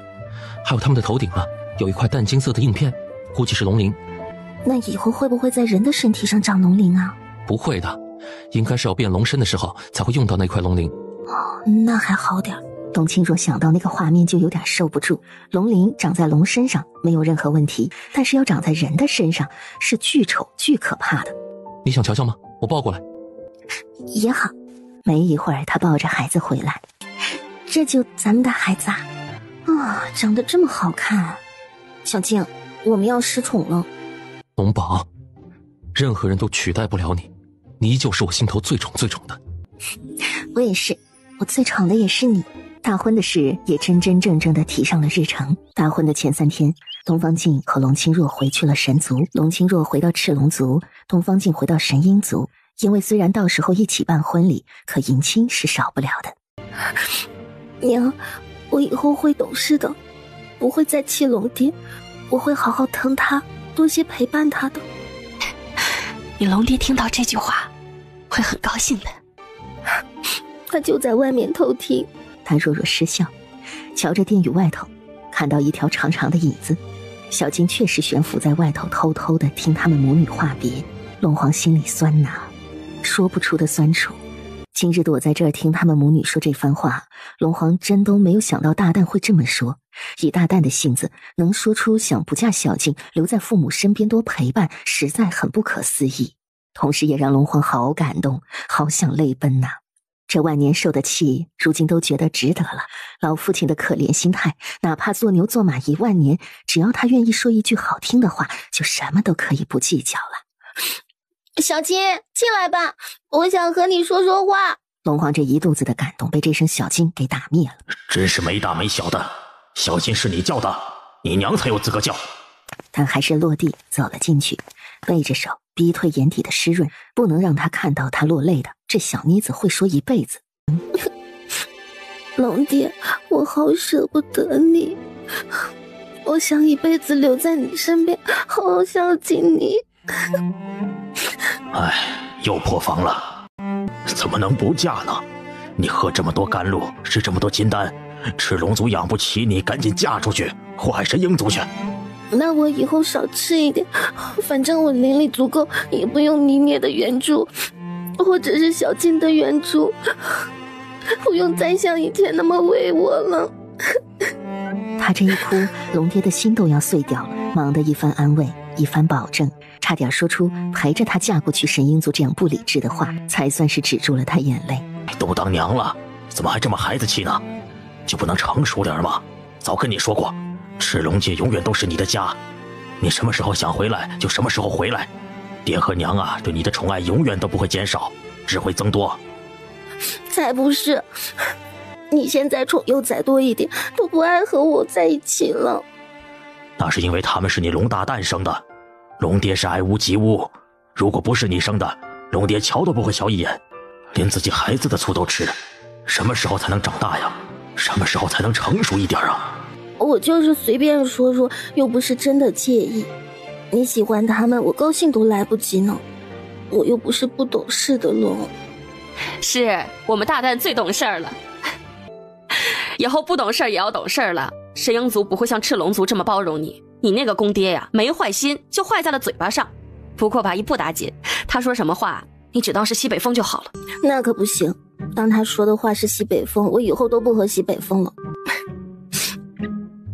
还有他们的头顶啊，有一块淡金色的硬片，估计是龙鳞。那以后会不会在人的身体上长龙鳞啊？不会的，应该是要变龙身的时候才会用到那块龙鳞。哦，那还好点。董卿若想到那个画面就有点受不住。龙鳞长在龙身上没有任何问题，但是要长在人的身上是巨丑巨可怕的。你想瞧瞧吗？我抱过来。也好。没一会儿他抱着孩子回来。这就咱们的孩子啊，长得这么好看。小静，我们要失宠了。龙宝，任何人都取代不了你，你依旧是我心头最宠最宠的。我也是，我最宠的也是你。大婚的事也真真正正的提上了日程。大婚的前3天，东方静和龙清若回去了神族，龙清若回到赤龙族，东方静回到神鹰族。因为虽然到时候一起办婚礼，可迎亲是少不了的。娘，我以后会懂事的，不会再气龙爹，我会好好疼他，多些陪伴他的。你龙爹听到这句话会很高兴的。他就在外面偷听。他弱弱失笑，瞧着殿宇外头，看到一条长长的椅子，小金确实悬浮在外头，偷偷的听他们母女话别。龙皇心里酸呐，说不出的酸楚。今日躲在这儿听他们母女说这番话，龙皇真都没有想到大旦会这么说。以大旦的性子，能说出想不嫁小静，留在父母身边多陪伴，实在很不可思议。同时也让龙皇好感动，好想泪奔呐。这万年受的气，如今都觉得值得了。老父亲的可怜心态，哪怕做牛做马1万年，只要他愿意说一句好听的话，就什么都可以不计较了。小金，进来吧，我想和你说说话。龙皇这一肚子的感动被这声小金给打灭了。真是没大没小的，小金是你叫的，你娘才有资格叫。但还是落地走了进去，背着手逼退眼底的湿润，不能让他看到他落泪的。这小妮子会说一辈子。龙爹，我好舍不得你，我想一辈子留在你身边，好好孝敬你。哎，又破防了，怎么能不嫁呢？你喝这么多甘露，吃这么多金丹，赤龙族养不起你，赶紧嫁出去，祸神鹰族去。那我以后少吃一点，反正我灵力足够，也不用你捏的圆珠，或者是小静的圆珠，不用再像以前那么喂我了。他这一哭，龙爹的心都要碎掉了，忙得一番安慰，一番保证，差点说出陪着他嫁过去神鹰族这样不理智的话，才算是止住了他眼泪。都当娘了，怎么还这么孩子气呢？就不能成熟点吗？早跟你说过，赤龙界永远都是你的家，你什么时候想回来就什么时候回来。爹和娘啊，对你的宠爱永远都不会减少，只会增多。才不是，你现在宠又再多一点，都不爱和我在一起了。那是因为他们是你龙大蛋生的，龙爹是爱屋及乌，如果不是你生的，龙爹瞧都不会瞧一眼，连自己孩子的醋都吃。什么时候才能长大呀？什么时候才能成熟一点啊？我就是随便说说，又不是真的介意。你喜欢他们，我高兴都来不及呢。我又不是不懂事的龙。是我们大蛋最懂事了，以后不懂事也要懂事了。神鹰族不会像赤龙族这么包容你，你那个公爹呀，没坏心，就坏在了嘴巴上。不过吧，一不打紧，他说什么话，你只当是西北风就好了。那可不行，当他说的话是西北风，我以后都不喝西北风了。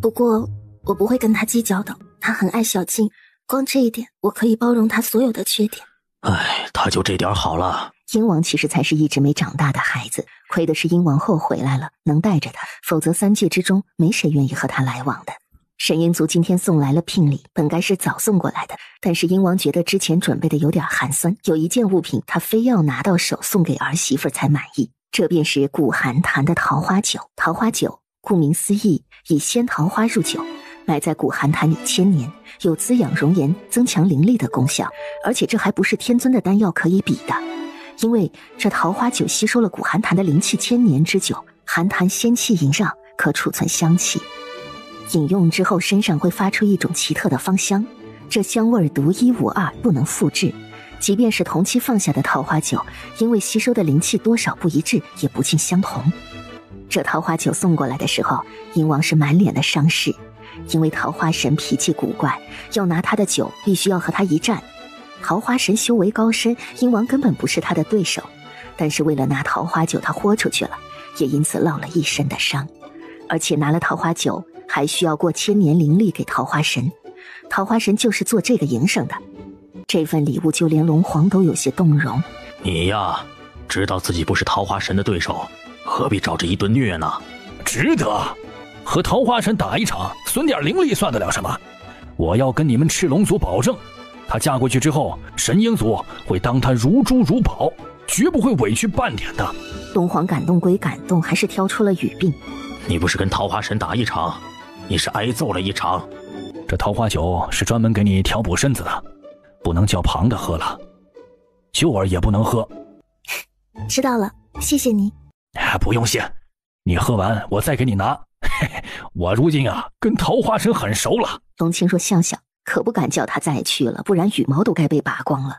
不过我不会跟他计较的，他很爱小静，光这一点我可以包容他所有的缺点。哎，他就这点好了。鹰王其实才是一直没长大的孩子，亏的是鹰王后回来了，能带着他，否则3界之中没谁愿意和他来往的。神鹰族今天送来了聘礼，本该是早送过来的，但是鹰王觉得之前准备的有点寒酸，有一件物品他非要拿到手送给儿媳妇才满意，这便是古寒潭的桃花酒。桃花酒顾名思义，以鲜桃花入酒，埋在古寒潭里1000年，有滋养容颜、增强灵力的功效，而且这还不是天尊的丹药可以比的。因为这桃花酒吸收了古寒潭的灵气1000年之久，寒潭仙气萦绕，可储存香气。饮用之后身上会发出一种奇特的芳香，这香味独一无二，不能复制。即便是同期放下的桃花酒，因为吸收的灵气多少不一致，也不尽相同。这桃花酒送过来的时候，殷王是满脸的伤势，因为桃花神脾气古怪，要拿他的酒必须要和他一战。桃花神修为高深，殷王根本不是他的对手，但是为了拿桃花酒，他豁出去了，也因此落了一身的伤。而且拿了桃花酒，还需要过1000年灵力给桃花神，桃花神就是做这个营生的。这份礼物就连龙皇都有些动容。你呀，知道自己不是桃花神的对手，何必找这一顿虐呢？值得，和桃花神打一场，损点灵力算得了什么？我要跟你们赤龙族保证，她嫁过去之后，神鹰族会当她如珠如宝，绝不会委屈半点的。龙皇感动归感动，还是挑出了语病。你不是跟桃花神打一场，你是挨揍了一场。这桃花酒是专门给你调补身子的，不能叫旁的喝了，秋儿也不能喝。知道了，谢谢你。不用谢，你喝完我再给你拿。我如今啊，跟桃花神很熟了。龙青若笑笑，可不敢叫他再去了，不然羽毛都该被拔光了。